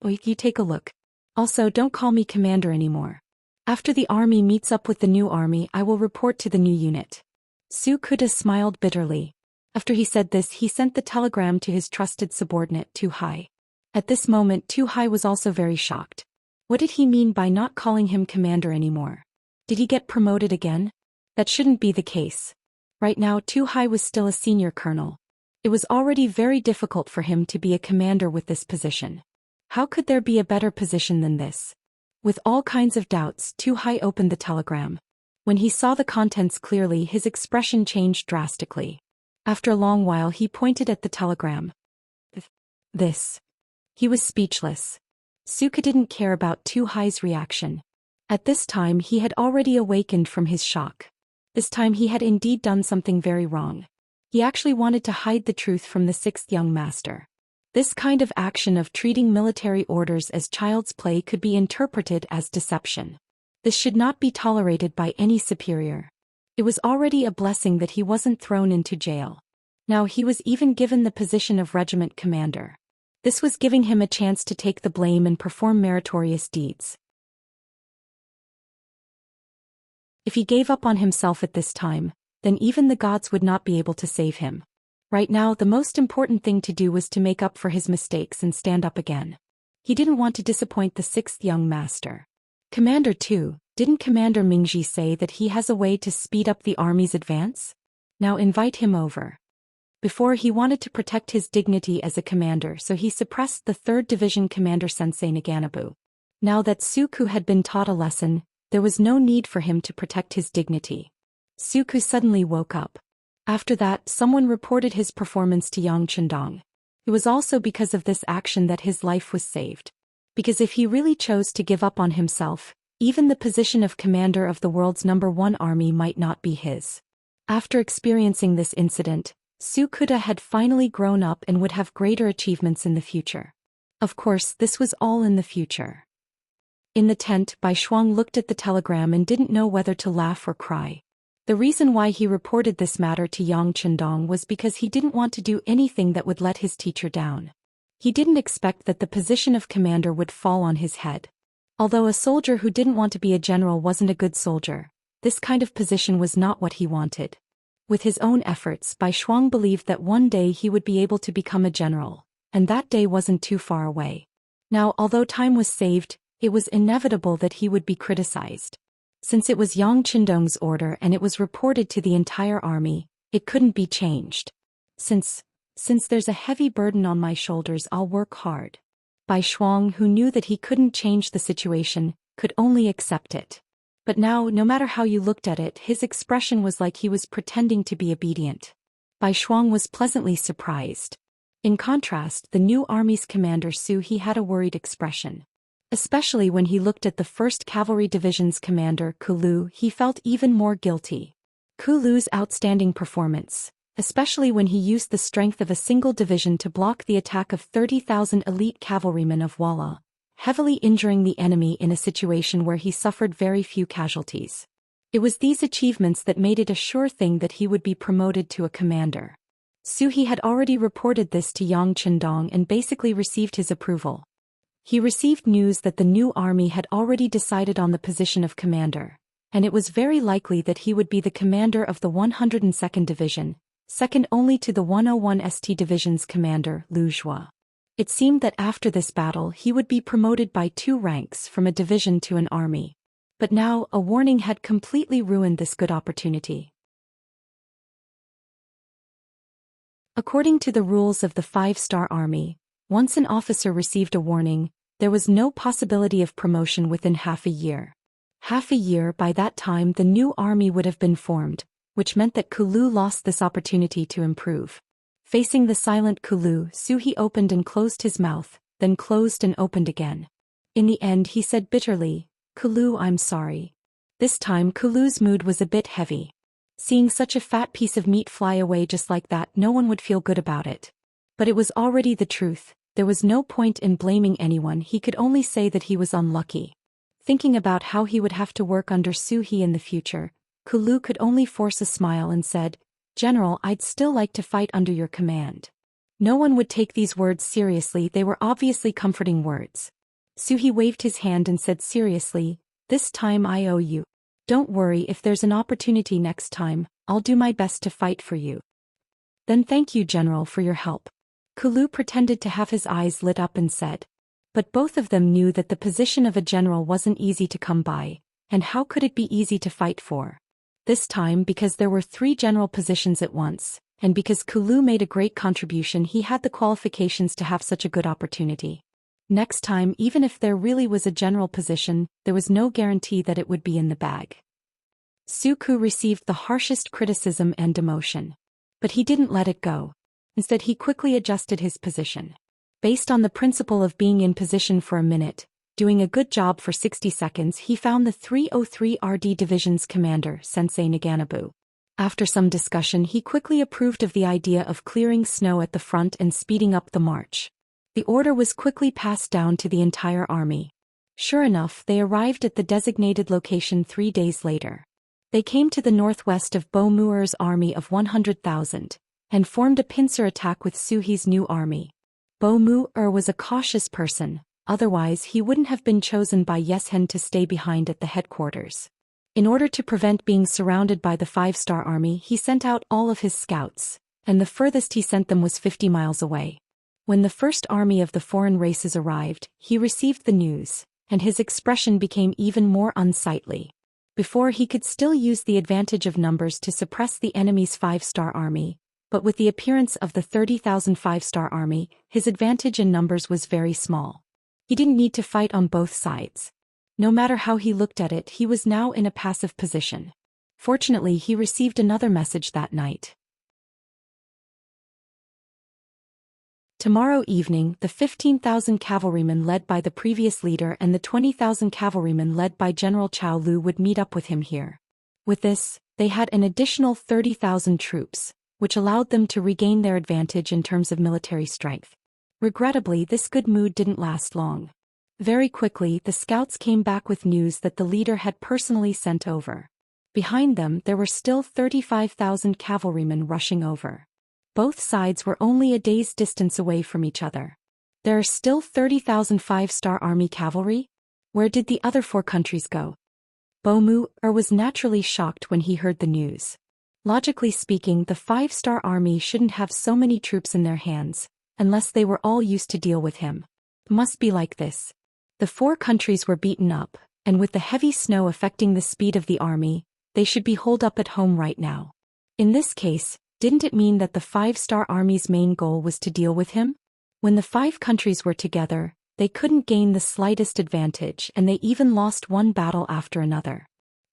You take a look. Also, don't call me commander anymore. After the army meets up with the new army, I will report to the new unit. Su Kuda smiled bitterly. After he said this, he sent the telegram to his trusted subordinate, Tu Hai. At this moment, Tu Hai was also very shocked. What did he mean by not calling him commander anymore? Did he get promoted again? That shouldn't be the case. Right now, Tu Hai was still a senior colonel. It was already very difficult for him to be a commander with this position. How could there be a better position than this? With all kinds of doubts, Tu Hai opened the telegram. When he saw the contents clearly, his expression changed drastically. After a long while, he pointed at the telegram. This. He was speechless. Suka didn't care about Tu Hai's reaction. At this time, he had already awakened from his shock. This time he had indeed done something very wrong. He actually wanted to hide the truth from the 6th young master. This kind of action of treating military orders as child's play could be interpreted as deception. This should not be tolerated by any superior. It was already a blessing that he wasn't thrown into jail. Now he was even given the position of regiment commander. This was giving him a chance to take the blame and perform meritorious deeds. If he gave up on himself at this time, then even the gods would not be able to save him. Right now, the most important thing to do was to make up for his mistakes and stand up again. He didn't want to disappoint the 6th young master. Commander 2, didn't Commander Mingji say that he has a way to speed up the army's advance? Now invite him over. Before, he wanted to protect his dignity as a commander, so he suppressed the 3rd Division Commander Sensei Naganabu. Now that Suku had been taught a lesson, there was no need for him to protect his dignity. Suku suddenly woke up. After that, someone reported his performance to Yang Chendong. It was also because of this action that his life was saved. Because if he really chose to give up on himself, even the position of commander of the world's #1 army might not be his. After experiencing this incident, Su Kuda had finally grown up and would have greater achievements in the future. Of course, this was all in the future. In the tent, Bai Shuang looked at the telegram and didn't know whether to laugh or cry. The reason why he reported this matter to Yang Chendong was because he didn't want to do anything that would let his teacher down. He didn't expect that the position of commander would fall on his head. Although a soldier who didn't want to be a general wasn't a good soldier, this kind of position was not what he wanted. With his own efforts, Bai Shuang believed that one day he would be able to become a general, and that day wasn't too far away. Now, although time was saved, it was inevitable that he would be criticized. Since it was Yang Chendong's order and it was reported to the entire army, it couldn't be changed. Since there's a heavy burden on my shoulders, I'll work hard. Bai Shuang, who knew that he couldn't change the situation, could only accept it. But now, no matter how you looked at it, his expression was like he was pretending to be obedient. Bai Shuang was pleasantly surprised. In contrast, the new army's commander Su He had a worried expression. Especially when he looked at the 1st Cavalry Division's commander, Kulu, he felt even more guilty. Kulu's outstanding performance, especially when he used the strength of a single division to block the attack of 30,000 elite cavalrymen of Walla, heavily injuring the enemy in a situation where he suffered very few casualties. It was these achievements that made it a sure thing that he would be promoted to a commander. Su He had already reported this to Yang Chendong and basically received his approval. He received news that the new army had already decided on the position of commander, and it was very likely that he would be the commander of the 102nd Division, second only to the 101 St Division's commander, Lu Zhua. It seemed that after this battle he would be promoted by 2 ranks from a division to an army. But now a warning had completely ruined this good opportunity. According to the rules of the 5-star army, once an officer received a warning, there was no possibility of promotion within half a year. Half a year by that time the new army would have been formed, which meant that Kulu lost this opportunity to improve. Facing the silent Kulu, Suhi opened and closed his mouth, then closed and opened again. In the end he said bitterly, "Kulu, I'm sorry." This time Kulu's mood was a bit heavy. Seeing such a fat piece of meat fly away just like that, no one would feel good about it. But it was already the truth, there was no point in blaming anyone, he could only say that he was unlucky. Thinking about how he would have to work under Suhi in the future, Kulu could only force a smile and said, "General, I'd still like to fight under your command." No one would take these words seriously, they were obviously comforting words. Suhi waved his hand and said seriously, "This time I owe you. Don't worry, if there's an opportunity next time, I'll do my best to fight for you." "Then thank you, General, for your help." Kulu pretended to have his eyes lit up and said. But both of them knew that the position of a general wasn't easy to come by, and how could it be easy to fight for? This time, because there were 3 general positions at once, and because Kulu made a great contribution, he had the qualifications to have such a good opportunity. Next time, even if there really was a general position, there was no guarantee that it would be in the bag. Suku received the harshest criticism and demotion. But he didn't let it go. Instead he quickly adjusted his position. Based on the principle of being in position for a minute, doing a good job for 60 seconds, he found the 303 RD Division's commander, Sensei Naganabu. After some discussion he quickly approved of the idea of clearing snow at the front and speeding up the march. The order was quickly passed down to the entire army. Sure enough, they arrived at the designated location 3 days later. They came to the northwest of Bo Muer's army of 100,000, and formed a pincer attack with Suhi's new army. Bo Muer was a cautious person, otherwise he wouldn't have been chosen by Yeshen to stay behind at the headquarters. In order to prevent being surrounded by the 5-star army, he sent out all of his scouts, and the furthest he sent them was 50 miles away. When the first army of the foreign races arrived, he received the news, and his expression became even more unsightly. Before, he could still use the advantage of numbers to suppress the enemy's 5-star army, but with the appearance of the 30,000 5-star army, his advantage in numbers was very small. He didn't need to fight on both sides. No matter how he looked at it, he was now in a passive position. Fortunately, he received another message that night. Tomorrow evening, the 15,000 cavalrymen led by the previous leader and the 20,000 cavalrymen led by General Chao Lu would meet up with him here. With this, they had an additional 30,000 troops, which allowed them to regain their advantage in terms of military strength. Regrettably, this good mood didn't last long. Very quickly, the scouts came back with news that the leader had personally sent over. Behind them, there were still 35,000 cavalrymen rushing over. Both sides were only a day's distance away from each other. There are still 30,000 5-star army cavalry? Where did the other 4 countries go? Bo Muer was naturally shocked when he heard the news. Logically speaking, the 5-star army shouldn't have so many troops in their hands, unless they were all used to deal with him. It must be like this. The 4 countries were beaten up, and with the heavy snow affecting the speed of the army, they should be holed up at home right now. In this case, didn't it mean that the 5-star army's main goal was to deal with him? When the 5 countries were together, they couldn't gain the slightest advantage, and they even lost one battle after another.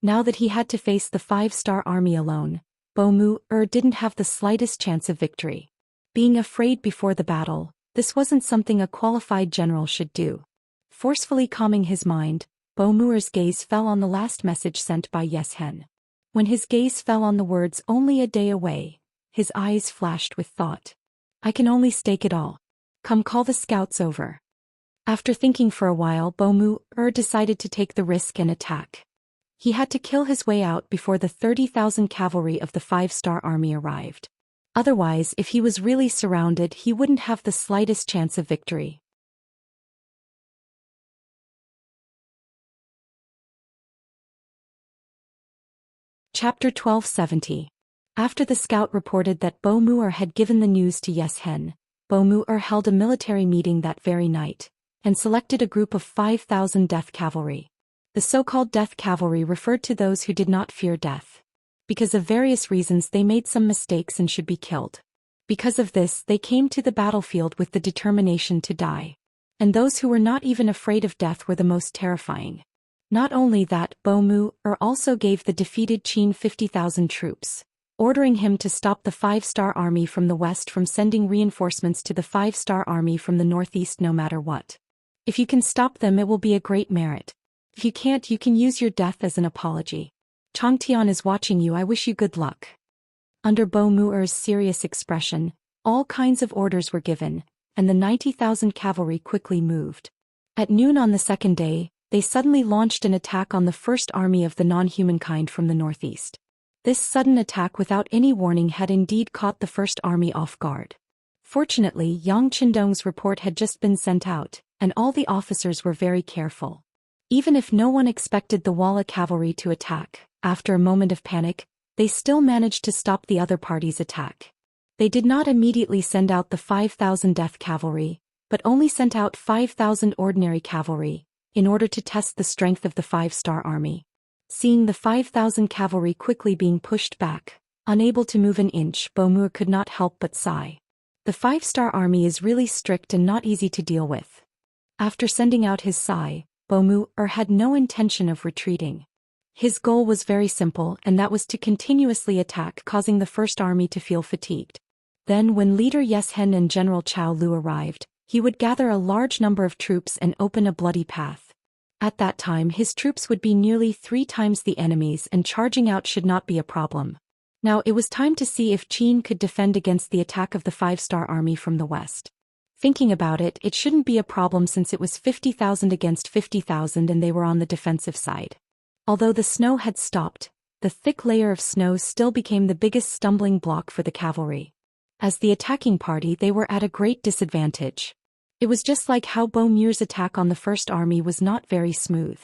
Now that he had to face the 5-star army alone, Bo Muer didn't have the slightest chance of victory. Being afraid before the battle, this wasn't something a qualified general should do. Forcefully calming his mind, Bo Muer's gaze fell on the last message sent by Yeshen. When his gaze fell on the words "only a day away," his eyes flashed with thought. "I can only stake it all. Come, call the scouts over." After thinking for a while, Bo Muer decided to take the risk and attack. He had to kill his way out before the 30,000 cavalry of the 5-star army arrived. Otherwise, if he was really surrounded, he wouldn't have the slightest chance of victory. Chapter 1270. After the scout reported that Bo Mu'er had given the news to Yes Hen, Bo Mu'er held a military meeting that very night, and selected a group of 5,000 death cavalry. The so-called death cavalry referred to those who did not fear death. Because of various reasons they made some mistakes and should be killed. Because of this they came to the battlefield with the determination to die. And those who were not even afraid of death were the most terrifying. Not only that, Bo Mu'er also gave the defeated Qin 50,000 troops, ordering him to stop the 5-star army from the west from sending reinforcements to the 5-star army from the northeast no matter what. If you can stop them it will be a great merit. If you can't, you can use your death as an apology. Changtian is watching you, I wish you good luck. Under Bo Mu'er's serious expression, all kinds of orders were given, and the 90,000 cavalry quickly moved. At noon on the second day, they suddenly launched an attack on the first army of the non-humankind from the northeast. This sudden attack without any warning had indeed caught the first army off guard. Fortunately, Yang Qindong's report had just been sent out, and all the officers were very careful. Even if no one expected the Walla cavalry to attack, after a moment of panic, they still managed to stop the other party's attack. They did not immediately send out the 5,000 death cavalry, but only sent out 5,000 ordinary cavalry, in order to test the strength of the 5-star army. Seeing the 5,000 cavalry quickly being pushed back, unable to move an inch, Bo Mu'er could not help but sigh. The 5-star army is really strict and not easy to deal with. After sending out his sigh, Bo Mu'er had no intention of retreating. His goal was very simple, and that was to continuously attack, causing the first army to feel fatigued. Then when leader Yes Hen and General Chao Lu arrived, he would gather a large number of troops and open a bloody path. At that time his troops would be nearly 3 times the enemy's and charging out should not be a problem. Now it was time to see if Qin could defend against the attack of the 5-star army from the west. Thinking about it, it shouldn't be a problem since it was 50,000 against 50,000 and they were on the defensive side. Although the snow had stopped, the thick layer of snow still became the biggest stumbling block for the cavalry. As the attacking party they were at a great disadvantage. It was just like how Bo Mu'er's attack on the first army was not very smooth.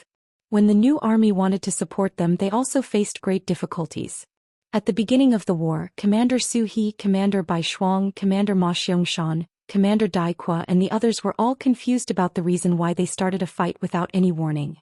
When the new army wanted to support them they also faced great difficulties. At the beginning of the war, Commander Su He, Commander Bai Shuang, Commander Ma Xiangshan, Commander Dai Qua and the others were all confused about the reason why they started a fight without any warning.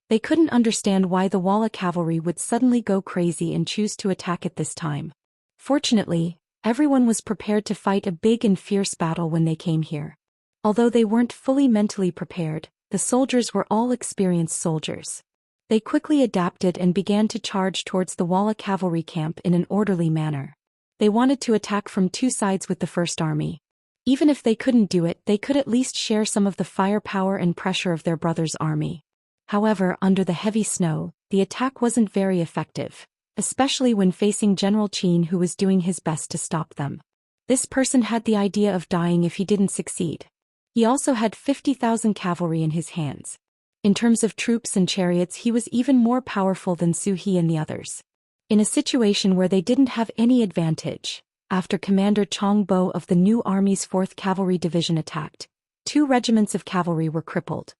They couldn't understand why the Walla cavalry would suddenly go crazy and choose to attack at this time. Fortunately, everyone was prepared to fight a big and fierce battle when they came here. Although they weren't fully mentally prepared, the soldiers were all experienced soldiers. They quickly adapted and began to charge towards the Walla cavalry camp in an orderly manner. They wanted to attack from 2 sides with the first army. Even if they couldn't do it, they could at least share some of the firepower and pressure of their brother's army. However, under the heavy snow, the attack wasn't very effective, especially when facing General Qin, who was doing his best to stop them. This person had the idea of dying if he didn't succeed. He also had 50,000 cavalry in his hands. In terms of troops and chariots he was even more powerful than Su He and the others. In a situation where they didn't have any advantage, after Commander Chong Bo of the new army's 4th Cavalry Division attacked, 2 regiments of cavalry were crippled.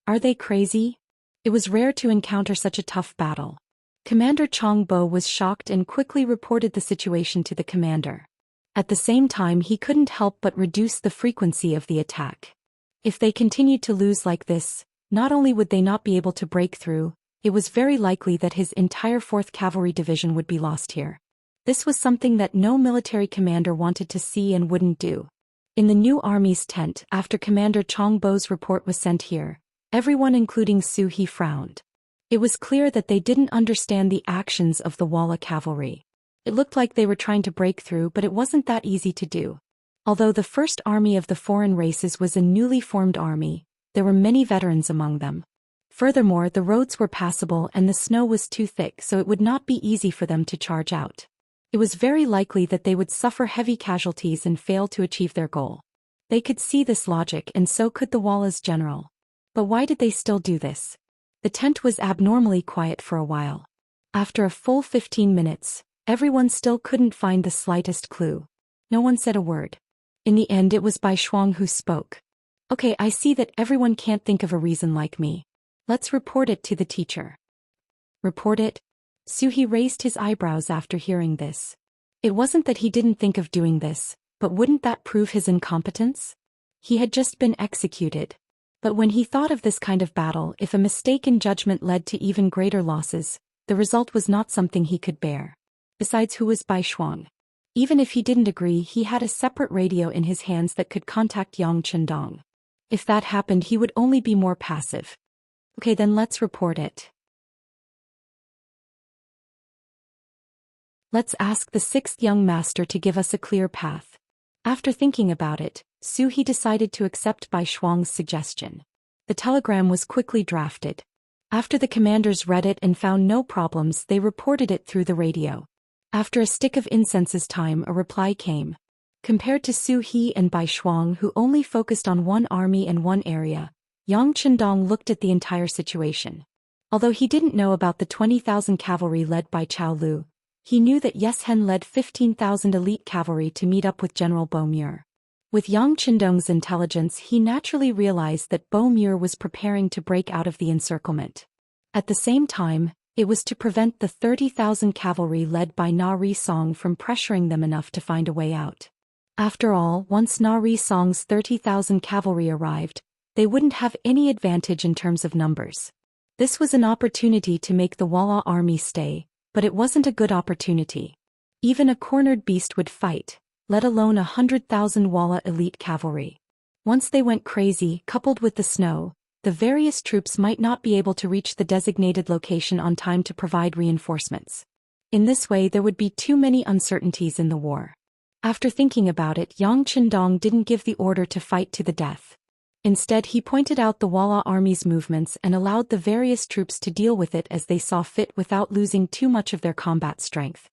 Are they crazy? It was rare to encounter such a tough battle. Commander Chong Bo was shocked and quickly reported the situation to the commander. At the same time he couldn't help but reduce the frequency of the attack. If they continued to lose like this, not only would they not be able to break through, it was very likely that his entire 4th Cavalry Division would be lost here. This was something that no military commander wanted to see and wouldn't do. In the new army's tent, after Commander Chong Bo's report was sent here, everyone including Su He frowned. It was clear that they didn't understand the actions of the Walla cavalry. It looked like they were trying to break through, but it wasn't that easy to do. Although the first army of the foreign races was a newly formed army, there were many veterans among them. Furthermore, the roads were passable and the snow was too thick, so it would not be easy for them to charge out. It was very likely that they would suffer heavy casualties and fail to achieve their goal. They could see this logic, and so could the Walla's general. But why did they still do this? The tent was abnormally quiet for a while. After a full 15 minutes, everyone still couldn't find the slightest clue. No one said a word. In the end it was Bai Shuang who spoke. Okay, I see that everyone can't think of a reason like me. Let's report it to the teacher. Report it? Su He raised his eyebrows after hearing this. It wasn't that he didn't think of doing this, but wouldn't that prove his incompetence? He had just been executed. But when he thought of this kind of battle, if a mistake in judgment led to even greater losses, the result was not something he could bear. Besides, who was Bai Shuang? Even if he didn't agree, he had a separate radio in his hands that could contact Yang Chendong. If that happened, he would only be more passive. Okay, then let's report it. Let's ask the sixth young master to give us a clear path. After thinking about it, Su He decided to accept Bai Shuang's suggestion. The telegram was quickly drafted. After the commanders read it and found no problems, they reported it through the radio. After a stick of incense's time, a reply came. Compared to Su He and Bai Shuang, who only focused on one army and one area, Yang Chendong looked at the entire situation. Although he didn't know about the 20,000 cavalry led by Cao Lu, he knew that Yeshen led 15,000 elite cavalry to meet up with General Bomure. With Yang Chendong's intelligence, he naturally realized that Bomure was preparing to break out of the encirclement. At the same time, it was to prevent the 30,000 cavalry led by Na Ri Song from pressuring them enough to find a way out. After all, once Na Ri Song's 30,000 cavalry arrived, they wouldn't have any advantage in terms of numbers. This was an opportunity to make the Walla army stay, but it wasn't a good opportunity. Even a cornered beast would fight, let alone 100,000 Walla elite cavalry. Once they went crazy, coupled with the snow, the various troops might not be able to reach the designated location on time to provide reinforcements. In this way, there would be too many uncertainties in the war. After thinking about it, Yang Chendong didn't give the order to fight to the death. Instead, he pointed out the Walla army's movements and allowed the various troops to deal with it as they saw fit without losing too much of their combat strength.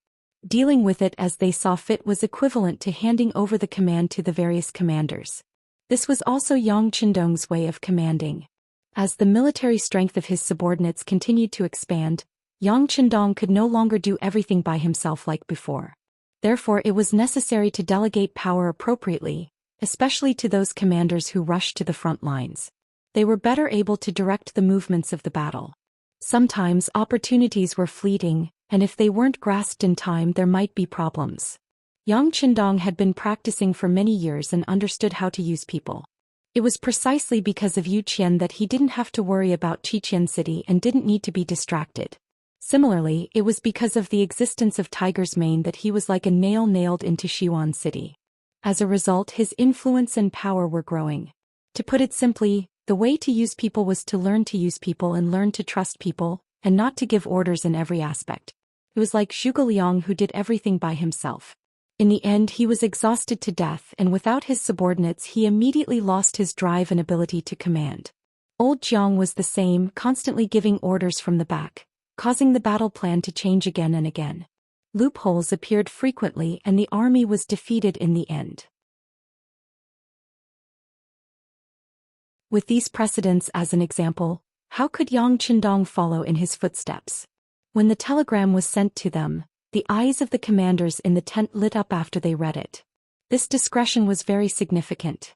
Dealing with it as they saw fit was equivalent to handing over the command to the various commanders. This was also Yang Chendong's way of commanding. As the military strength of his subordinates continued to expand, Yang Chendong could no longer do everything by himself like before. Therefore, it was necessary to delegate power appropriately, especially to those commanders who rushed to the front lines. They were better able to direct the movements of the battle. Sometimes opportunities were fleeting, and if they weren't grasped in time, there might be problems. Yang Chendong had been practicing for many years and understood how to use people. It was precisely because of Zhou Xian that he didn't have to worry about Qiqian City and didn't need to be distracted. Similarly, it was because of the existence of Tiger's Mane that he was like a nail nailed into Xiwan City. As a result, his influence and power were growing. To put it simply, the way to use people was to learn to use people and learn to trust people, and not to give orders in every aspect. It was like Zhuge Liang, who did everything by himself. In the end, he was exhausted to death, and without his subordinates he immediately lost his drive and ability to command. Old Jiang was the same, constantly giving orders from the back, causing the battle plan to change again and again. Loopholes appeared frequently and the army was defeated in the end. With these precedents as an example, how could Yang Chendong follow in his footsteps? When the telegram was sent to them, the eyes of the commanders in the tent lit up after they read it. This discretion was very significant.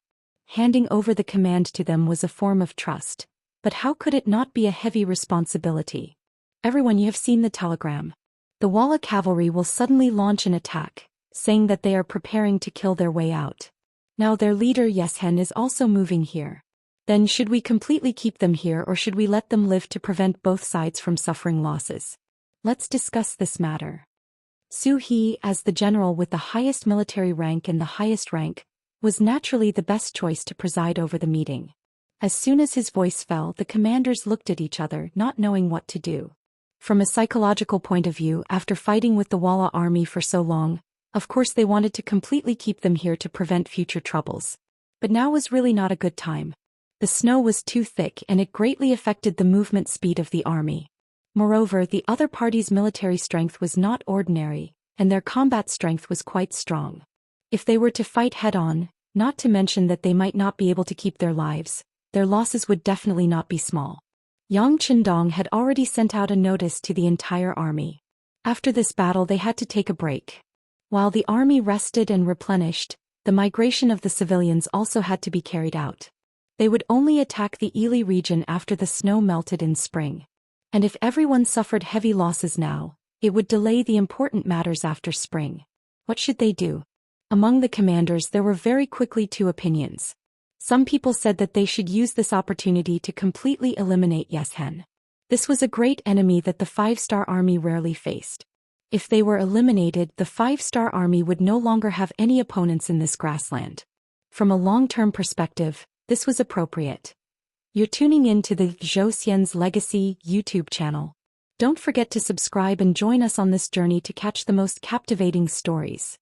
Handing over the command to them was a form of trust, but how could it not be a heavy responsibility? Everyone, you have seen the telegram. The Walla cavalry will suddenly launch an attack, saying that they are preparing to kill their way out. Now their leader Yeshen is also moving here. Then should we completely keep them here, or should we let them live to prevent both sides from suffering losses? Let's discuss this matter. Su He, as the general with the highest military rank and the highest rank, was naturally the best choice to preside over the meeting. As soon as his voice fell, the commanders looked at each other, not knowing what to do. From a psychological point of view, after fighting with the Walla army for so long, of course they wanted to completely keep them here to prevent future troubles. But now was really not a good time. The snow was too thick and it greatly affected the movement speed of the army. Moreover, the other party's military strength was not ordinary, and their combat strength was quite strong. If they were to fight head-on, not to mention that they might not be able to keep their lives, their losses would definitely not be small. Yang Chendong had already sent out a notice to the entire army. After this battle they had to take a break. While the army rested and replenished, the migration of the civilians also had to be carried out. They would only attack the Ili region after the snow melted in spring. And if everyone suffered heavy losses now, it would delay the important matters after spring. What should they do? Among the commanders there were very quickly two opinions. Some people said that they should use this opportunity to completely eliminate Xian. This was a great enemy that the 5-star army rarely faced. If they were eliminated, the 5-star army would no longer have any opponents in this grassland. From a long-term perspective, this was appropriate. You're tuning in to the Zhou Xian's Legacy YouTube channel. Don't forget to subscribe and join us on this journey to catch the most captivating stories.